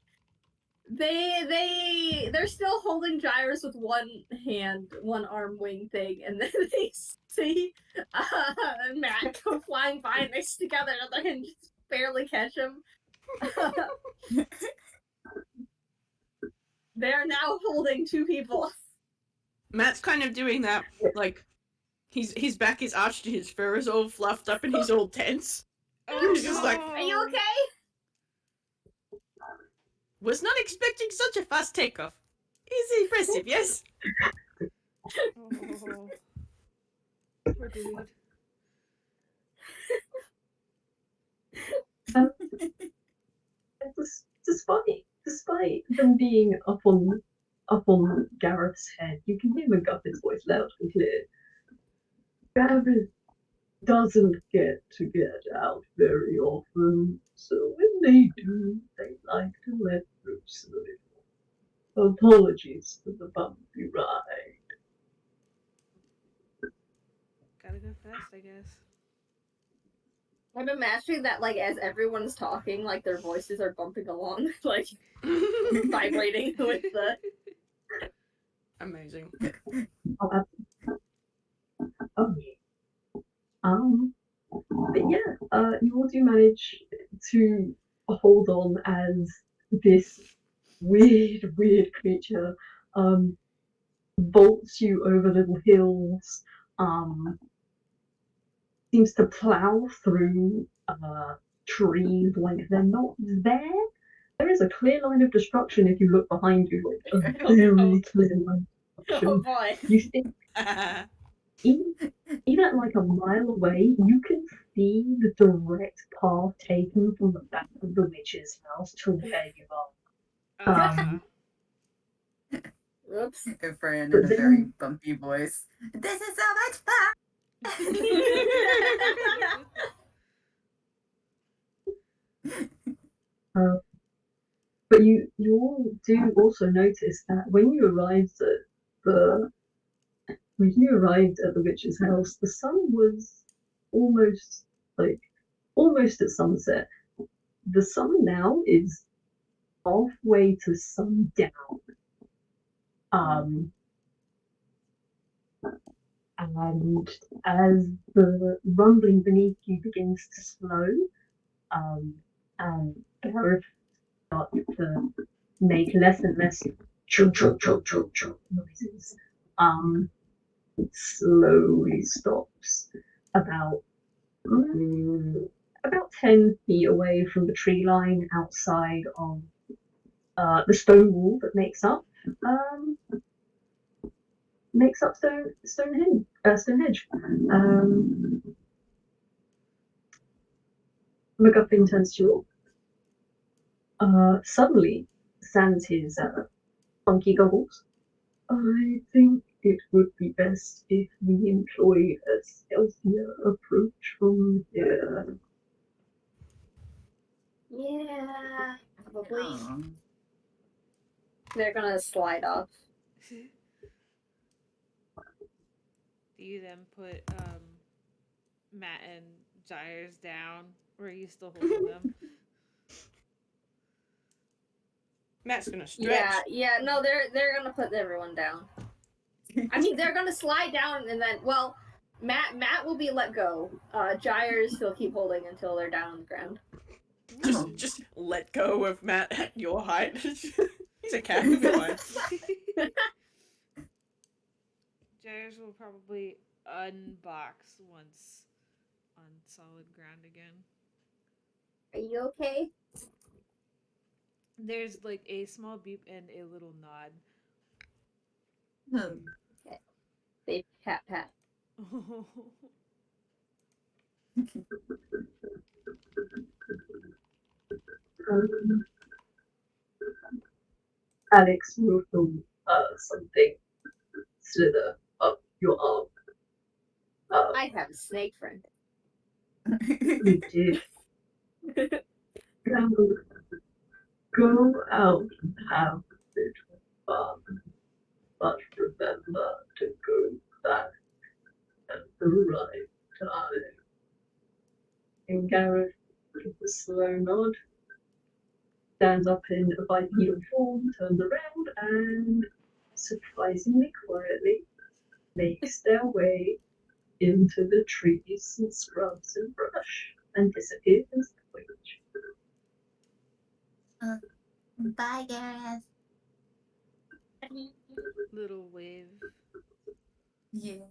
They're still holding Gyres with one hand, one arm wing thing, and then they see Matt go flying by, and they stick out their other hand and just barely catch him. They are now holding two people. Matt's kind of doing that, like, his back is arched and his fur is all fluffed up and he's all tense. Oh, He's just like, Are you okay? was not expecting such a fast takeoff. Is impressive, yes? Oh. Poor dude. Despite them being up on Gareth's head, you can hear MacGuffin's voice loud and clear. Gareth doesn't get to get out very often, so when they do, they like to let loose a little. Apologies for the bumpy ride. Gotta go fast, I guess. I'm imagining that, like, as everyone's talking, like, their voices are bumping along, like, vibrating with the... Amazing. Oh, yeah. But yeah, you all do manage to hold on as this weird creature bolts you over little hills, seems to plow through trees like they're not there. There is a clear line of destruction if you look behind you, like a very clear line of Oh destruction. boy. You think even at like a mile away, you can see the direct path taken from the back of the witch's house to where you are. Oops. Fran But in a very bumpy voice. This is so much fun! But you all do also notice that when you arrived at the witch's house, the sun was almost almost at sunset. The sun now is halfway to sundown. And as the rumbling beneath you begins to slow, and Gareth starts to make less and less chug chug chug chug chug noises, it slowly stops about 10 feet away from the tree line outside of the stone wall that makes up Stonehenge. MacGuffin turns to you all. Suddenly, sans his funky goggles. I think it would be best if we employ a stealthier approach from here. Yeah, probably. Aw. They're gonna slide off. Do you then put Matt and Gyres down, or are you still holding them? Matt's gonna stretch. Yeah. No, they're gonna put everyone down. I mean, they're gonna slide down and then, well, Matt will be let go. Gyres he'll keep holding until they're down on the ground. Just let go of Matt at your height. He's a cat. He'll be fine. Gyres will probably unbox once on solid ground again. Are you okay? There's like a small beep and a little nod. Okay. They pat. Alex will feel something slither up your arm. I have a snake friend. You did. Go out and have a bit of fun, but remember to go back at the right time. And Gareth, with a slow nod, stands up in a bipedal form, turns around, and surprisingly quietly makes their way into the trees and scrubs and brush and disappears into the foliage. Bye, Gareth. Little wave. Yeah.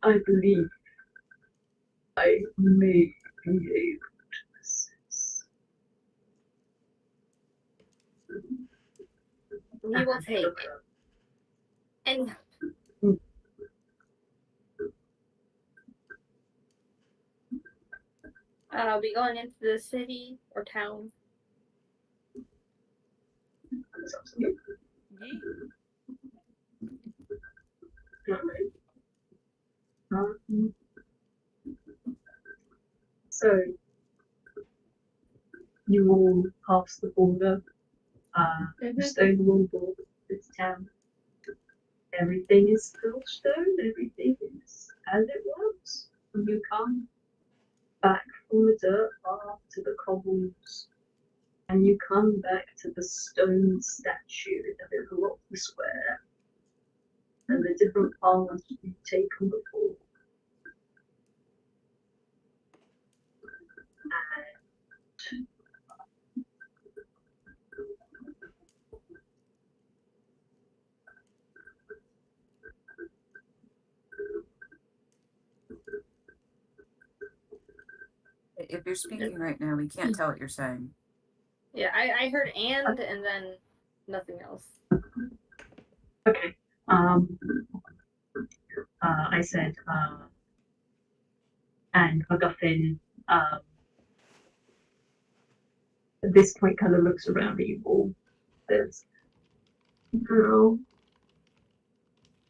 I believe I may be able to assist. We will take it. And are we going into the city or town? So you all pass the border, the stone wall border of this town. Everything is still stone, everything is as it was. When you come back from the dirt path to the cobbles, and you come back to the stone statue in the middle of the square, and the different paths you've taken before. And If you're speaking right now, we can't tell what you're saying. Yeah, I heard and then nothing else. Okay. I said, and MacGuffin, at this point, kind of looks around at you all. Says, "No,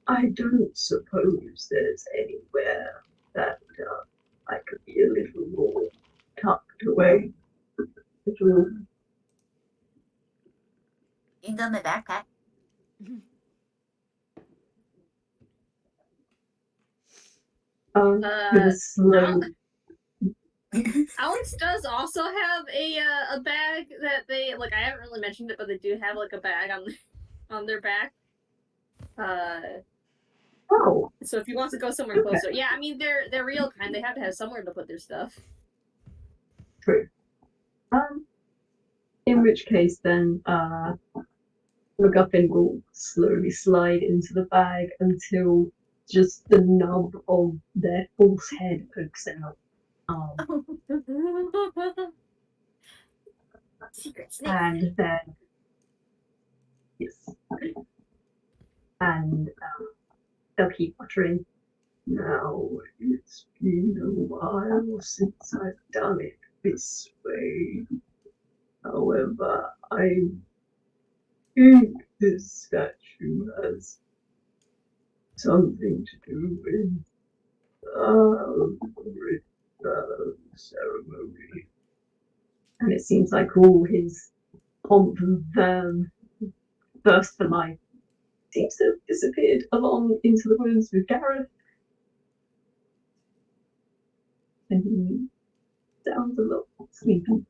I don't suppose there's anywhere that I could be a little more tucked away. Little, You can go in my backpack. with a slow." Alex does also have a bag that they like. I haven't really mentioned it, but they do have like a bag on their back. Oh, So if he wants to go somewhere closer, yeah, I mean they're real kind. They have to have somewhere to put their stuff. true. In which case, then, MacGuffin will slowly slide into the bag until just the nub of their false head pokes out. Secret snake. And then, yes, and they'll keep muttering. Now it's been a while since I've done it this way. However, I think this statue has something to do with ceremony. And it seems like all his pomp and thirst for life seems to have disappeared along into the woods with Gareth. And he sounds a little sleepy.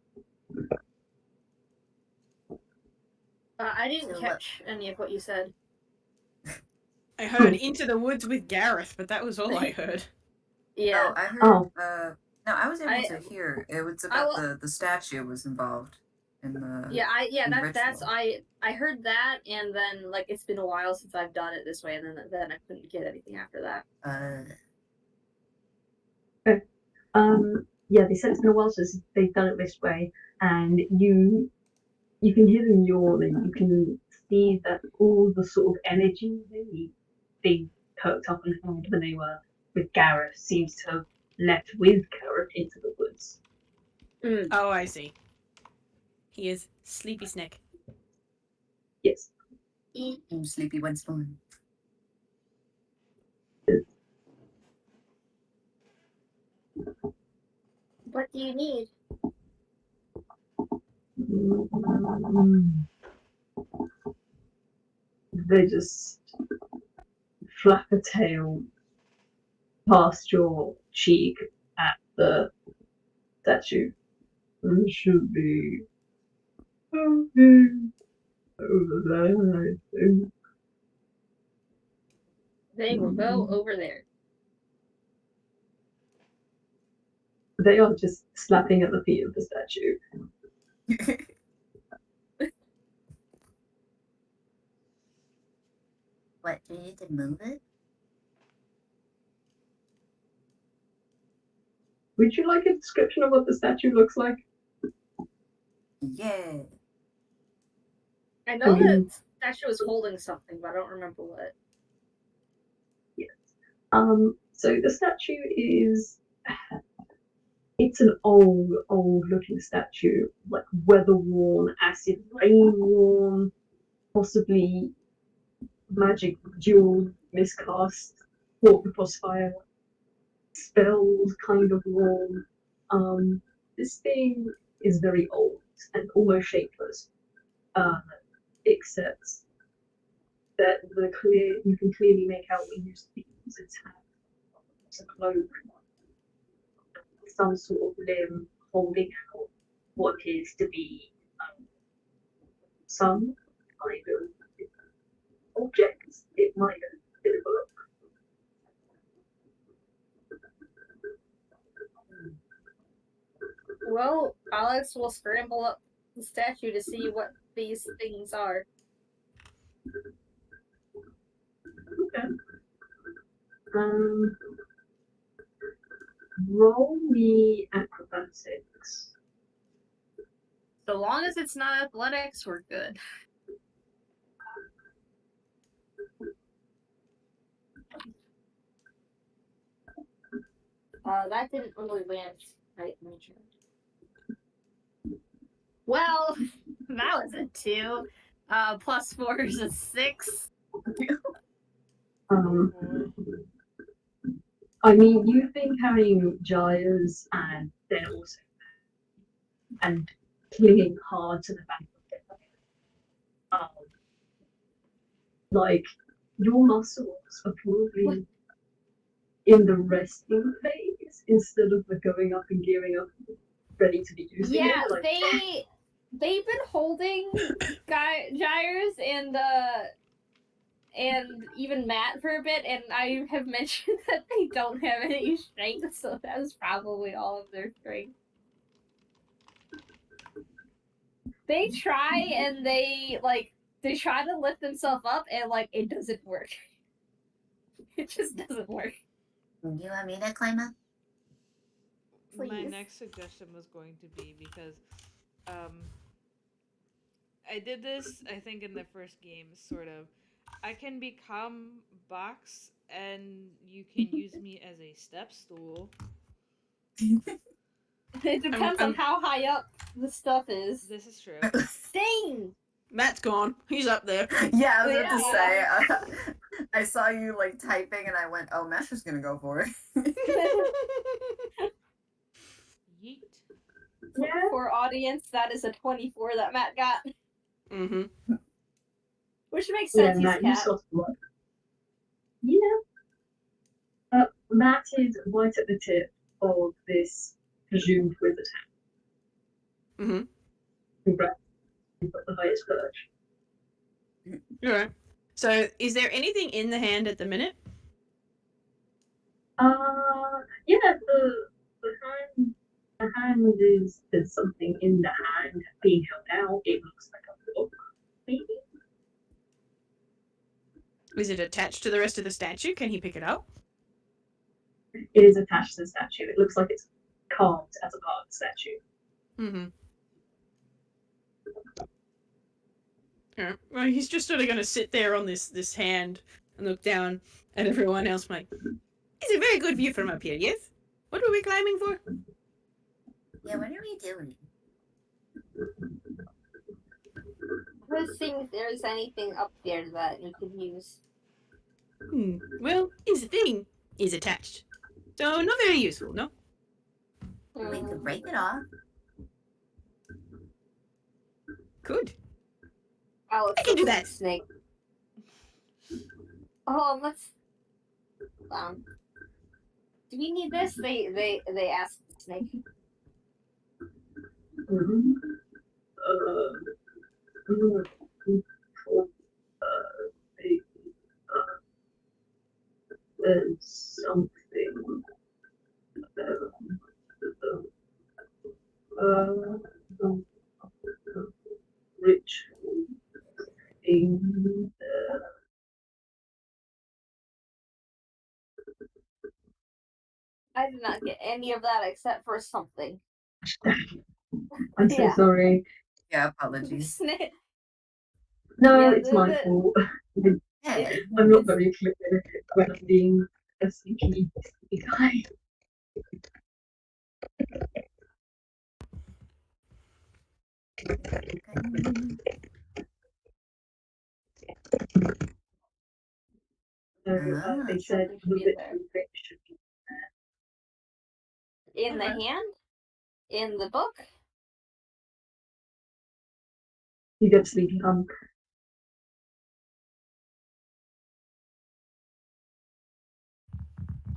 I didn't catch any of what you said. I heard into the woods with Gareth, but that was all I heard. Yeah. Oh, I heard. Oh. No, I was able to hear. It was about the statue was involved in the. Yeah. That's ritual. I heard that, and then like it's been a while since I've done it this way, and then I couldn't get anything after that. Yeah, they said it's been a while since they've done it this way, and you can hear them yawning. You can see that all the sort of energy they perked up and had when they were with Gareth seems to have left with Gareth into the woods. Oh, I see. He is sleepy snake. Yes. I'm sleepy once more. What do you need? They just flap a tail past your cheek at the statue. It should be over there, I think. They will go over there. They are just slapping at the feet of the statue. What, do you need to move it? Would you like a description of what the statue looks like? Yeah. I know that statue was holding something, but I don't remember what. Yes. So the statue is... It's an old looking statue, like weather-worn, acid rain-worn, possibly magic dual miscast, fought the crossfire, spells kind of worn. This thing is very old and almost shapeless, except that you can clearly make out what used to be its hand. It's a cloak, some sort of limb holding out what appears to be some kind of object. It might have been a book. Well, Alex will scramble up the statue to see what these things are. Okay. roll me acrobatics. So long as it's not athletics, we're good. That didn't really land right in the chair. Well, that was a 2. +4 is a 6. Um, Boy. I mean, you've been carrying Gyres and then also and clinging hard to the back of it. Like your muscles are probably in the resting phase instead of the going up and gearing up, ready to be using Yeah, it. Like, they've been holding Gyres and even Matt for a bit, and I have mentioned that they don't have any strength, so that was probably all of their strength. They try and they try to lift themselves up, and it doesn't work. It just doesn't work. Do you want me to climb up? My Please. next suggestion was going to be because I did this, I think, in the first game, sort of. I can become Box, and you can use me as a step stool. It depends on how high up the stuff is. This is true. Dang! Matt's gone. He's up there. Yeah, I was about to Yeah. say. I saw you typing, and I went, "Oh, Mesh is gonna go for it." Yeet. yeah, For audience, that is a 24 that Matt got. Mm-hmm. Which makes yeah, sense, Matt, you he's cat. sort of like, Matt is right at the tip of this presumed wizard hand. Mm-hmm. Congrats, you've got the highest perch. All right. So, is there anything in the hand at the minute? Yeah, the hand is, there's something in the hand being held out. It looks like a book, maybe. Is it attached to the rest of the statue? Can he pick it up? It is attached to the statue. It looks like it's carved as a part of the statue. Mm-hmm. Alright. Well, he's just sort of going to sit there on this hand and look down at everyone else like, it's a very good view from up here, yes? What were we climbing for? Yeah, what are we doing? I was seeing if there's anything up there that you could use. Well, here's the thing. Is attached. So, not very useful, no? We could break it off. Good. Oh, I can do that. Snake. Oh, let's. Do we need this? They asked the snake. Mm-hmm. There's something ritual in there. I did not get any of that except for something. I'm so Yeah. sorry. Yeah, apologies. Snake. No, Yeah, it's my fault. Hey. I'm not very clear when I'm being a sneaky guy. So they said Something the should be there. ritual bit should be In the hand? In the book? you get sleepy hunk.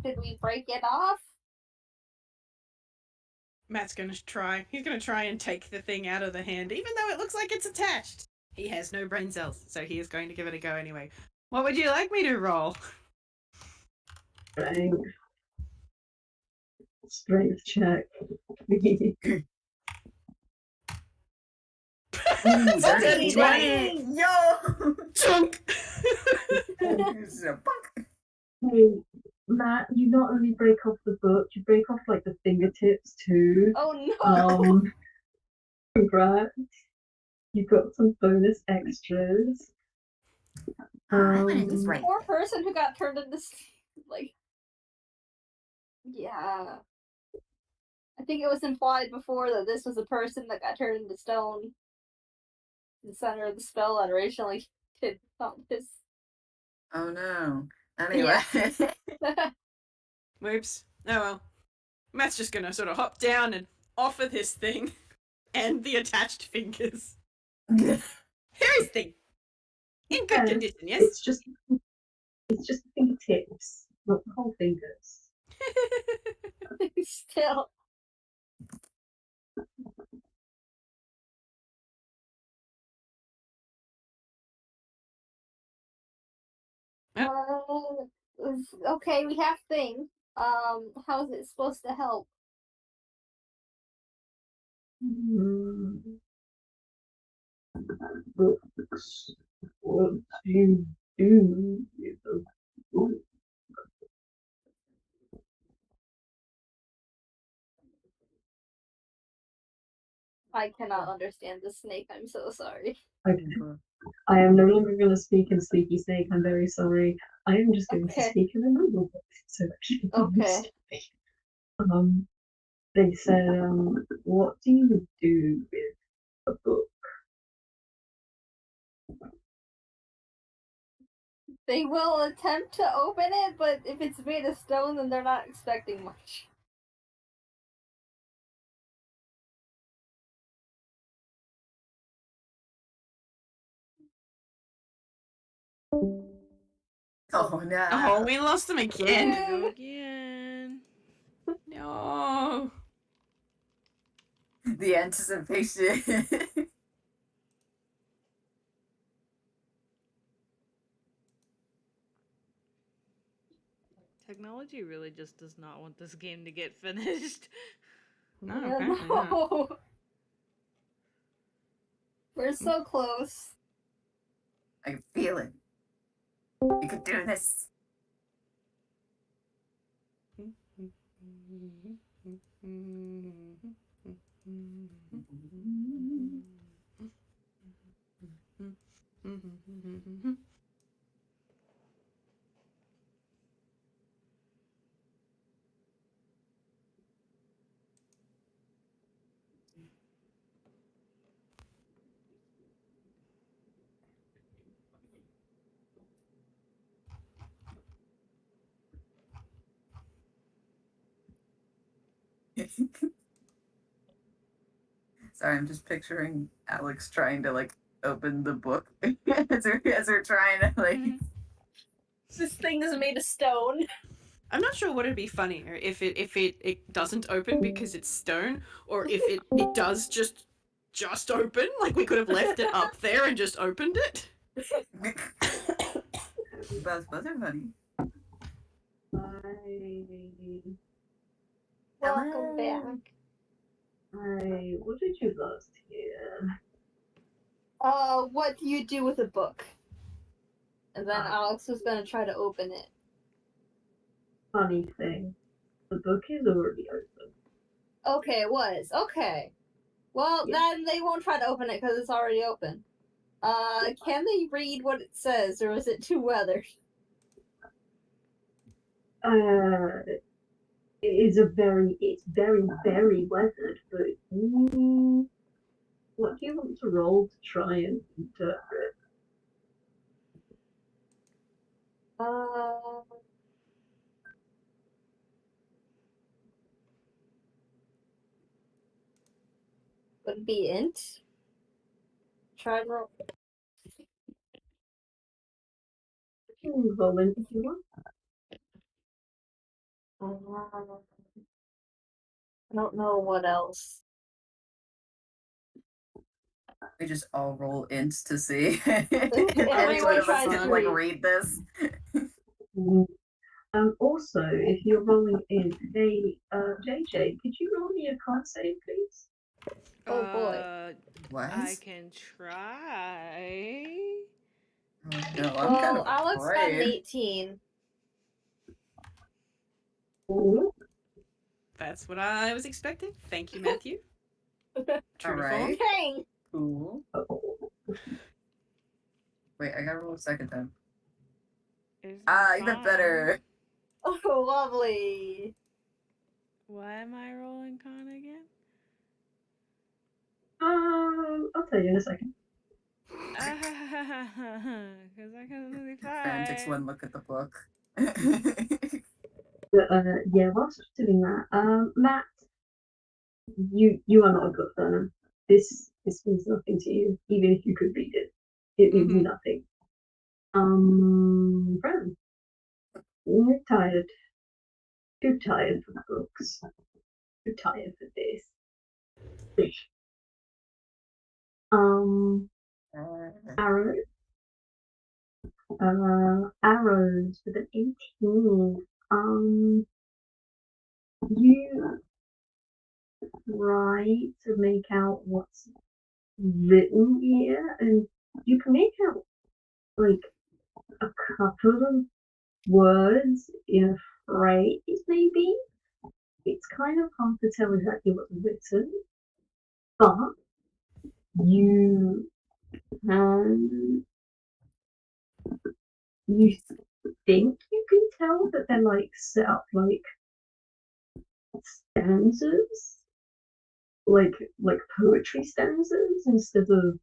Did we break it off? Matt's going to try. He's going to try and take the thing out of the hand, even though it looks like it's attached. He has no brain cells, so he is going to give it a go anyway. What would you like me to roll? Strength check. Ooh, Dirty 20. Yo! Chunk! This is a punk. Matt, you not only break off the book, you break off like the fingertips too. Oh no! Congrats. You've got some bonus extras. I went into This right. poor person who got turned into like. Yeah. I think it was implied before that this was a person that got turned into stone. The center of the spell that originally did this. Oh no. Anyway. Whoops. Oh well. Matt's just gonna sort of hop down and offer this thing and the attached fingers. Here is thing. In good condition, yes? It's just the fingertips, not the whole fingers. Still. Okay, we have thing. How is it supposed to help? Books. What do you do with a book? I cannot understand the snake. I'm so sorry. Okay. I am no longer going to speak in Sleepy Snake. I'm very sorry. I am just going to Okay. speak in a normal voice. So actually, Okay. they said, what do you do with a book? They will attempt to open it, but if it's made of stone, then they're not expecting much. Oh no. Oh, we lost him again. Go again. No. The anticipation. Technology really just does not want this game to get finished. No, apparently not. No. We're so close. I can feel it. You could do this. Sorry, I'm just picturing Alex trying to like open the book as we're trying to like. This thing is made of stone. I'm not sure what would be funnier if it doesn't open because it's stone, or if it does just open. Like we could have left it up there and just opened it. Both are funny. Welcome back. What did you last hear? What do you do with a book? And then Alex was gonna try to open it. Funny thing, the book is already open. Okay, it was. Okay. Well, then they won't try to open it because it's already open. Can they read what it says, or is it too weathered? It's very, very weathered, but what do you want to roll to try and interpret? Would be int. Try and roll. You can roll in if you want. I don't know what else. We just all roll ints to see Everyone any one of us tries can to like read. read this. Also, if you're rolling in, hey, JayJay, could you roll me a con save, please? Oh, boy. What? I can try. Oh, no, I'm kind Well, of Alex got an afraid. 18. Ooh. That's what I was expecting. Thank you, Matthew. True to Alright. form. Dang! Cool. Oh. Wait, I gotta roll a second time. It's Even fine. better. Oh, lovely. Why am I rolling con again? I'll tell you in a second. Because I can only Fran takes 5. one look at the book. But yeah, whilst doing that, Matt, you are not a book learner. This means nothing to you, even if you could read it. It means Mhm. nothing. Fran, you're tired. Too tired for books. Too tired for this. Arrow. Arrows with an 18. You try to make out what's written here, and you can make out like a couple of words in a phrase, maybe. It's kind of hard to tell exactly what's written, but you can. You think you can tell that they're like set up like stanzas, like poetry stanzas instead of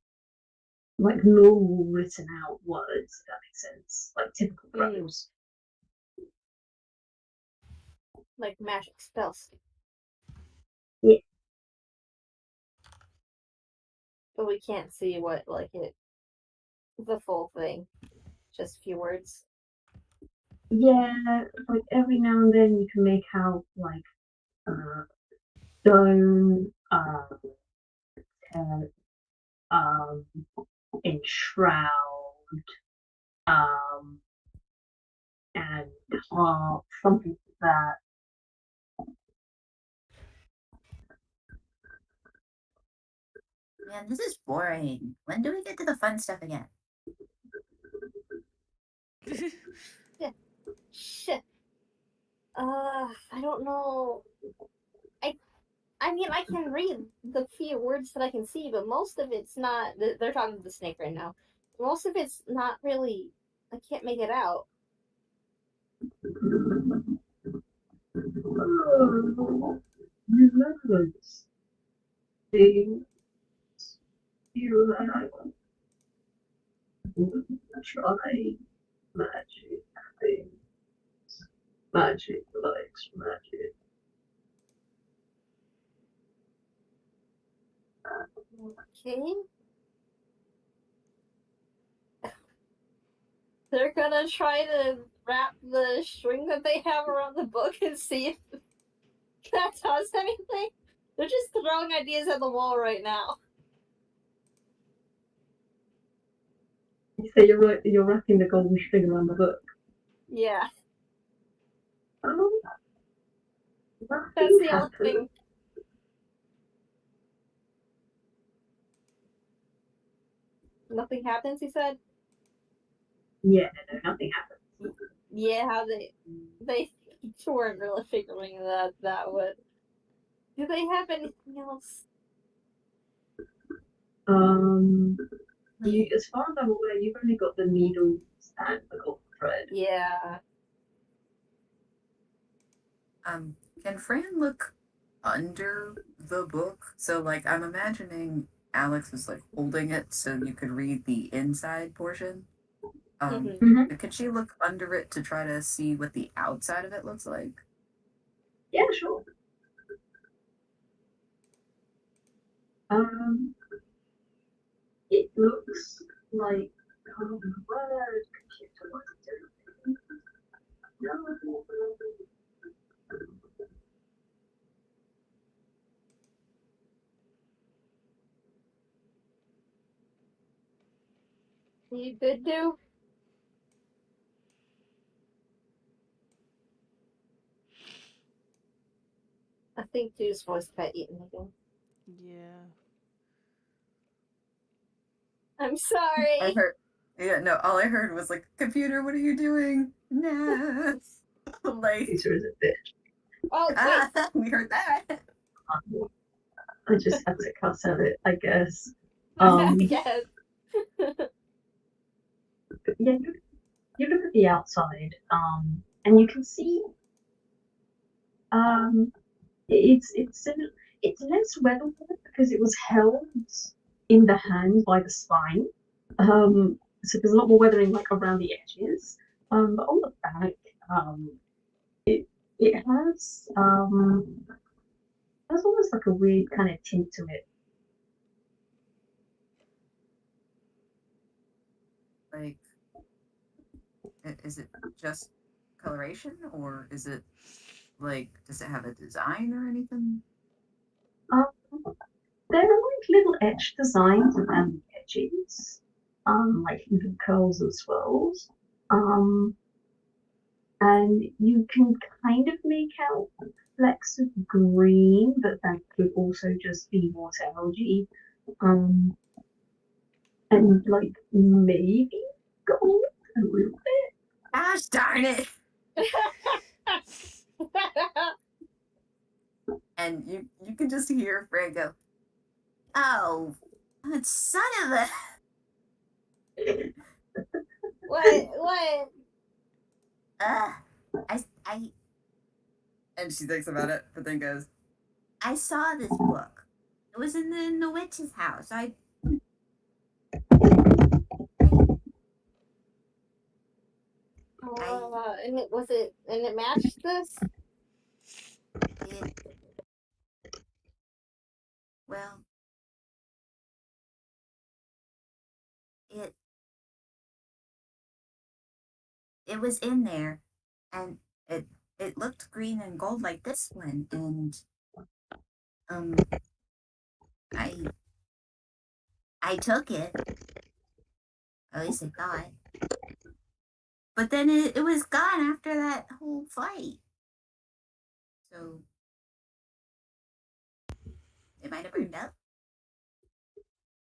like normal written out words, if that makes sense, like typical prose. Like magic spells. Yeah. But we can't see what, like, the full thing. Just a few words. Yeah, like every now and then you can make out like stone, enshroud, and heart, something like that. Man, this is boring. When do we get to the fun stuff again? Shit. I don't know. I mean, I can read the few words that I can see, but most of it's not. They're talking to the snake right now. Most of it's not really. I can't make it out. Oh, remembrance. Things you like. Try magic things. Magic likes magic. Okay. They're gonna try to wrap the string that they have around the book and see if that does anything. They're just throwing ideas at the wall right now. You say you're wrapping the golden string around the book. Yeah, Oh, that's nothing the only happened. thing. Nothing happens, he said. Yeah, no, nothing happened. Yeah, how they weren't really figuring that would. Do they have anything else? You, as far as I'm aware, you've only got the needles and the golden thread. Yeah. Can Fran look under the book? So, like, I'm imagining Alex was like holding it so you could read the inside portion. Could she look under it to try to see what the outside of it looks like? Yeah, sure. It looks like where is computer? What is it doing? No. You good, do? I think Dude's voice got eaten again. Yeah. I'm I sorry. heard. Yeah, no. All I heard was like, "Computer, what are you doing?" Nah. Like, Computer is a bitch. Oh, wait. We heard that. I just had to cut at it, I guess. Um, Yes. But yeah, you look at the outside, and you can see, um, it's less weatherboard because it was held in the hand by the spine. So there's a lot more weathering like around the edges. But on the back, it has almost like a weird kind of tint to it. Like, is it just coloration, or is it like, does it have a design or anything? Um, there are like little etched designs around the edges, like even curls and swirls. And you can kind of make out flecks of green, but that could also just be water algae. And like maybe gold a little bit. Gosh darn it! And you can just hear Fran go, "Oh, son of a." What? I. And she thinks about it, but then goes, "I saw this book. It was in the witch's house. And it matched this? It, well, it it was in there, and it looked green and gold like this one, and um, I I took it. At least I thought. But then it was gone after that whole fight. So it might have burned up.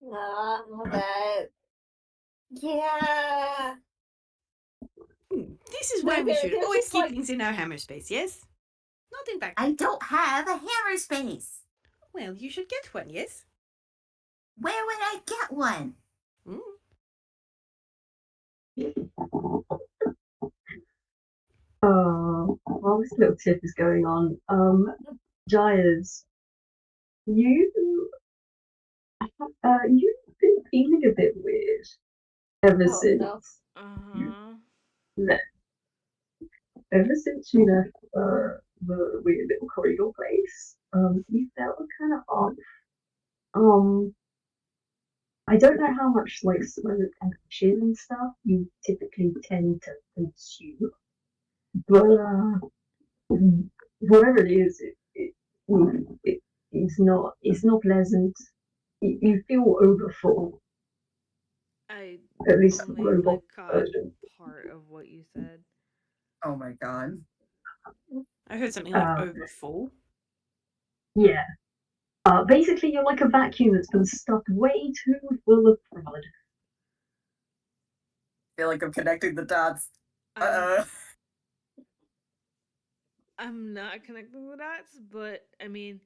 That. Yeah. This is why we should There's always just, keep like- things in our hammer space, yes? Nothing back I there. don't have a hammer space. Well, you should get one, yes? Where would I get one? Mm. While this little tip is going on, Gyres, you you've been feeling a bit weird ever Oh, since no. left. Ever since you left the weird little corridor place, you felt kind of off. I don't know how much like smoke and ashes and stuff you typically tend to consume, but whatever it is, it's not pleasant. You feel overfull, I at least the only robot caught version. part of what you said. Oh my god. I heard something like Uh, overfull. Yeah. Basically, you're like a vacuum that's been stuffed way too full of crud. I feel like I'm connecting the dots. I'm not connecting the dots, but I mean,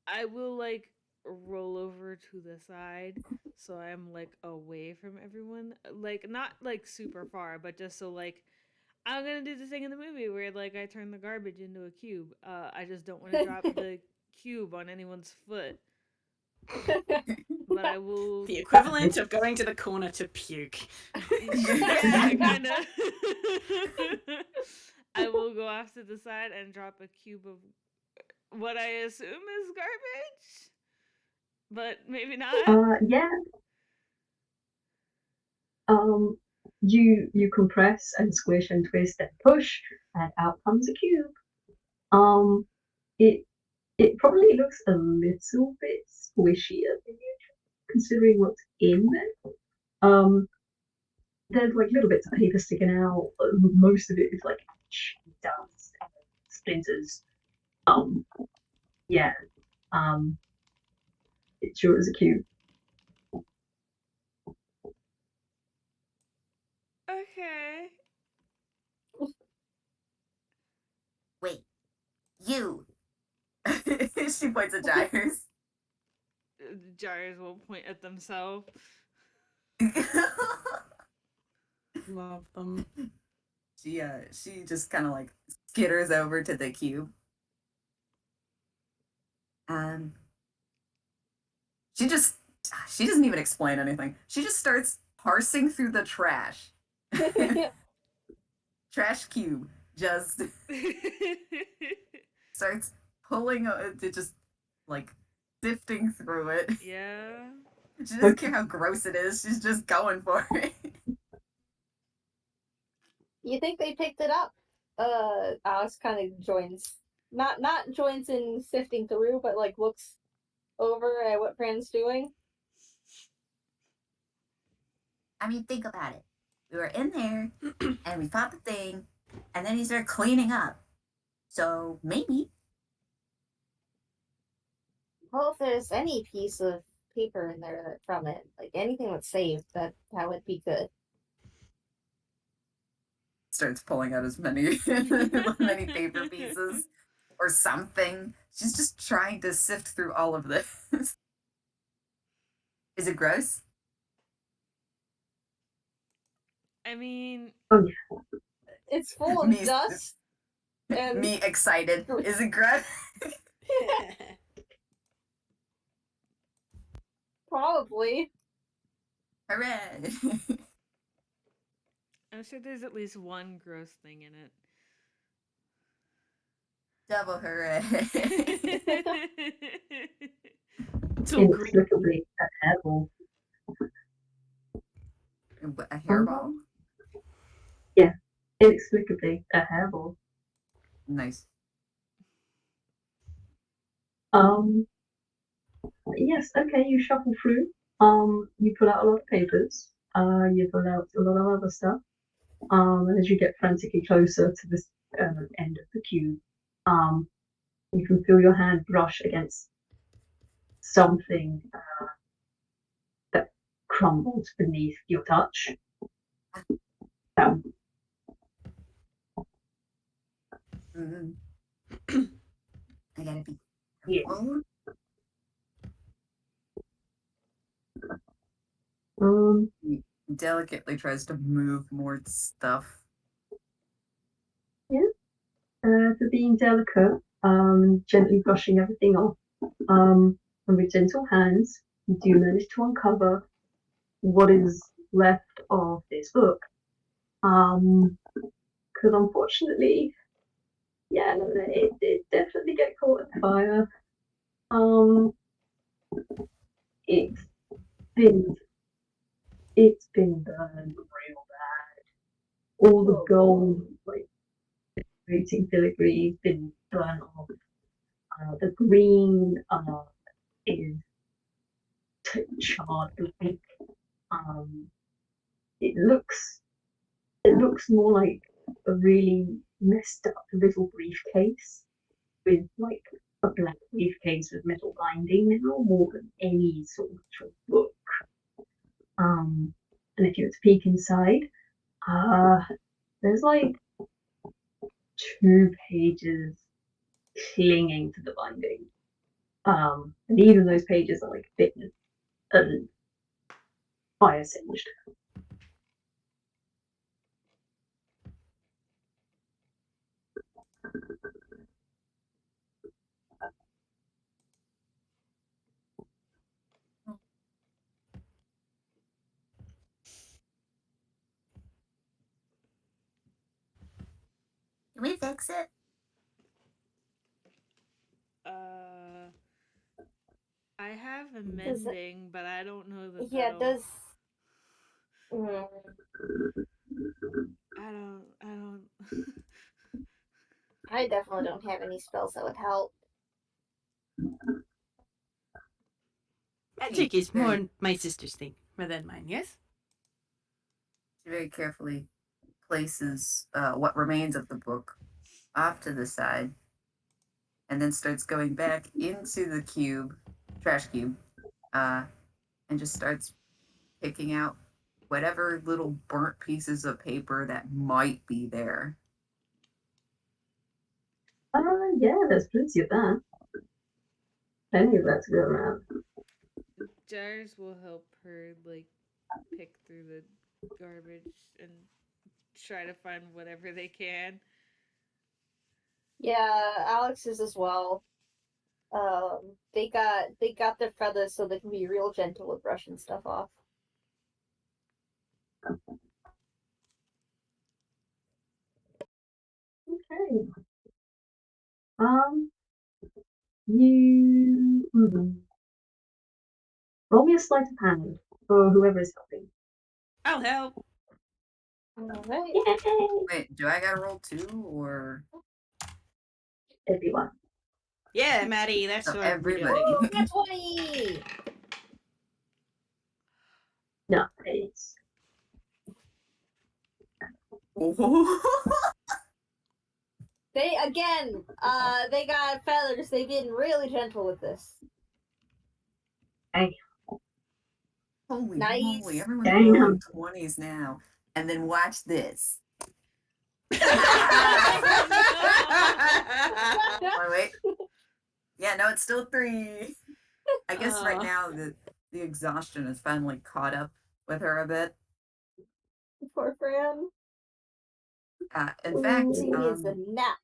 I will like roll over to the side so I'm like away from everyone. Like not like super far, but just so like I'm gonna do the thing in the movie where like I turn the garbage into a cube. I just don't want to drop the cube on anyone's foot. But I will. The equivalent of going to the corner to puke. Yeah, kind of. I will go off to the side and drop a cube of what I assume is garbage, but maybe not. Yeah. You compress and squish and twist and push, and out comes a cube. Um, it it probably looks a little bit squishier than usual, considering what's in there. There's like little bits of paper sticking out. Most of it is like ash, dust, and splinters. Um, yeah. Um, it sure is a cube. Okay. Wait. You. She points at Gyres. Gyres will point at themselves. Love them. She just kind of like skitters over to the cube. And she doesn't even explain anything. She just starts parsing through the trash. Trash cube just starts pulling it, just like sifting through it. Yeah. She doesn't care how gross it is. She's just going for it. You think they picked it up? Alex kind of joins, not joins in sifting through, but like looks over at what Fran's doing. I mean, think about it. We were in there, and we fought the thing, and then he started cleaning up. So maybe. Well, if there's any piece of paper in there from it, like anything that's saved, that would be good. Starts pulling out as many many paper pieces or something. She's just trying to sift through all of this. Is it gross? I mean, Oh yeah. It's full of Me- dust. And Me excited. Is it gross? probably. Hooray! I'm sure there's at least one gross thing in it. Double hooray! So green. Inexplicably a hairball. A hairball? Yeah, inexplicably a hairball. Nice. Yes, okay, you shuffle through. You pull out a lot of papers. You pull out a lot of other stuff. And as you get frantically closer to this end of the cube, you can feel your hand brush against something that crumbled beneath your touch. Mm-hmm. I gotta be Yeah. careful. He delicately tries to move more stuff. For being delicate, gently brushing everything off, and with gentle hands, you do manage to uncover what is left of this book. Because unfortunately, yeah, no, it definitely get caught in fire. It's been burned real bad. All the gold, like rating filigree, been burnt off. The green is charred black. It looks more like a really messed up little briefcase with like a black briefcase with metal binding now, more than any sort of book. And if you were to peek inside, there's like 2 pages clinging to the binding. And even those pages are like bitten and fire singed. Can we fix it? I have a Does it- mending, but I don't know that. Yeah, that'll... does. I don't. I definitely don't have any spells that would help. Magic is more my sister's thing rather than mine, yes? She very carefully places what remains of the book off to the side and then starts going back into the cube, trash cube, and just starts picking out whatever little burnt pieces of paper that might be there. yeah, there's plenty of that. Plenty of that to go around. Gyres will help her like pick through the garbage and try to find whatever they can. Yeah, Alex is as well. They got their feathers so they can be real gentle with brushing stuff off. Okay. You roll me a sleight of hand for whoever is helping. I'll help. Alright. Yay! Wait, do I gotta roll 2 or Everyone. Yeah, Maddie, that's oh, what everybody? we're doing. That's 20! Nice. They they got feathers. They've been really gentle with this. Holy Nice. moly, everyone's Damn. rolling 20s now. And then watch this. Wait. Yeah, no, it's still 3. I guess right now the exhaustion has finally caught up with her a bit. Poor Fran. In fact, She needs a nap.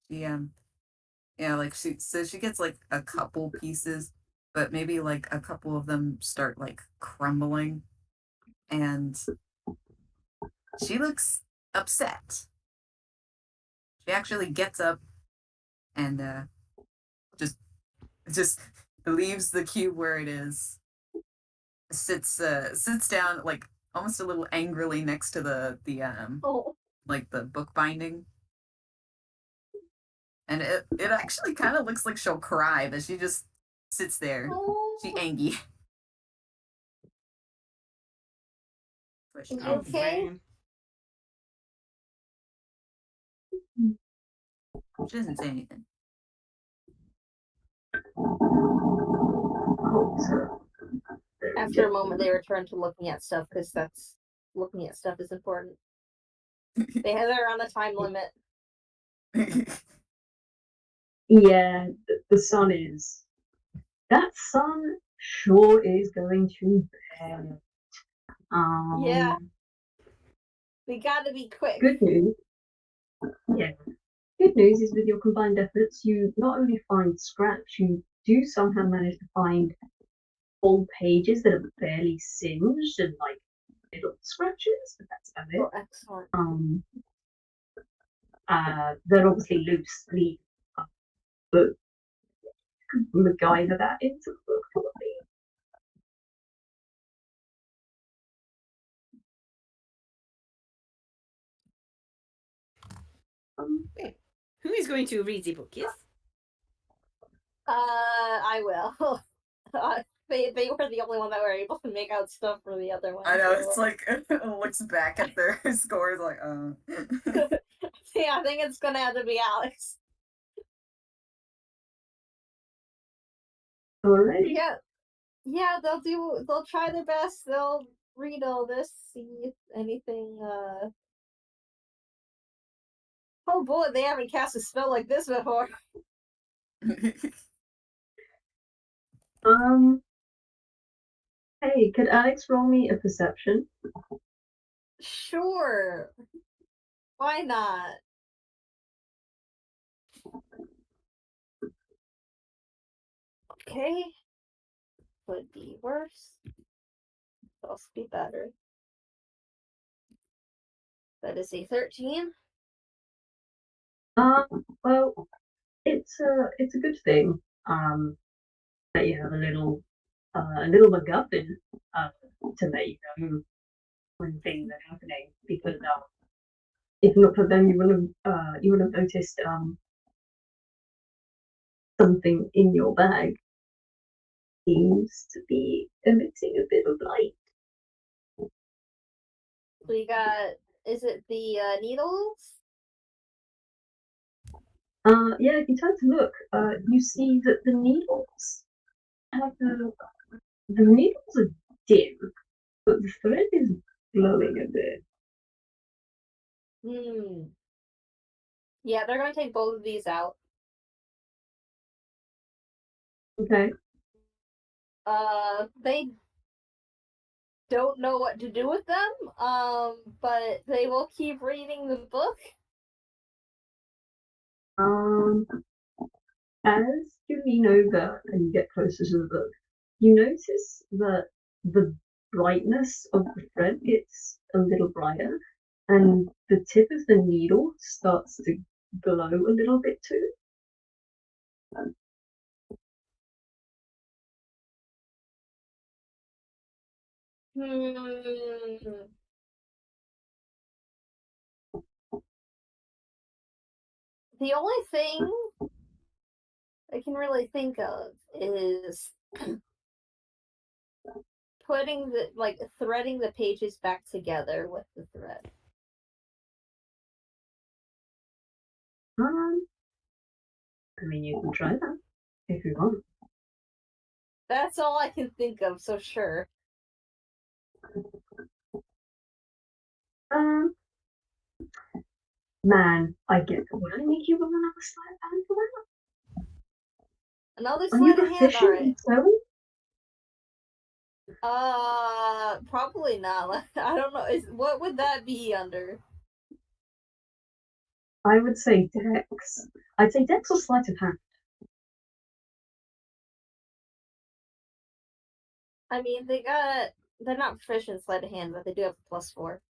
yeah, like she gets like a couple pieces, but maybe like a couple of them start like crumbling, and she looks upset. She actually gets up and just leaves the cube where it is, sits down like almost a little angrily next to the like the book binding. And it actually kind of looks like she'll cry, but she just sits there. She angry. Oh, okay. She doesn't say anything. After a moment, they return to looking at stuff because looking at stuff is important. They're on a time limit. Yeah, the sun is. That sun sure is going to bed. Yeah. We gotta be quick. Good news. Yeah. Good news is with your combined efforts, you not only find scraps, you do somehow manage to find full pages that are barely singed and like little scratches, but that's about it. Oh, excellent. They're obviously loosely, but MacGyver that into the book probably. Who is going to read the book, yes? I will. They were the only one that were able to make out stuff for the other one. I know, so. it's like it looks back at their scores like Yeah, I think it's gonna have to be Alex. Alrighty. Yeah, they'll try their best, they'll read all this, see if anything, oh boy, they haven't cast a spell like this before. Hey, could Alex roll me a perception? Sure. Why not? Okay. Could be worse. Could also be better. That is a 13. Well, it's a good thing that you have a little MacGuffin to let you know when things are happening, because if not for them, you would have noticed something in your bag seems to be emitting a bit of light. We got, is it the needles? Yeah, if you turn to look, you see that the needles are dim, but the thread is glowing a bit. Yeah, they're gonna take both of these out. Okay. They don't know what to do with them, but they will keep reading the book. As you lean over and you get closer to the book, you notice that the brightness of the thread gets a little brighter, and the tip of the needle starts to glow a little bit too. The only thing I can really think of is putting threading the pages back together with the thread. I mean, you can try that if you want. That's all I can think of, so sure. Man, I get that. Would I make you roll another sleight of hand for that? Another Are you sleight of hand, proficient alright. in sewing? Probably not. I don't know. What would that be under? I would say dex. I'd say dex or sleight of hand. I mean, they're not proficient in sleight of hand, but they do have a +4.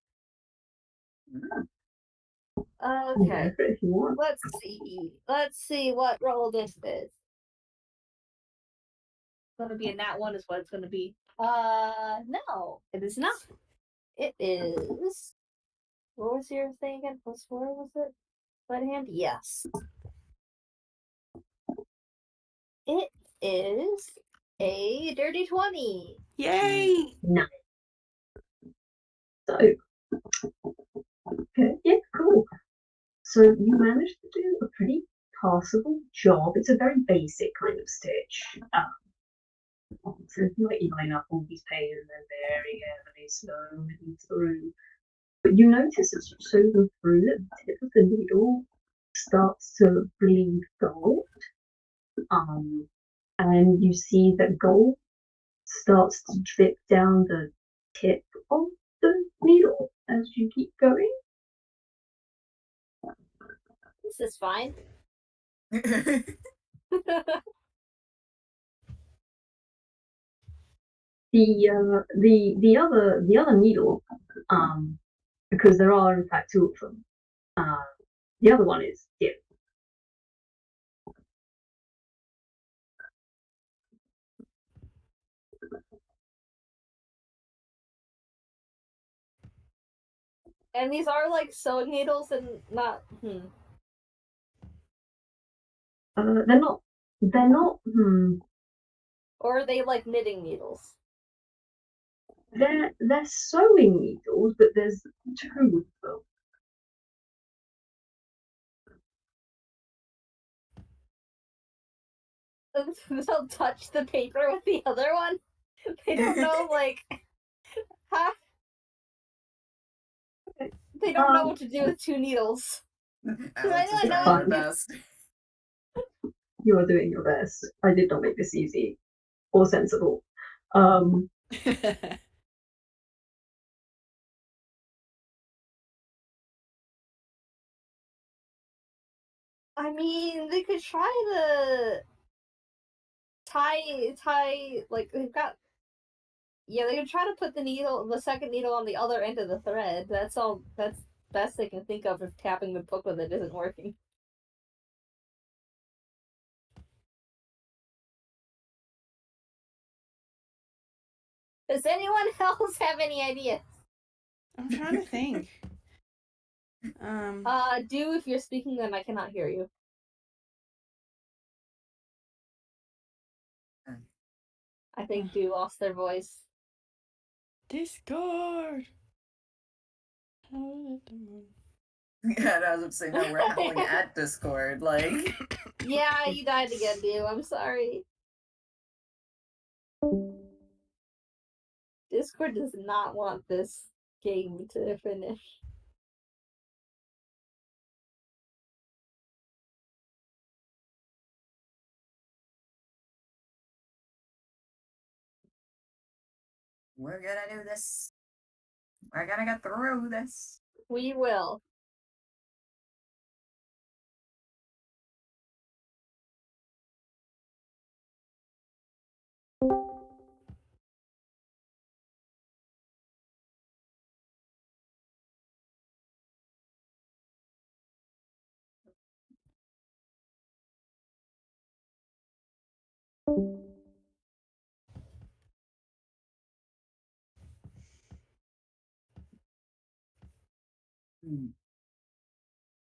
Okay. Go for it if you want. Let's see what roll this is. It's gonna be a nat 1 is what it's gonna be. No, it is not. It is. What was your thing again? +4, was it? Sleight of hand? Yes. It is a dirty 20. Yay! No. So, okay, yeah, cool. So you managed to do a pretty passable job. It's a very basic kind of stitch. So like you line up all these pages and they're very heavily slowly through. But you notice as you sew them through that the tip of the needle starts to bleed gold. And you see that gold starts to drip down the tip of the needle as you keep going. This is fine. The other needle, because there are in fact two of them. The other one is dim. And these are like sewing needles and not. They're not. They're not. Or are they like knitting needles? They're sewing needles, but there's two of them. They'll touch the paper with the other one. They don't know, like, huh? They don't know what to do with two needles. Alex is I trying know her best. You are doing your best. I did not make this easy or sensible. I mean, they could try to tie, like, they've got. Yeah, they could try to put the second needle on the other end of the thread. That's all. That's best they can think of if tapping the book with it isn't working. Does anyone else have any ideas? I'm trying to think. Do if you're speaking, then I cannot hear you. I think Do lost their voice. Discord. Yeah, I was about to say, no, we're howling at Discord. Like, Yeah, you died again, Do. I'm sorry. Discord does not want this game to finish. We're gonna do this. We're gonna get through this. We will.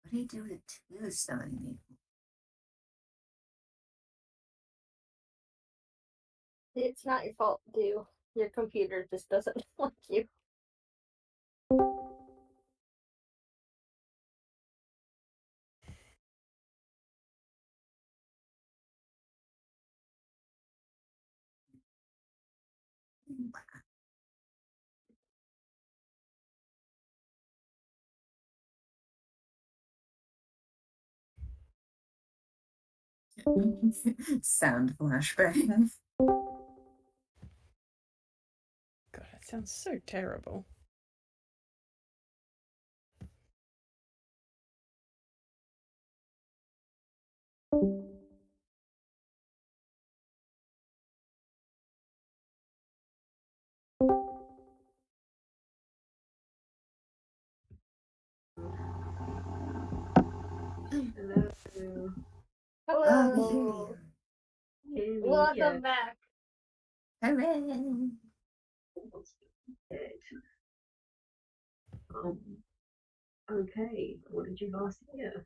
What do you do with two stone needles? It's not your fault, dude. Your computer just doesn't like you. Sound flashbang. God, that sounds so terrible. Hello. Hello. Hear me? Welcome back. Hooray! Okay, what did you last hear?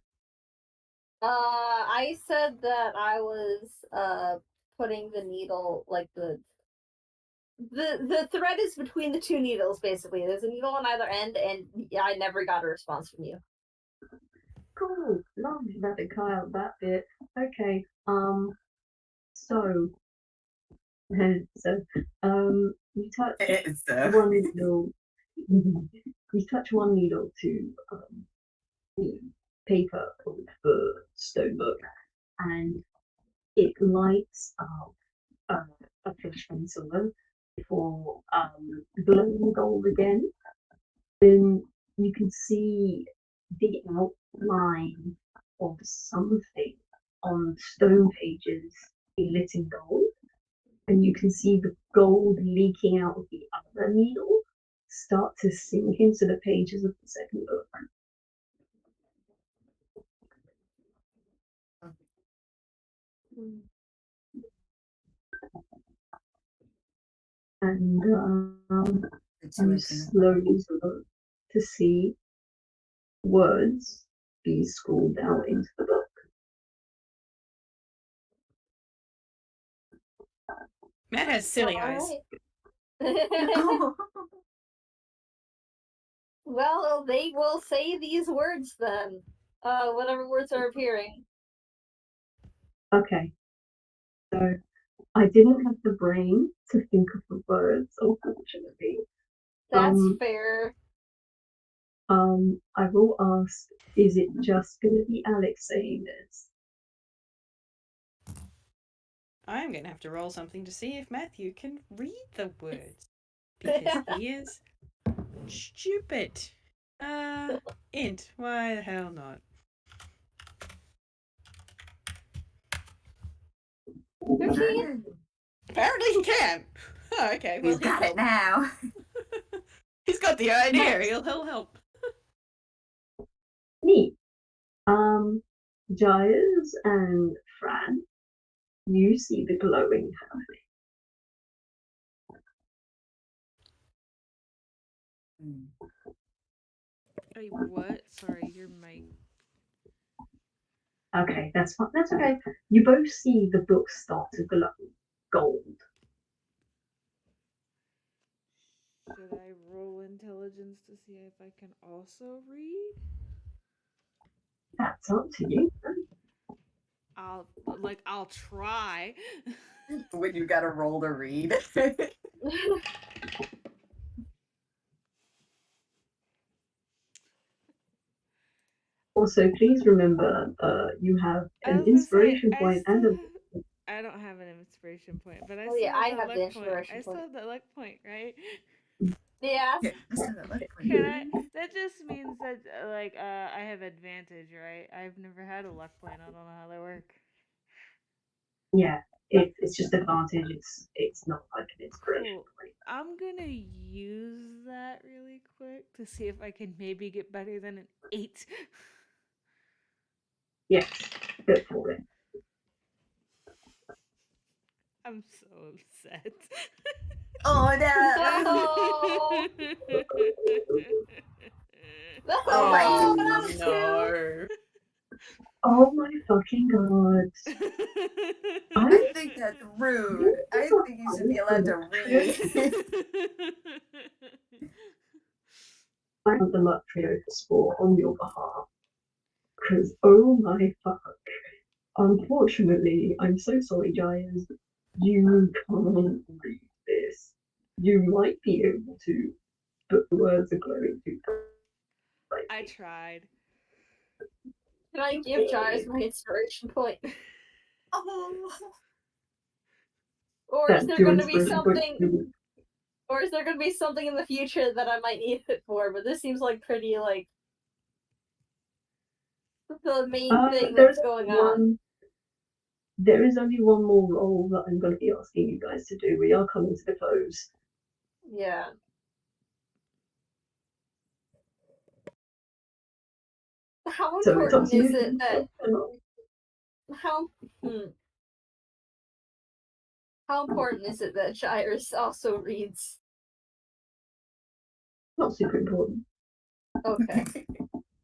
I said that I was putting the needle, like the thread is between the two needles, basically. There's a needle on either end, and I never got a response from you. Cool, lovely that it cut out that bit. Okay, so you touch It's one needle. You touch one needle to the paper of the stone book, and it lights up a flashing silver before glowing gold again. Then you can see the outline of something on stone pages lit in gold, and you can see the gold leaking out of the other needle start to sink into the pages of the second book. And you slowly start to see words be scrawled out into the book. Matt has silly eyes. Alright. Well, they will say these words then. Whatever words are appearing. Okay. So I didn't have the brain to think of the words, unfortunately. That's fair. I will ask, is it just gonna be Alex saying this? I'm going to have to roll something to see if Matthew can read the words. Because he is stupid. Int. Why the hell not? Apparently he can. Oh, okay. Well, We've got it now. He's got the idea. Nice. He'll help. Neat. Gyres and Fran, you see the glowing happening. Wait, what? Sorry, your mic. Okay, that's fine. That's okay. You both see the book start to glow gold. Should I roll intelligence to see if I can also read? That's up to you. I'll try. When you gotta roll to read. Also, please remember, you have an inspiration point and a. I don't have an inspiration point, but I Oh, still yeah, have I that have luck the point. inspiration I still point. have that luck point, right? Yeah. Yeah, I said that luck point. Can I? That just means that I have advantage, right? I've never had a luck point. I don't know how they work. Yeah, it's just advantage. It's not like an inspiration Cool. point. I'm gonna use that really quick to see if I can maybe get better than an 8. Yes, go for it. I'm so upset. Oh No! Oh my No, goodness. not two! no. Oh my fucking god! I think that's rude. I think you should be allowed to read. I have the luck trio for sport on your behalf. Because oh my fuck! Unfortunately, I'm so sorry, Gyres. You can't read this. You might be able to, but the words are going too I tried. Can I give Gyres my inspiration point? Oh. Or is That's there your going to be inspiration point. something? Or is there going to be something in the future that I might need it for? But this seems like pretty like the main thing There's that's going on. one. There is only one more role that I'm going to be asking you guys to do. We are coming to the close. Yeah. How So it's up important to you is if it you that want how how important is it that Gyres also reads? not super important. Okay.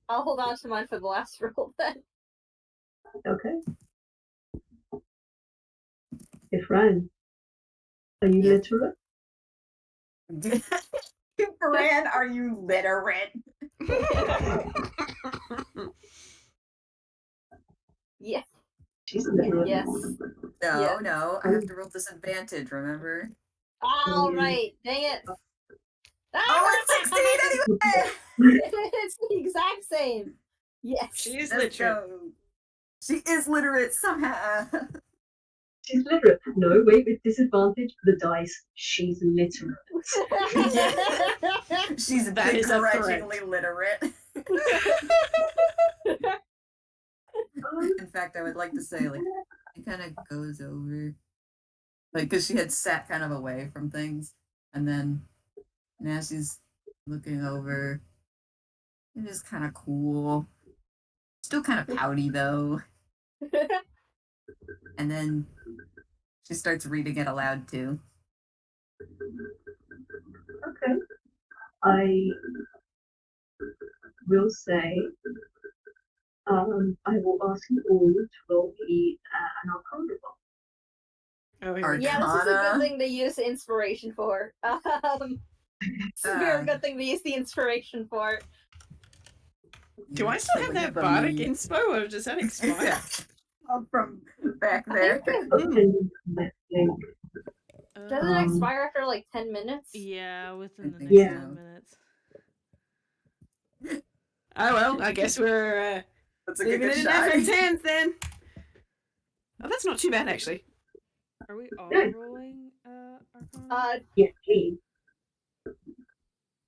I'll hold on to mine for the last roll then. Okay. Hey, Fran, are you Yeah. literate? Fran, are you literate? Yeah. She's literate. Yes. No, Yeah. no. I have to roll disadvantage, remember? All right. Dang it. Oh, it's 16 anyway! It's the exact same. Yes. She's Let's literate. go. She is literate somehow. She's literate. No, wait, with disadvantage, the dice. She's literate. Yeah. She's That is a begrudgingly threat. literate. In fact, I would like to say, like, it kind of goes over, like, because she had sat kind of away from things, and then now she's looking over. It is kind of cool. Still kind of pouty, though. And then she starts reading it aloud, too. Okay. I will say, I will ask you all to roll me an arcana roll. Oh, here we go. Yeah, this is a good Arcana. thing to use inspiration for. It's a very good thing to use the inspiration for. Do I still have that bardic inspo, or does that expire? From back I there. think Okay, let's think. doesn't it expire after like 10 minutes? Yeah, within the think next so. 10 minutes. Oh well, I guess we're That's a leaving good it in shot. Evan's hands then. Oh, that's not too bad actually. Are we all Good. rolling Arcana? Yeah, please.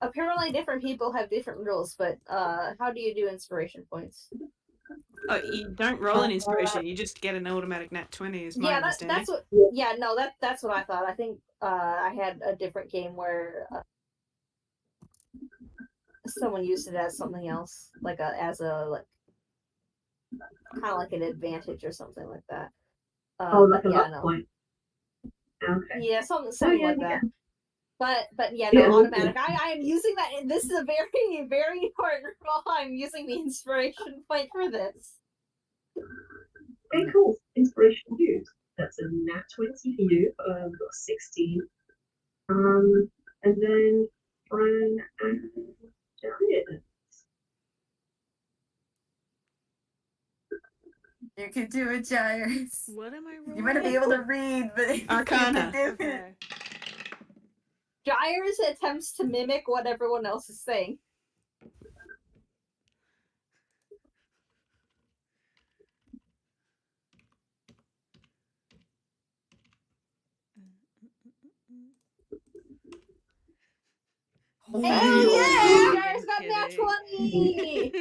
Apparently different people have different rules, but how do you do inspiration points? Oh, you don't roll an inspiration; you just get an automatic nat 20. Is my Yeah, understanding. that's what. Yeah, no, that's what I thought. I think I had a different game where someone used it as something else, like as a like kind of like an advantage or something like that. Like a yeah, luck no. point. Okay. Yeah, something yeah, like yeah. that. But yeah, no, Yeah, automatic. I am using that. This is a very, very important role. I'm using the inspiration point for this. Okay, cool. Inspiration used. That's a nat 20 for you. Got 16. And then Fran and Jared. You can do it, Gyres. What am I rolling? You might not be able to read, but Arcana. you can do it. Okay. Gyres attempts to mimic what everyone else is saying. Hell Oh, yeah! Gyres got that 20!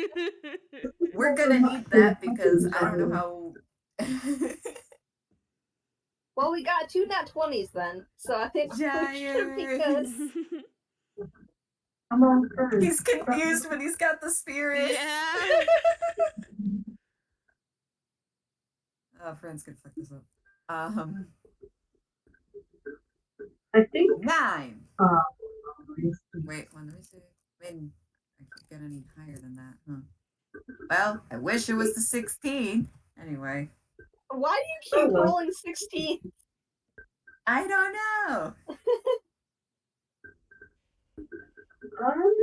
We're gonna need that because I don't know how. Well, we got 2 nat 20s then, so I think we should be good. Come on, Fran. He's confused, but he's got the spirit. Yeah. Oh, Fran's gonna fuck this up. I think 9. uh, Wait, let me see. Wait, I could get any higher than that, huh? Well, I wish it was the 16. Anyway. Why do you keep rolling 16? I don't know.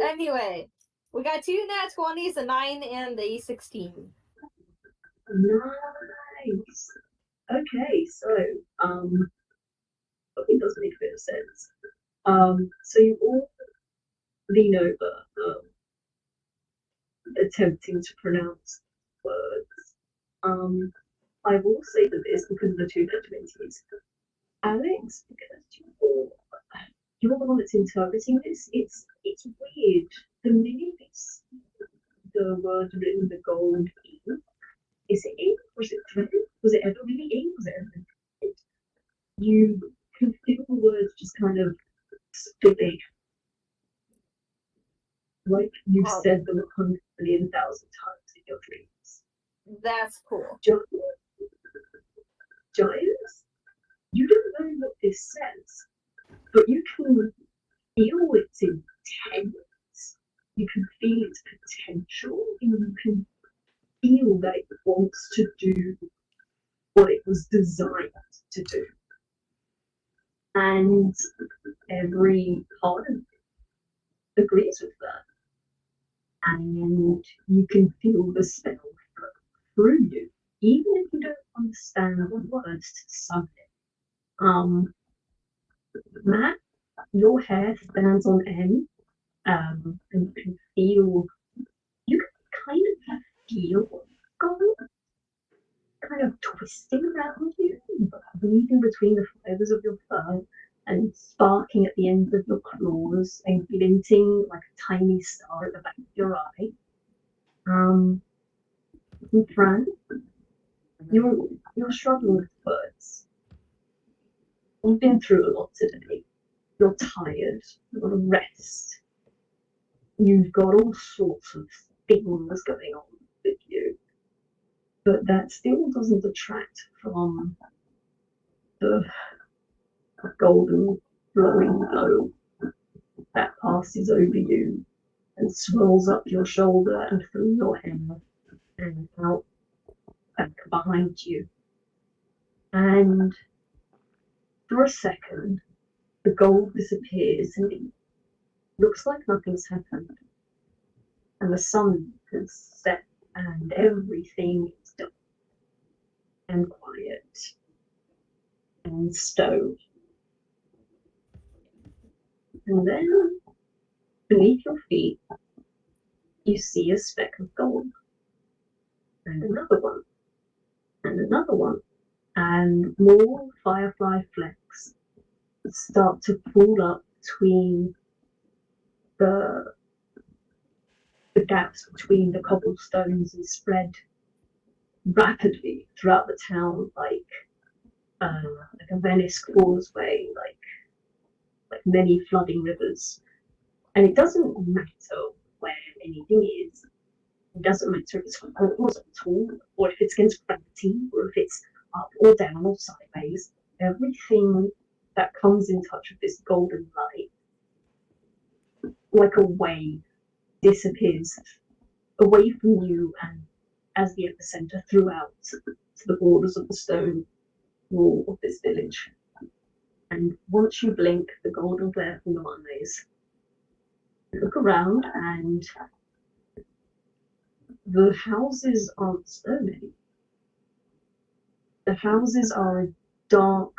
Anyway, we got 2 nat 20s, a 9, and a 16. Nice. Okay, so it does make a bit of sense. So you all lean over, attempting to pronounce words. I will say that this because of the 2 nat 20s. Alex, because you're the one that's interpreting this. It's weird. The minute it's the word written with the gold ink, is it ink? Was it thread? Was it ever really ink? Was it ever ink? You can feel the words just kind of spitting. Like you've said them 100 million thousand times in your dreams. That's cool. Gyres, you don't know what this says, but you can feel its intent. You can feel its potential, and you can feel that it wants to do what it was designed to do. And every part of it agrees with that. And you can feel the spell through you, even if you don't understand the words to summon it. Matt, your hair stands on end, and you can kind of feel God kind of twisting around you, weaving between the fibers of your fur and sparking at the ends of your claws and glinting like a tiny star at the back of your eye. Fran, you're struggling with words. You've been through a lot today. You're tired. You've got to rest. You've got all sorts of things going on with you. But that still doesn't detract from the golden flowing glow that passes over you and swirls up your shoulder and through your hair and out back behind you. And for a second, the gold disappears and it looks like nothing's happened. And the sun has set and everything is dark and quiet and still. And then, beneath your feet, you see a speck of gold. And another one. And another one. And more firefly flecks start to pull up between the gaps between the cobblestones and spread rapidly throughout the town like a Venice causeway, like many flooding rivers. And it doesn't matter where anything is. It doesn't matter if it's horizontal or if it's against gravity or if it's up or down or sideways. Everything that comes in touch with this golden light, like a wave, disappears away from you and as the epicenter throughout to the borders of the stone wall of this village. And once you blink the golden glare from your eyes, you look around and the houses aren't stony. The houses are a dark,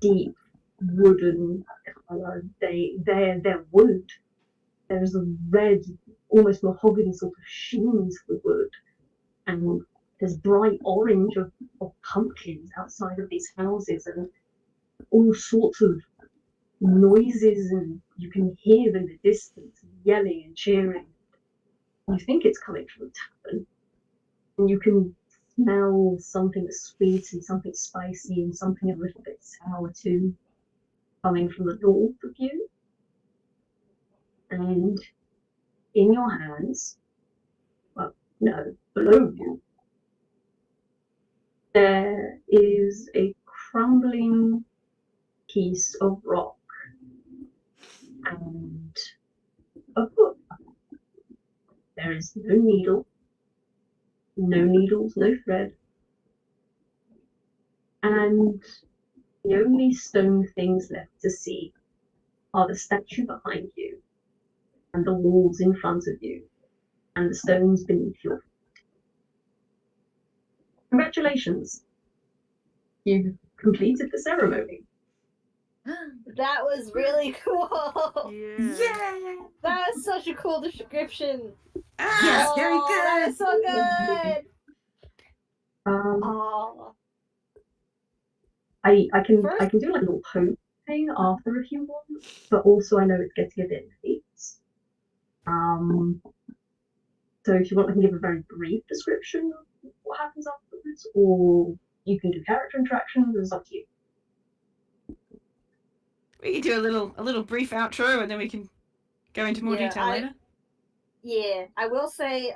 deep, wooden colour. They're wood. There's a red, almost mahogany sort of sheen to the wood. And there's bright orange of pumpkins outside of these houses and all sorts of noises and You can hear them in the distance yelling and cheering. You think it's coming from the tavern. And you can smell something sweet and something spicy and something a little bit sour too, coming from the north of you. And in your hands, well, no, below you, there is a crumbling piece of rock and a book. There is no needle, no needles, no thread, and the only stone things left to see are the statue behind you, and the walls in front of you, and the stones beneath your feet. Congratulations! You've completed the ceremony. That was really cool. Yeah. That was such a cool description. Yes, very Oh, that good. is so good. Um, Oh, I can First- do like a little post thing after if you want, but also I know it's getting a bit late. So if you want, I can give a very brief description of what happens afterwards, or you can do character interactions. It's up to you. We can do a little brief outro, and then we can go into more Yeah, detail later. yeah. I will say,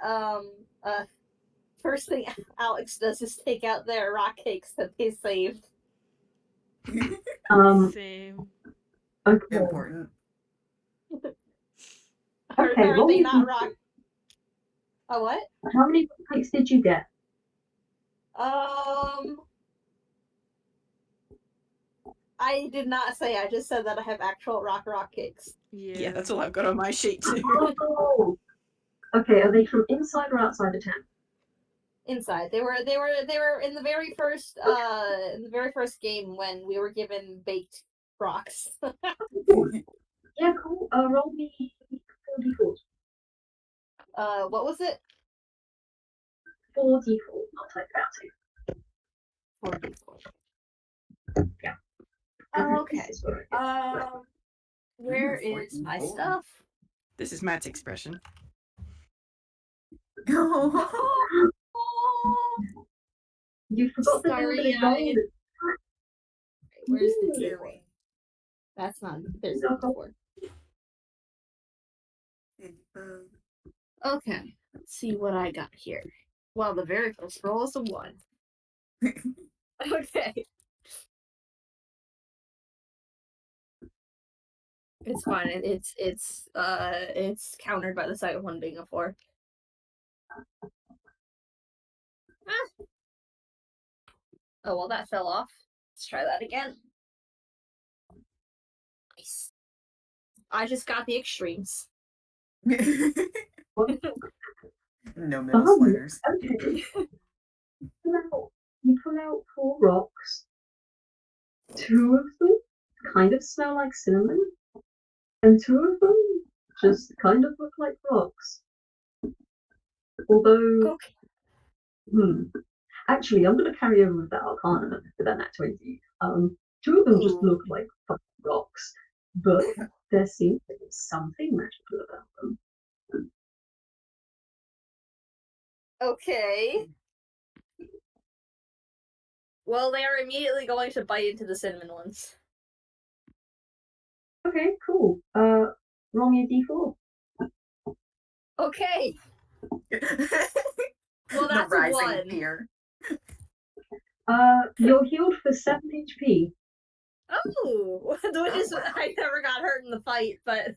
first thing Alex does is take out their rock cakes that they saved. Same. Okay. Important. Okay, Are roll they me not d- rock? A what? How many cakes did you get? I did not say. I just said that I have actual rock cakes. Yeah, that's all I've got on my sheet too. Oh. Okay, are they from inside or outside the town? Inside. They were in the very first game when we were given baked rocks. Yeah, cool. Roll me 4d4s. What was it? 4d4, not type out. 4d4. Yeah. Okay. This is what I get. Where is my 44. stuff? This is Matt's expression. Oh. You forgot the Sorry, little bit I- of Where's the Yeah. D4? That's not. There's No. the D4. Okay. Let's see what I got here. Well, the very first roll is a 1. Okay. It's fine. It's countered by the second one being a 4. Ah. Oh well, that fell off. Let's try that again. Nice. I just got the extremes. No middle sliders. Okay. You pull out 4 rocks. 2 of them kind of smell like cinnamon, and 2 of them just kind of look like rocks. Although, Okay. Actually, I'm going to carry over with that Arcana for that nat 20. 2 of them just look like fucking rocks, but there seems to be something magical about them. Okay. Well, they are immediately going to bite into the cinnamon ones. Okay, cool. Roll me a d4. Okay. Well, that's the a rising 1. fear. You're healed for 7 HP. Oh, which is I never got hurt in the fight, but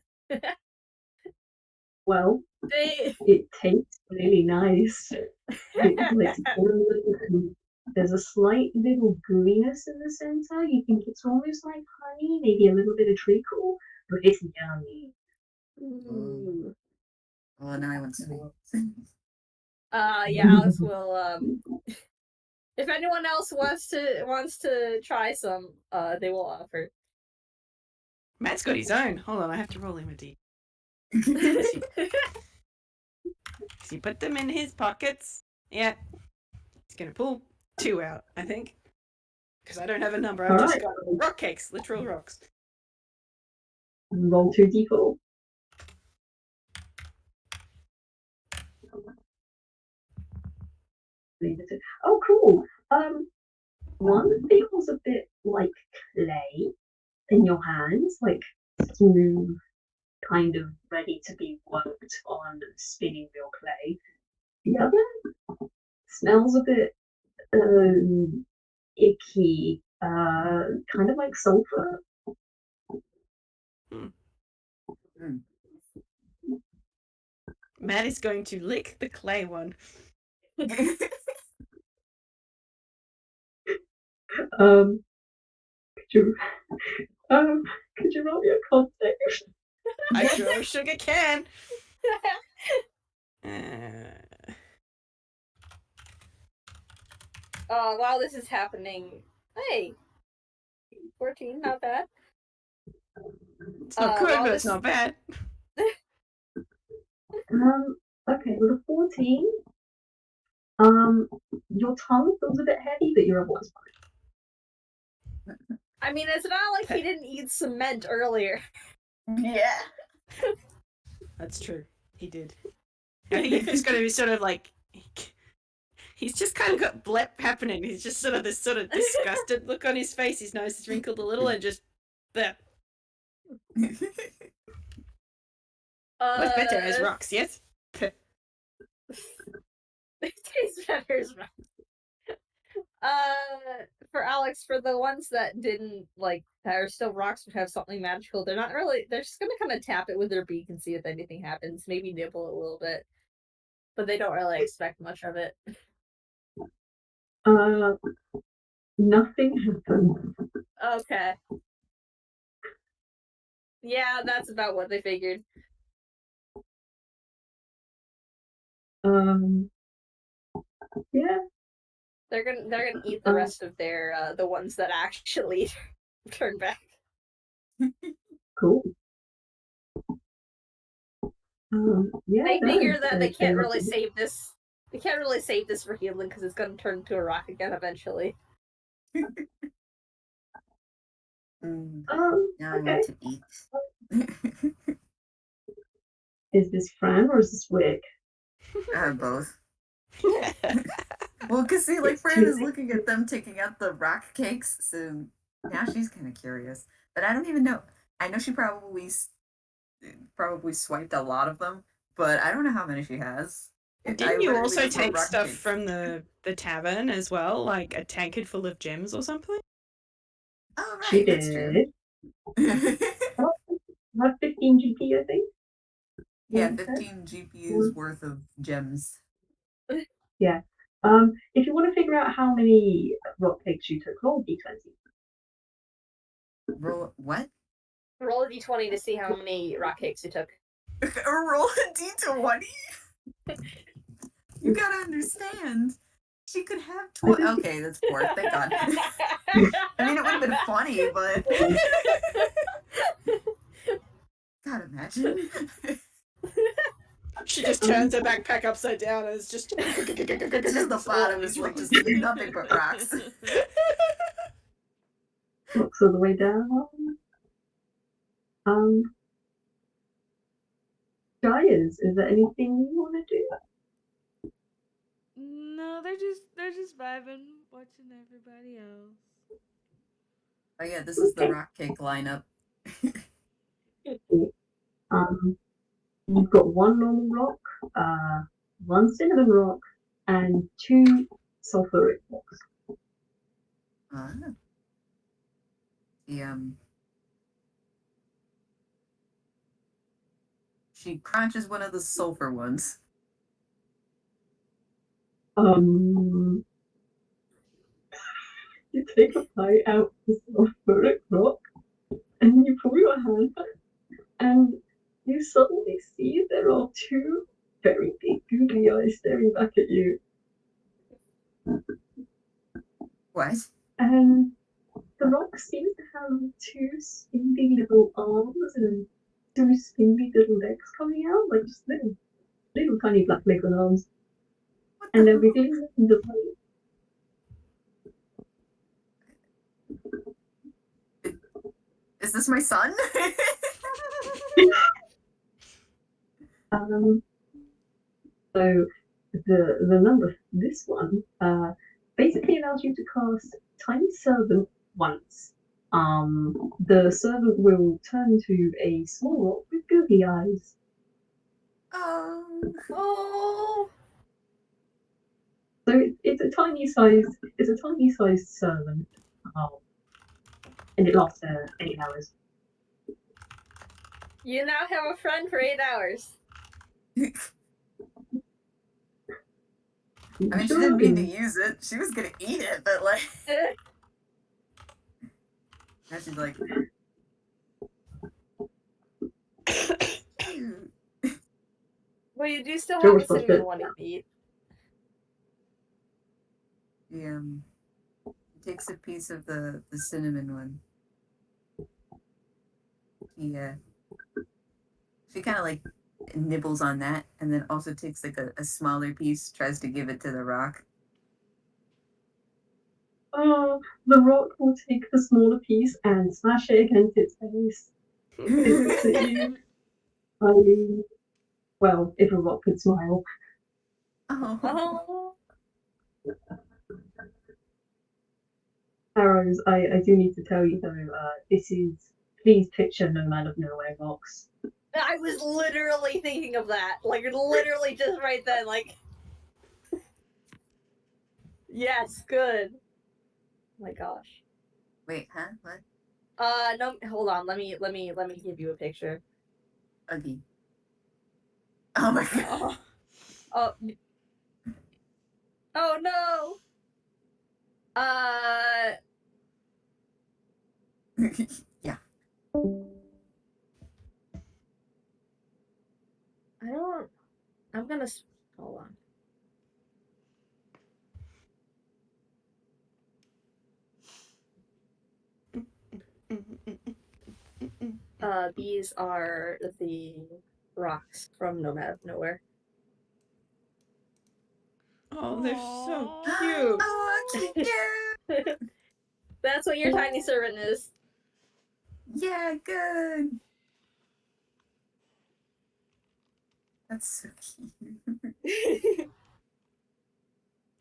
Well, they. it tastes really nice. There's a slight little gooiness in the center. You think it's almost like honey, maybe a little bit of treacle, but it's yummy. Ooh. Oh, now I want sweets. Yeah, Alex will. If anyone else wants to try some, they will offer. Matt's got his own. Hold on, I have to roll him a d. He put them in his pockets. Yeah. He's gonna pull 2 out, I think. Because I don't have a number. I've just got rock cakes, literal rocks. roll 2d4. Oh, cool. One feels a bit like clay in your hands, like smooth, kind of ready to be worked on spinning wheel clay. The other smells a bit icky, kind of like sulfur. Matt is going to lick the clay one. Could you roll me a con save? I sure sugar can. Uh, Oh, while this is happening, hey, 14, not bad. it's not good, while but this- it's not bad. Okay, with a 14, your tongue feels a bit heavy, but you're otherwise fine. I mean, it's not like he didn't eat cement earlier. Yeah. That's true. He did. And he's going to be sort of like... He's just kind of got blep happening. He's just sort of this sort of disgusted look on his face. His nose is wrinkled a little and just... Blep. What's better as rocks, yes? It tastes better as rocks. For Alex, for the ones that didn't, like, that are still rocks but have something magical, they're not really... They're just gonna kind of tap it with their beak and see if anything happens. Maybe nibble a little bit. But they don't really expect much of it. Nothing happened. Okay. Yeah, that's about what they figured. Yeah. They're gonna eat the rest of their the ones that actually turn back. Cool. Yeah. They figure that they can't really nothing. save this. They can't really save this for healing because it's gonna turn into a rock again eventually. Now I Okay. want to eat. Is this Fran or is this Wick? Both. Well, because see, like, Fran is looking at them taking out the rock cakes, so now she's kind of curious. But I don't even know. I know she probably swiped a lot of them, but I don't know how many she has. Didn't you also take stuff from the tavern as well? Like a tankard full of gems or something? Oh, right, She that's did. true. About 15 GP, I think. Yeah, Okay. 15 GPUs worth of gems. Yeah. If you want to figure out how many rock cakes you took, roll d20. Roll what? Roll a d20 to see how many rock cakes you took. Roll a d20? You gotta understand. She could have 20. Okay, that's 4. Thank God. I mean, it would have been funny, but. God, imagine. She just turns her backpack upside down and it's just... It's just the bottom is like just nothing but rocks. Rocks all the way down. Gyres, is there anything you want to do? No, they're just vibing, watching everybody else. Oh yeah, this is the rock cake lineup. You've got one normal rock, one cinnamon rock, and 2 sulfuric rocks. She crunches one of the sulfur ones. You take a bite out of the sulfuric rock, and then you pull your hand back, and you suddenly see there are 2 very big googly eyes staring back at you. What? And the rock seems to have 2 spindly little arms and 2 spindly little legs coming out, like just little tiny black legs and arms. And they're wiggling in the light. Is this my son? So the number this one basically allows you to cast Tiny Servant once. The servant will turn to a small rock with googly eyes. Oh. So it's a tiny sized servant, and it lasts 8 hours. You now have a friend for 8 hours. I mean, she didn't mean to use it. She was gonna eat it, but like, now she's like, Well, you do still Sure, have the sounds cinnamon good. one you can eat. he takes a piece of the cinnamon one. She kind of like nibbles on that, and then also takes like a smaller piece, tries to give it to the rock. The rock will take the smaller piece and smash it against its face. It looks at you. I mean, well, if a rock could smile. Oh. Arrows, I do need to tell you though, this is, please picture No Man of Nowhere rocks. I was literally thinking of that. Like, literally just right then, like... Yes, good. Oh my gosh. Wait, huh? What? No, hold on. Let me give you a picture. Ugly. Oh my god. Oh. Oh no. Yeah. I'm gonna hold on. These are the rocks from No Man of Nowhere. Oh, they're so Aw. cute. Oh, cute. That's what your tiny servant is. Yeah, good. That's so cute.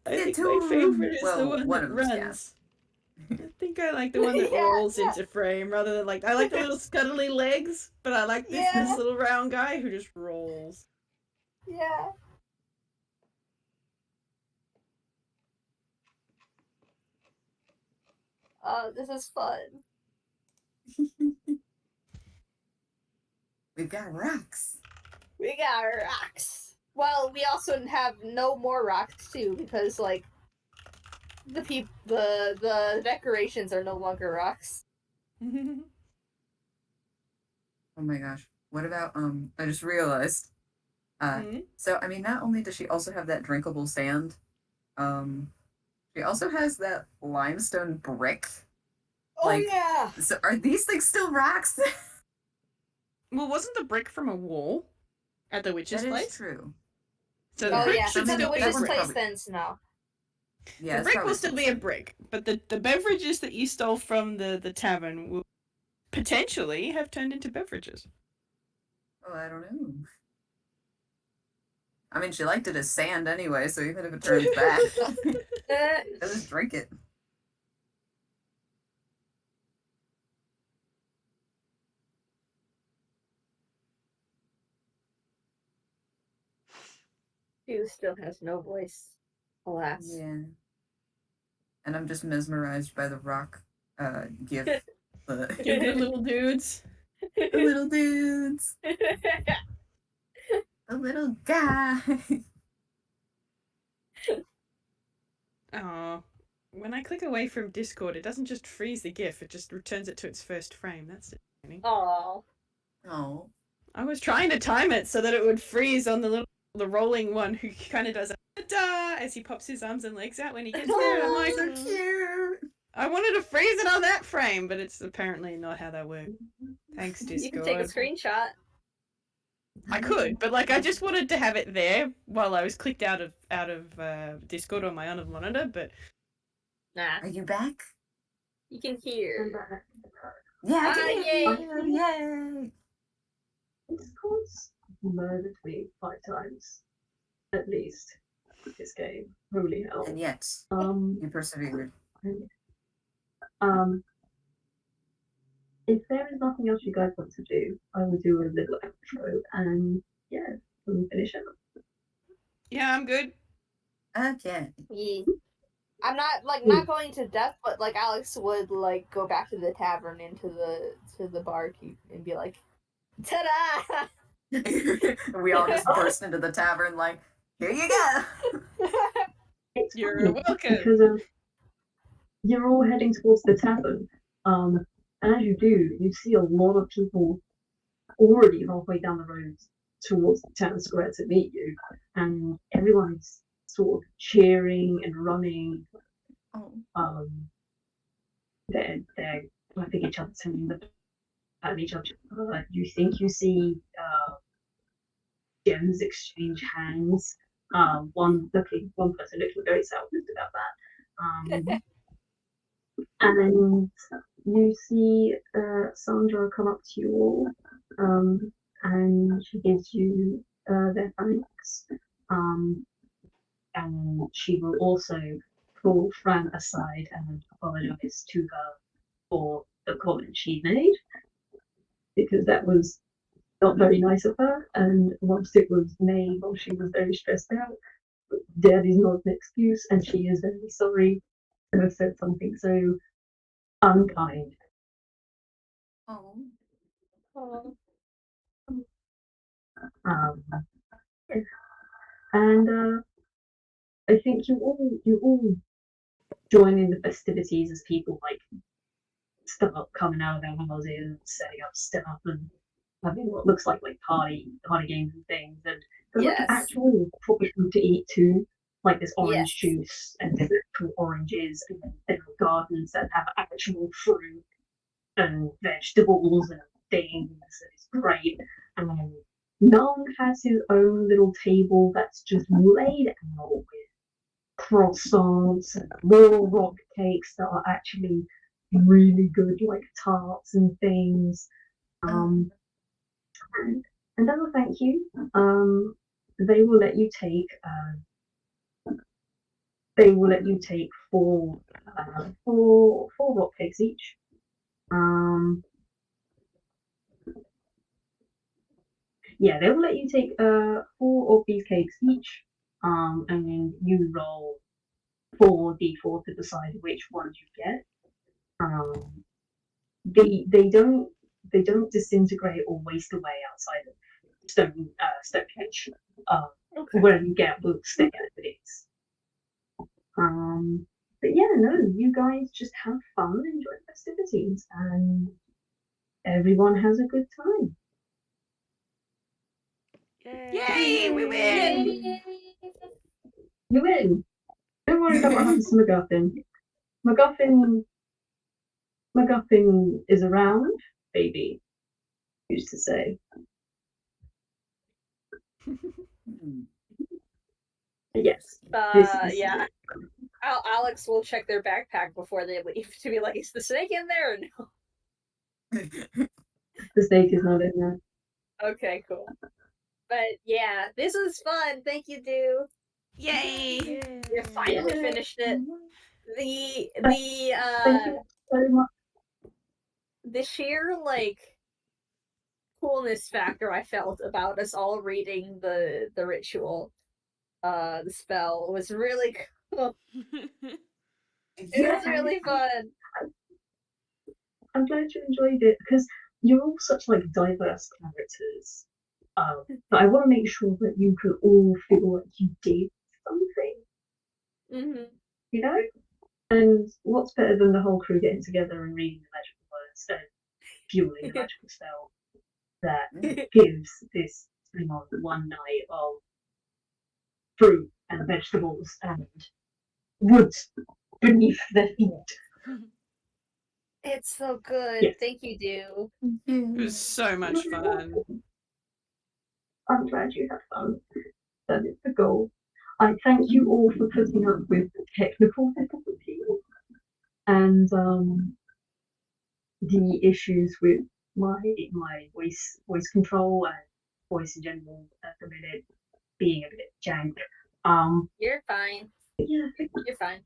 I think Get my to favorite is the well, one one that of them's runs. I think I like the one that Yeah, rolls yeah. into frame rather than like I like the little scuttly legs, but I like this Yeah. little round guy who just rolls. Yeah. This is fun. We've got rocks. We got rocks. Well, we also have no more rocks too, because like the decorations are no longer rocks. Oh my gosh. What about I just realized. So I mean not only does she also have that drinkable sand, she also has that limestone brick. Oh Like, yeah. so are these things still rocks? Well, wasn't the brick from a wall at the witch's That is place? true. So Yeah. Oh the brick yeah. should She's at the still be a witch's brick. place then now. Yeah, The it's brick probably will still be a brick, but the beverages that you stole from the tavern will potentially have turned into beverages. Oh, I don't know. I mean, she liked it as sand anyway, so even if it turns back, let's just drink it. Stu still has no voice. Alas. Yeah. And I'm just mesmerized by the rock gif. The little dudes. The little dudes. The little guy. Oh, when I click away from Discord, it doesn't just freeze the GIF; it just returns it to its first frame. That's disappointing. Aww. Oh. I was trying to time it so that it would freeze on the rolling one who kind of does a da as he pops his arms and legs out when he gets there. I'm like, so cute. I wanted to freeze it on that frame, but it's apparently not how that works. Thanks, Discord. You can take a screenshot. I could, but like I just wanted to have it there while I was clicked out of Discord on my other monitor. But Nah. Are you back? You can hear. Yeah, I can hear Yay. you. Yay. Discord's murdered me 5 times, at least, this game. Holy hell. And yet, Um, you persevered. um, if there is nothing else you guys want to do, I will do a little outro and yeah, we'll finish up. Yeah, I'm good. Okay. Yeah. I'm not going to death, but like Alex would like go back to the tavern into the barkeep and be like, "Ta-da!" We all just burst into the tavern like, here you go. It's You're funny welcome. because you're all heading towards the tavern. And as you do, you see a lot of people already halfway down the road towards the town square to meet you, and everyone's sort of cheering and running. Oh. They're clapping each other, at each other. You think you see gems exchange hands. One person looking very selfless about that. And you see Sandra come up to you all, and she gives you their thanks. And she will also pull Fran aside and apologize to her for the comment she made, because that was not very nice of her. And once it was made while she was very stressed out, that is not an excuse, and she is very sorry to have said something so unkind. Oh. And I think you all join in the festivities as people like start coming out of their houses, setting up stuff, and having what looks like party games and things. And there's like Yes. actual proper food to eat too, like there's orange Yes. juice and there's actual oranges, and then there are gardens that have actual fruit and vegetables and things. It's great. And None has his own little table that's just laid out with croissants and more rock cakes that are actually really good, like tarts and things. And as a thank you, they will let you take four rock cakes each. Yeah, they will let you take 4 of these cakes each, and then you roll 4d4 to decide which ones you get. They don't disintegrate or waste away outside of Stonehedge. Whatever you get will stay as it is. But yeah, no, you guys just have fun, enjoy festivities, and everyone has a good time. Yay, we win! You win. Don't worry about what happens to MacGuffin. MacGuffin is around, baby. Used to say. Yes. Yeah. Alex will check their backpack before they leave to be like, is the snake in there or no? The snake is not in there. Okay, cool. But yeah, this was fun. Thank you, Do. Yay! You finally finished it. Thank you so much. The sheer coolness factor I felt about us all reading the ritual, the spell was really cool. It was really fun. I'm glad you enjoyed it, because you're all such diverse characters. But I want to make sure that you could all feel like you did something. Mm-hmm. You know? And what's better than the whole crew getting together and reading the magical words and fueling the magical spell that gives this one night of fruit and vegetables and woods beneath their feet. It's so good. Yes. Thank you, Do. It was so much fun. I'm glad you had fun. That is the goal. I thank you all for putting up with the technical difficulties and the issues with my voice control and voice in general at the minute being a bit jank. You're fine. Yeah, You're fine.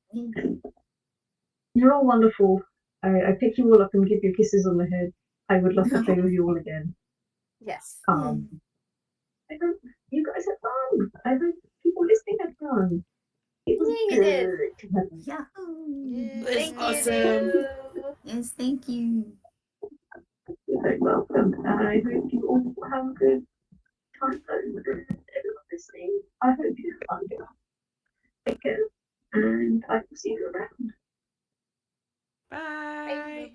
you're all wonderful. I pick you all up and give you kisses on the head. I would love to play with you all again. Yes. I hope you guys had fun. I hope people listening had fun. It was Yeah, you did. good to have Yahoo! It's Thank awesome. you. Yes, thank you. You're very welcome. And I hope you all have a good time over everyone listening. I hope you have fun. Take care. And I will see you around. Bye. Bye.